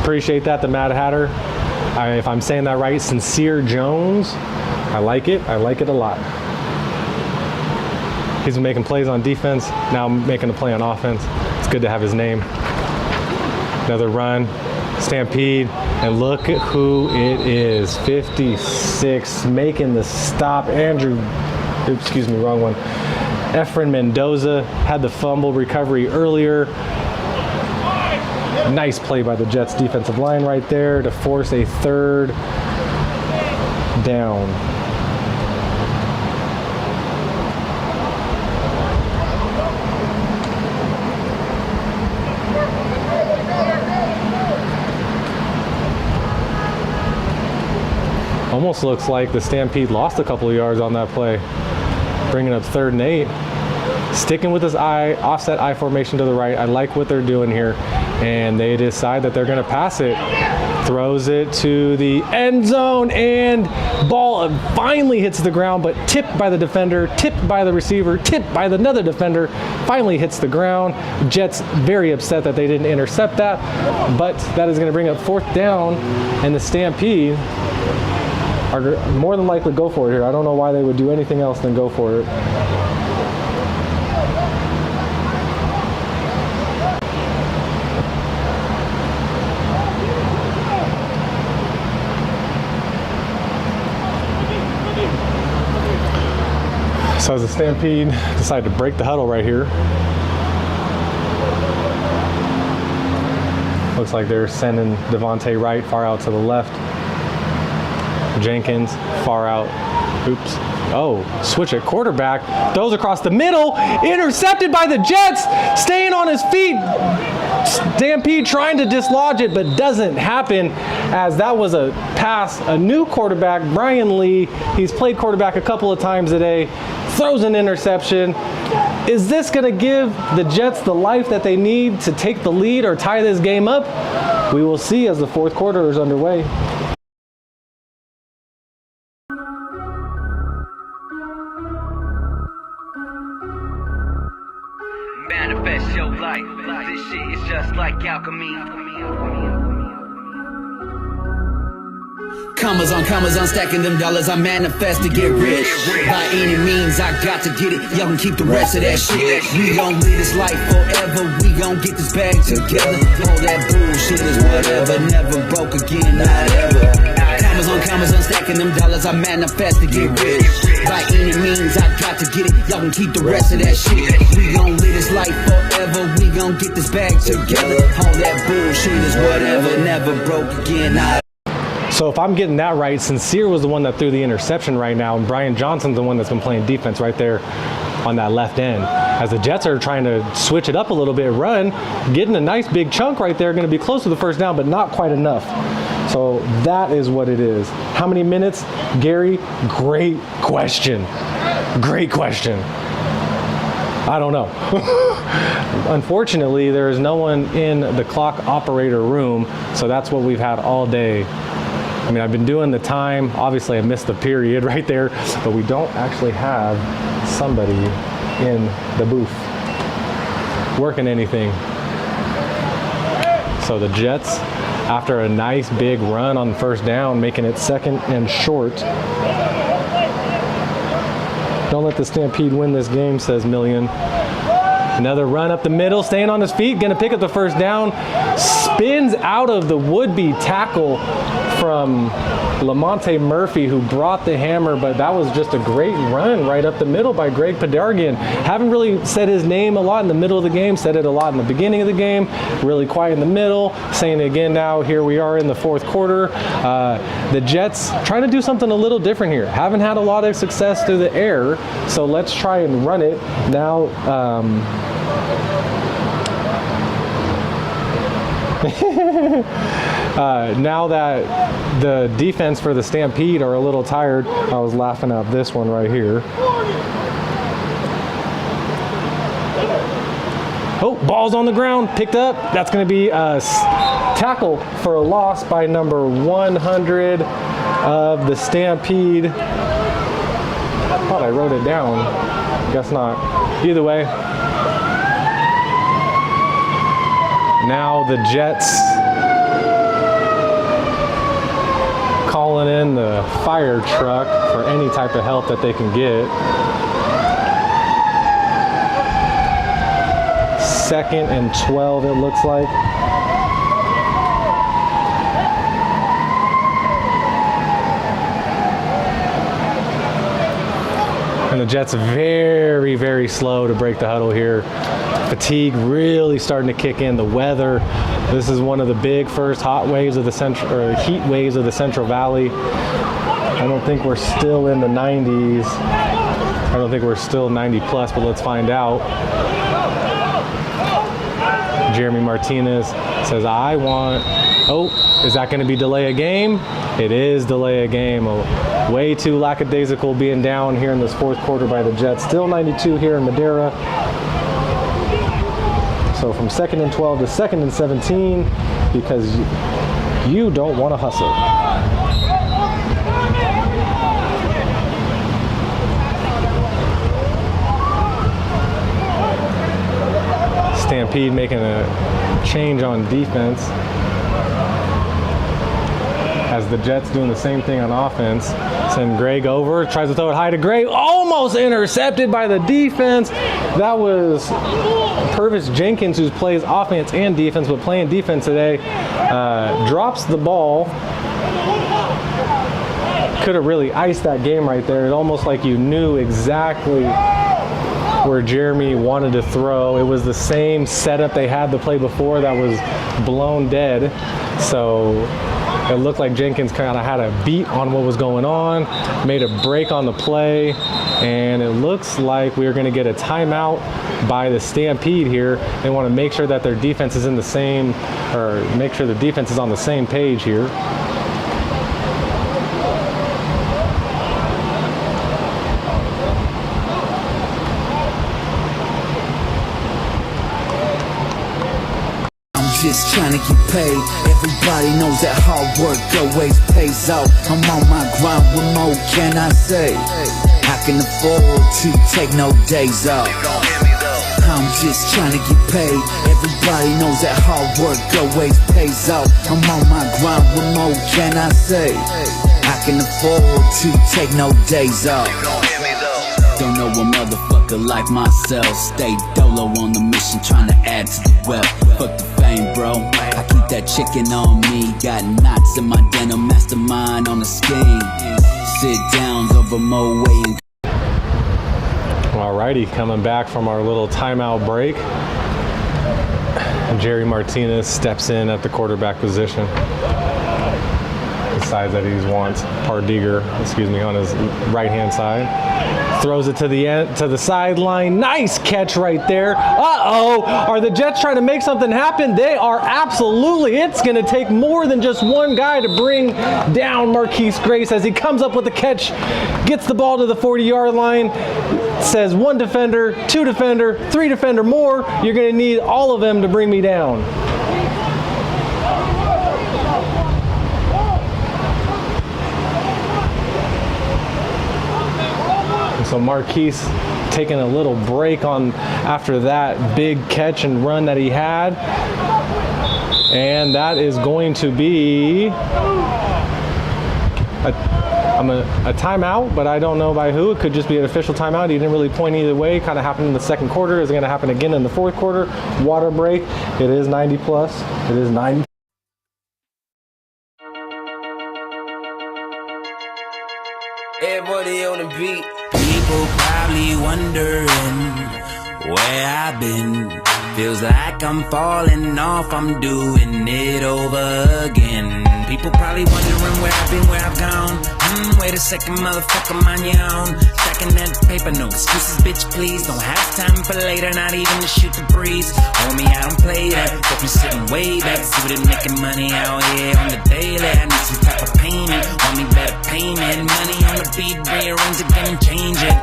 Appreciate that, the Mad Hatter. If I'm saying that right, Sincere Jones. I like it. I like it a lot. He's been making plays on defense, now making a play on offense. It's good to have his name. Another run, Stampede, and look at who it is. 56, making the stop. Excuse me, wrong one. Efren Mendoza had the fumble recovery earlier. Nice play by the Jets defensive line right there to force a 3rd down. Almost looks like the Stampede lost a couple of yards on that play. Bringing up 3rd and 8. Sticking with this offset I formation to the right. I like what they're doing here. And they decide that they're going to pass it. Throws it to the end zone, and ball finally hits the ground, but tipped by the defender, tipped by the receiver, tipped by another defender, finally hits the ground. Jets very upset that they didn't intercept that, but that is going to bring up 4th down, and the Stampede are more than likely go for it here. I don't know why they would do anything else than go for it. So as the Stampede decided to break the huddle right here. Looks like they're sending Devontae Wright far out to the left. Jenkins far out. Oops. Oh, switch at quarterback. Throws across the middle. Intercepted by the Jets. Staying on his feet. Stampede trying to dislodge it, but doesn't happen, as that was a pass. A new quarterback, Brian Lee. He's played quarterback a couple of times today. Throws an interception. Is this going to give the Jets the life that they need to take the lead or tie this game up? We will see as the 4th quarter is underway. Manifest your life. This shit is just like alchemy. Commas on stacking them dollars. I manifest to get rich. By any means, I got to get it. Y'all can keep the rest of that shit. We gon' live this life forever. We gon' get this bag together. All that bullshit is whatever. Never broke again, not ever. Commas on stacking them dollars. I manifest to get rich. By any means, I got to get it. Y'all can keep the rest of that shit. We gon' live this life forever. We gon' get this bag together. All that bullshit is whatever. Never broke again, not ever. So if I'm getting that right, Sincere was the one that threw the interception right now, and Brian Johnson's the one that's been playing defense right there on that left end. As the Jets are trying to switch it up a little bit, run, getting a nice big chunk right there, going to be close to the 1st down, but not quite enough. So that is what it is. How many minutes? Gary, great question. Great question. I don't know. Unfortunately, there is no one in the clock operator room, so that's what we've had all day. I mean, I've been doing the time. Obviously, I missed the period right there, but we don't actually have somebody in the booth working anything. So the Jets, after a nice big run on 1st down, making it 2nd and short. Don't let the Stampede win this game, says Million. Another run up the middle, staying on his feet, gonna pick up the 1st down. Spins out of the would-be tackle from Lamonte Murphy, who brought the hammer, but that was just a great run right up the middle by Greg Padargian. Haven't really said his name a lot in the middle of the game, said it a lot in the beginning of the game, really quiet in the middle, saying it again now. Here we are in the 4th quarter. The Jets trying to do something a little different here. Haven't had a lot of success through the air, so let's try and run it. Now, now that the defense for the Stampede are a little tired, I was laughing at this one right here. Oh, ball's on the ground, picked up. That's going to be a tackle for a loss by number 100 of the Stampede. I thought I wrote it down. Guess not. Either way, now the Jets calling in the fire truck for any type of help that they can get. 2nd and 12, it looks like. And the Jets very, very slow to break the huddle here. Fatigue really starting to kick in. The weather. This is one of the big first hot waves of the heat waves of the Central Valley. I don't think we're still in the 90s. I don't think we're still 90 plus, but let's find out. Jeremy Martinez says, I want, oh, is that going to be delay a game? It is delay a game. Way too lackadaisical being down here in this 4th quarter by the Jets. Still 92 here in Madera. So from 2nd and 12 to 2nd and 17, because you don't want to hustle. Stampede making a change on defense as the Jets doing the same thing on offense. Send Greg over, tries to throw it high to Greg, almost intercepted by the defense. That was Purvis Jenkins, who plays offense and defense, but playing defense today, drops the ball. Could have really iced that game right there. It's almost like you knew exactly where Jeremy wanted to throw. It was the same setup they had the play before that was blown dead. So it looked like Jenkins kind of had a beat on what was going on, made a break on the play, and it looks like we're going to get a timeout by the Stampede here. They want to make sure that their defense is in the same, or make sure the defense is on the same page here. Just trying to get paid. Everybody knows that hard work always pays off. I'm on my grind, what more can I say? I can afford to take no days off. I'm just trying to get paid. Everybody knows that hard work always pays off. I'm on my grind, what more can I say? I can afford to take no days off. Don't know a motherfucker like myself. Stay dolo on the mission, trying to add to the wealth. Fuck the fame, bro. I keep that chicken on me. Got knots in my denim, mastermind on the scheme. Sit downs over Moe and Alrighty, coming back from our little timeout break. Jerry Martinez steps in at the quarterback position. Decides that he wants Pardiger, on his right-hand side. Throws it to the end, to the sideline. Nice catch right there. Uh-oh, are the Jets trying to make something happen? They are absolutely. It's going to take more than just one guy to bring down Marquise Grace as he comes up with the catch, gets the ball to the 40-yard line, says 1 defender, 2 defender, 3 defender more. You're going to need all of them to bring me down. So Marquise taking a little break on after that big catch and run that he had. And that is going to be a timeout, but I don't know by who. It could just be an official timeout. He didn't really point either way. Kind of happened in the 2nd quarter. It's going to happen again in the 4th quarter. Water break. It is 90 plus. It is 90. Everybody on the beat. People probably wondering where I've been. Feels like I'm falling off, I'm doing it over again. People probably wondering where I've been, where I've gone. Wait a second, motherfucker, mind your own. Stacking that paper, no excuses, bitch, please. Don't have time for later, not even to shoot the breeze. Homie, I don't play that. Hope you're sitting way back, suited, making money out here on the daily. I need some type of payment, want me better payment. Money on the beat, rearrange it, then change it.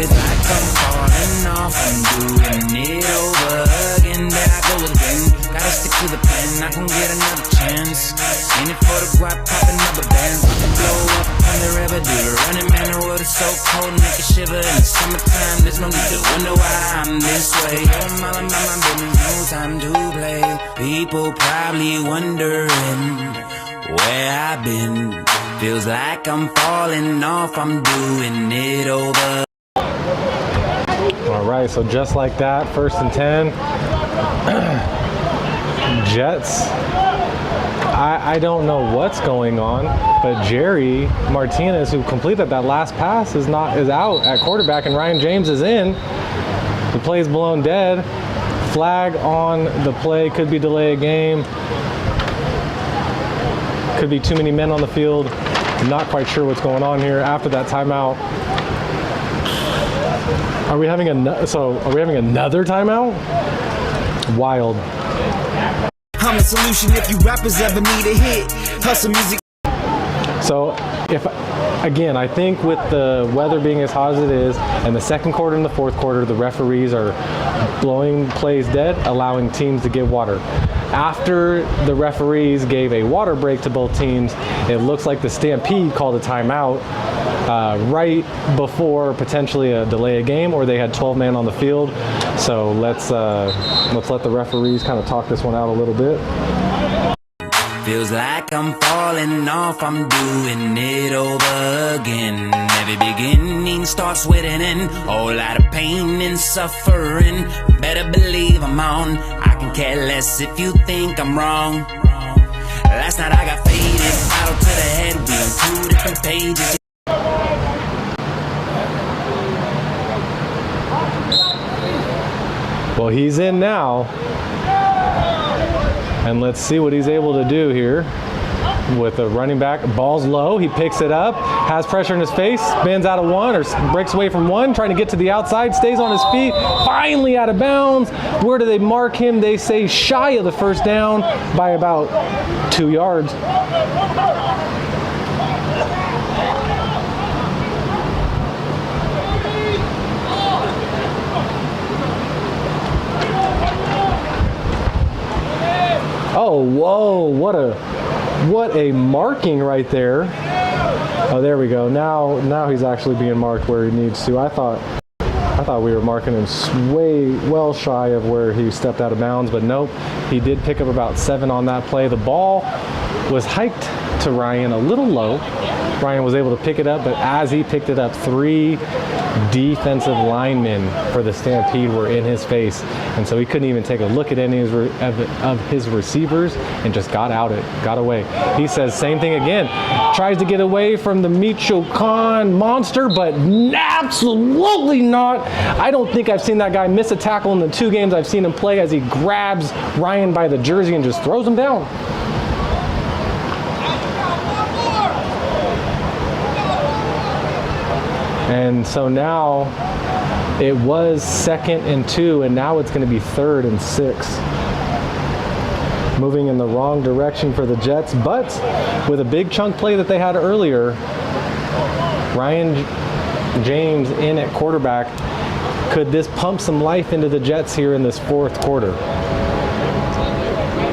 Like I'm falling off, I'm doing it over again. There I go again. Gotta stick to the plan, I can get another chance. Ain't it for the guap, popping rubber bands. About to blow up on the river, do the running man. The water's so cold, make it shiver. In the summertime, there's no need to wonder why I'm this way. I'm all about my business, no time to play. People probably wondering where I've been. Feels like I'm falling off, I'm doing it over. All right, so just like that, 1st and 10. Jets, I don't know what's going on, but Jerry Martinez, who completed that last pass, is out at quarterback, and Ryan James is in. The play's blown dead. Flag on the play, could be delay a game. Could be too many men on the field. I'm not quite sure what's going on here after that timeout. Are we having another timeout? Wild. I'm the solution if you rappers ever need a hit. Hustle music. So again, I think with the weather being as hot as it is, and the second quarter and the fourth quarter, the referees are blowing plays dead, allowing teams to get water. After the referees gave a water break to both teams, it looks like the Stampede called a timeout right before potentially a delay a game, or they had 12 men on the field. So let's let the referees kind of talk this one out a little bit. Feels like I'm falling off, I'm doing it over again. Every beginning starts with an end. Whole lot of pain and suffering. Better believe I'm on. I can care less if you think I'm wrong. Last night I got faded, bottle to the head, we on 2 different pages. Well, he's in now. And let's see what he's able to do here with a running back. Ball's low, he picks it up, has pressure in his face, spins out of one or breaks away from one, trying to get to the outside, stays on his feet, finally out of bounds. Where do they mark him? They say shy of the first down by about 2 yards. Oh, whoa, what a marking right there. Oh, there we go. Now he's actually being marked where he needs to. I thought we were marking him way well shy of where he stepped out of bounds, but nope. He did pick up about 7 on that play. The ball was hiked to Ryan a little low. Ryan was able to pick it up, but as he picked it up, 3 defensive linemen for the Stampede were in his face, and so he couldn't even take a look at any of his receivers and just got away. He says same thing again, tries to get away from the Michoacan monster, but absolutely not. I don't think I've seen that guy miss a tackle in the 2 games I've seen him play, as he grabs Ryan by the jersey and just throws him down. And so now it was 2nd and 2, and now it's going to be 3rd and 6. Moving in the wrong direction for the Jets, but with a big chunk play that they had earlier, Ryan James in at quarterback. Could this pump some life into the Jets here in this 4th quarter?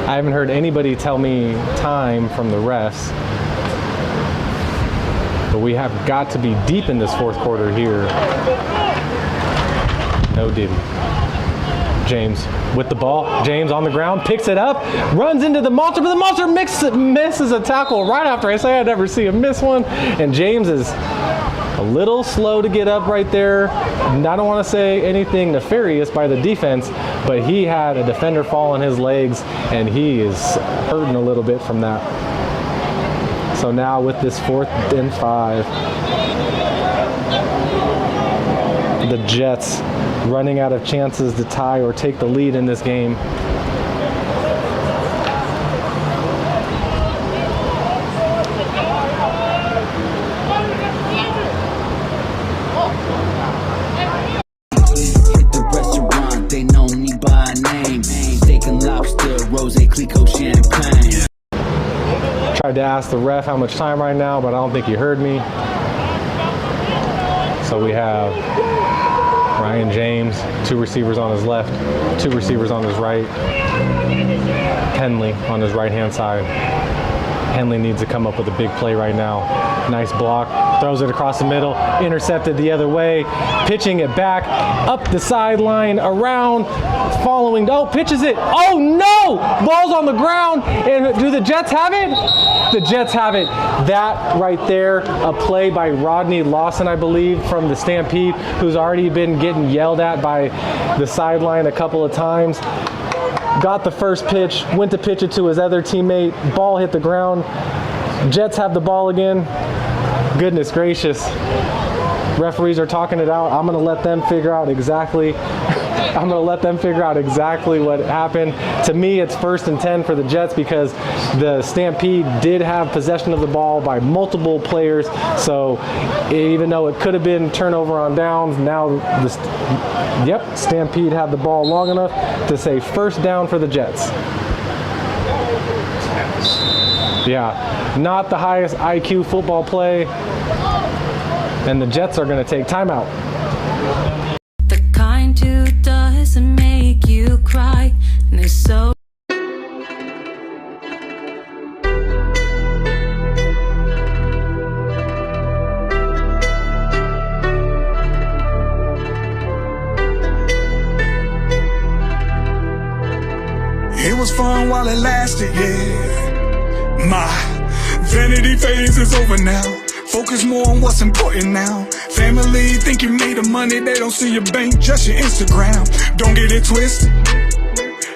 I haven't heard anybody tell me time from the refs. But we have got to be deep in this 4th quarter here. No diddy. James with the ball. James on the ground, picks it up, runs into the monster, but the monster misses a tackle right after. I say I'd never see him miss one. And James is a little slow to get up right there. And I don't want to say anything nefarious by the defense, but he had a defender fall on his legs, and he is hurting a little bit from that. So now with this 4th and 5, the Jets running out of chances to tie or take the lead in this game. Hit the restaurant, they know me by name. Steak and lobster, rosé, Clico, champagne. Tried to ask the ref how much time right now, but I don't think he heard me. So we have Ryan James, 2 receivers on his left, 2 receivers on his right. Henley on his right-hand side. Henley needs to come up with a big play right now. Nice block, throws it across the middle, intercepted the other way, pitching it back, up the sideline, around, following, pitches it, oh no! Ball's on the ground, and do the Jets have it? The Jets have it. That right there, a play by Rodney Lawson, I believe, from the Stampede, who's already been getting yelled at by the sideline a couple of times. got the first pitch, went to pitch it to his other teammate, ball hit the ground. Jets have the ball again. Goodness gracious. Referees are talking it out. I'm going to let them figure out exactly what happened. To me, it's 1st and 10 for the Jets because the Stampede did have possession of the ball by multiple players. So even though it could have been turnover on downs, now Stampede had the ball long enough to say 1st down for the Jets. Yeah, not the highest IQ football play. And the Jets are going to take timeout. The kind who doesn't make you cry, and they're so. It was fun while it lasted, yeah. My vanity phase is over now. Focus more on what's important now. Family think you made the money, they don't see your bank, just your Instagram. Don't get it twisted.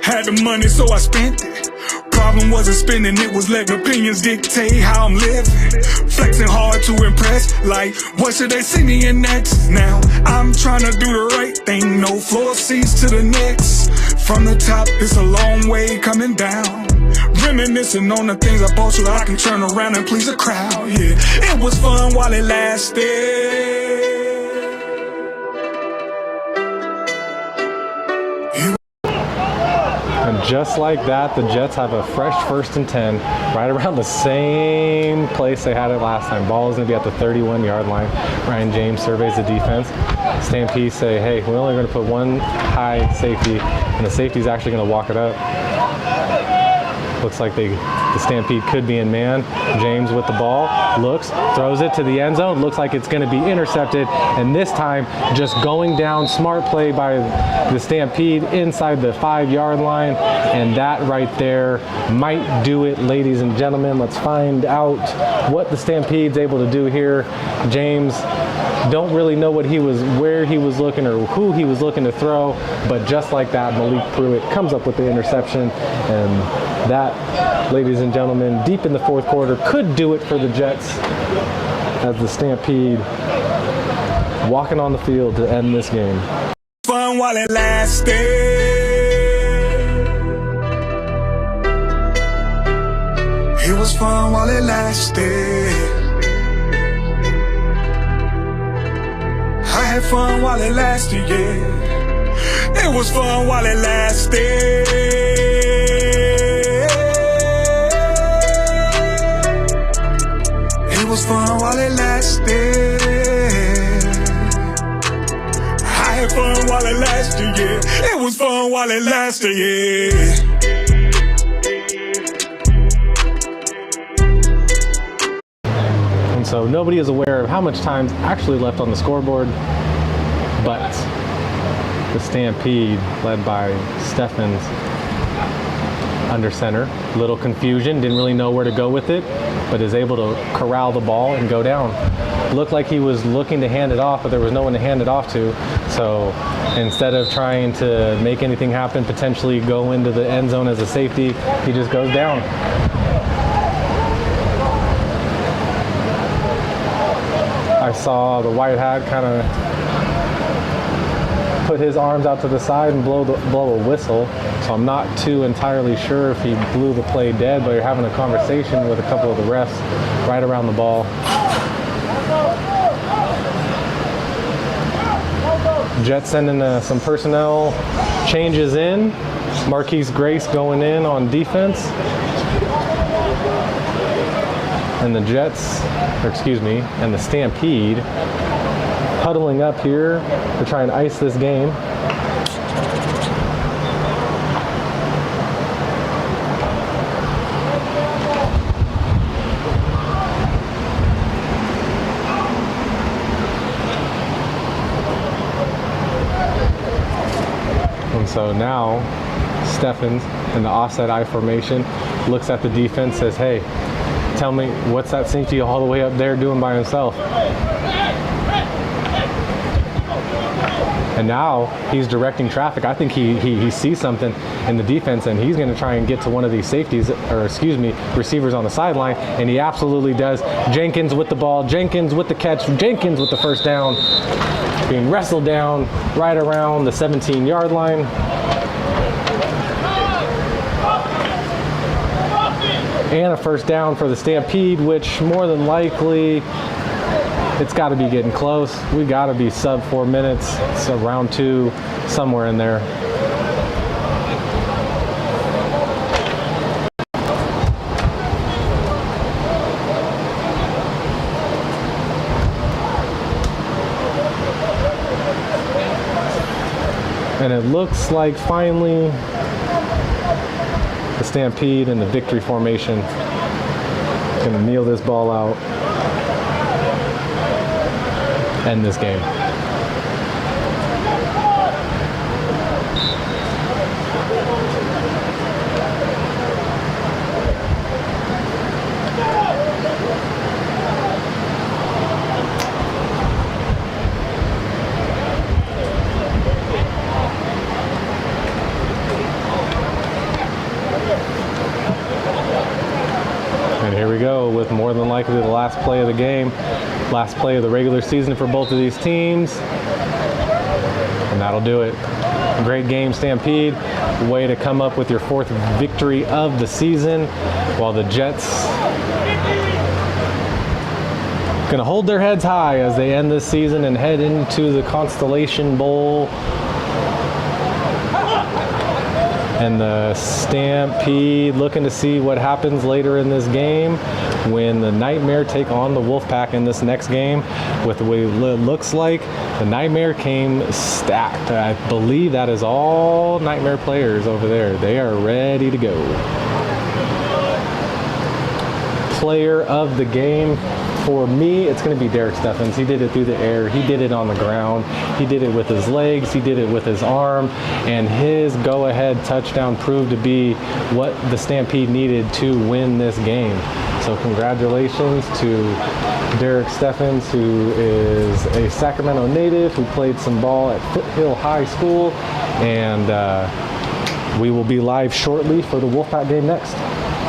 Had the money, so I spent it. Problem wasn't spending, it was letting opinions dictate how I'm living. Flexing hard to impress, like what should they see me in next? Now I'm trying to do the right thing, no floor seats to the next. From the top, it's a long way coming down. Reminiscing on the things I bought so I can turn around and please a crowd, yeah. It was fun while it lasted. And just like that, the Jets have a fresh 1st and 10 right around the same place they had it last time. Ball is going to be at the 31-yard line. Ryan James surveys the defense. Stampede say, hey, we're only going to put one high safety, and the safety's actually going to walk it up. Looks like the Stampede could be in man. James with the ball, looks, throws it to the end zone. Looks like it's going to be intercepted. And this time, just going down, smart play by the Stampede inside the 5-yard line. And that right there might do it, ladies and gentlemen. Let's find out what the Stampede's able to do here. James, don't really know where he was looking or who he was looking to throw. But just like that, Malik Pruitt comes up with the interception. And that, ladies and gentlemen, deep in the 4th quarter, could do it for the Jets as the Stampede walking on the field to end this game. Fun while it lasted. It was fun while it lasted. I had fun while it lasted, yeah. It was fun while it lasted. It was fun while it lasted. I had fun while it lasted, yeah. It was fun while it lasted, yeah. And so nobody is aware of how much time's actually left on the scoreboard, but the Stampede, led by Steffens, under center. Little confusion, didn't really know where to go with it, but is able to corral the ball and go down. Looked like he was looking to hand it off, but there was no one to hand it off to. So instead of trying to make anything happen, potentially go into the end zone as a safety, he just goes down. I saw the white hat kind of put his arms out to the side and blow a whistle. So I'm not too entirely sure if he blew the play dead, but you're having a conversation with a couple of the refs right around the ball. Jets sending some personnel changes in. Marquise Grace going in on defense. And the Jets, and the Stampede huddling up here to try and ice this game. And so now Steffens in the offset I formation looks at the defense, says, hey, tell me, what's that safety all the way up there doing by himself? And now he's directing traffic. I think he sees something in the defense, and he's going to try and get to one of these safeties, or excuse me, receivers on the sideline, and he absolutely does. Jenkins with the ball, Jenkins with the catch, Jenkins with the first down, being wrestled down right around the 17-yard line. And a first down for the Stampede, which more than likely, it's got to be getting close. We got to be sub 4 minutes. So round 2, somewhere in there. And it looks like finally the Stampede in the victory formation gonna kneel this ball out, end this game. And here we go with more than likely the last play of the game, last play of the regular season for both of these teams. And that'll do it. Great game, Stampede. Way to come up with your 4th victory of the season, while the Jets gonna hold their heads high as they end this season and head into the Constellation Bowl. And the Stampede looking to see what happens later in this game when the Nightmare take on the Wolfpack in this next game. With the way it looks like, the Nightmare came stacked. I believe that is all Nightmare players over there. They are ready to go. Player of the game, for me, it's going to be Derek Steffens. He did it through the air. He did it on the ground. He did it with his legs. He did it with his arm. And his go-ahead touchdown proved to be what the Stampede needed to win this game. So congratulations to Derek Steffens, who is a Sacramento native who played some ball at Foothill High School. And we will be live shortly for the Wolfpack game next.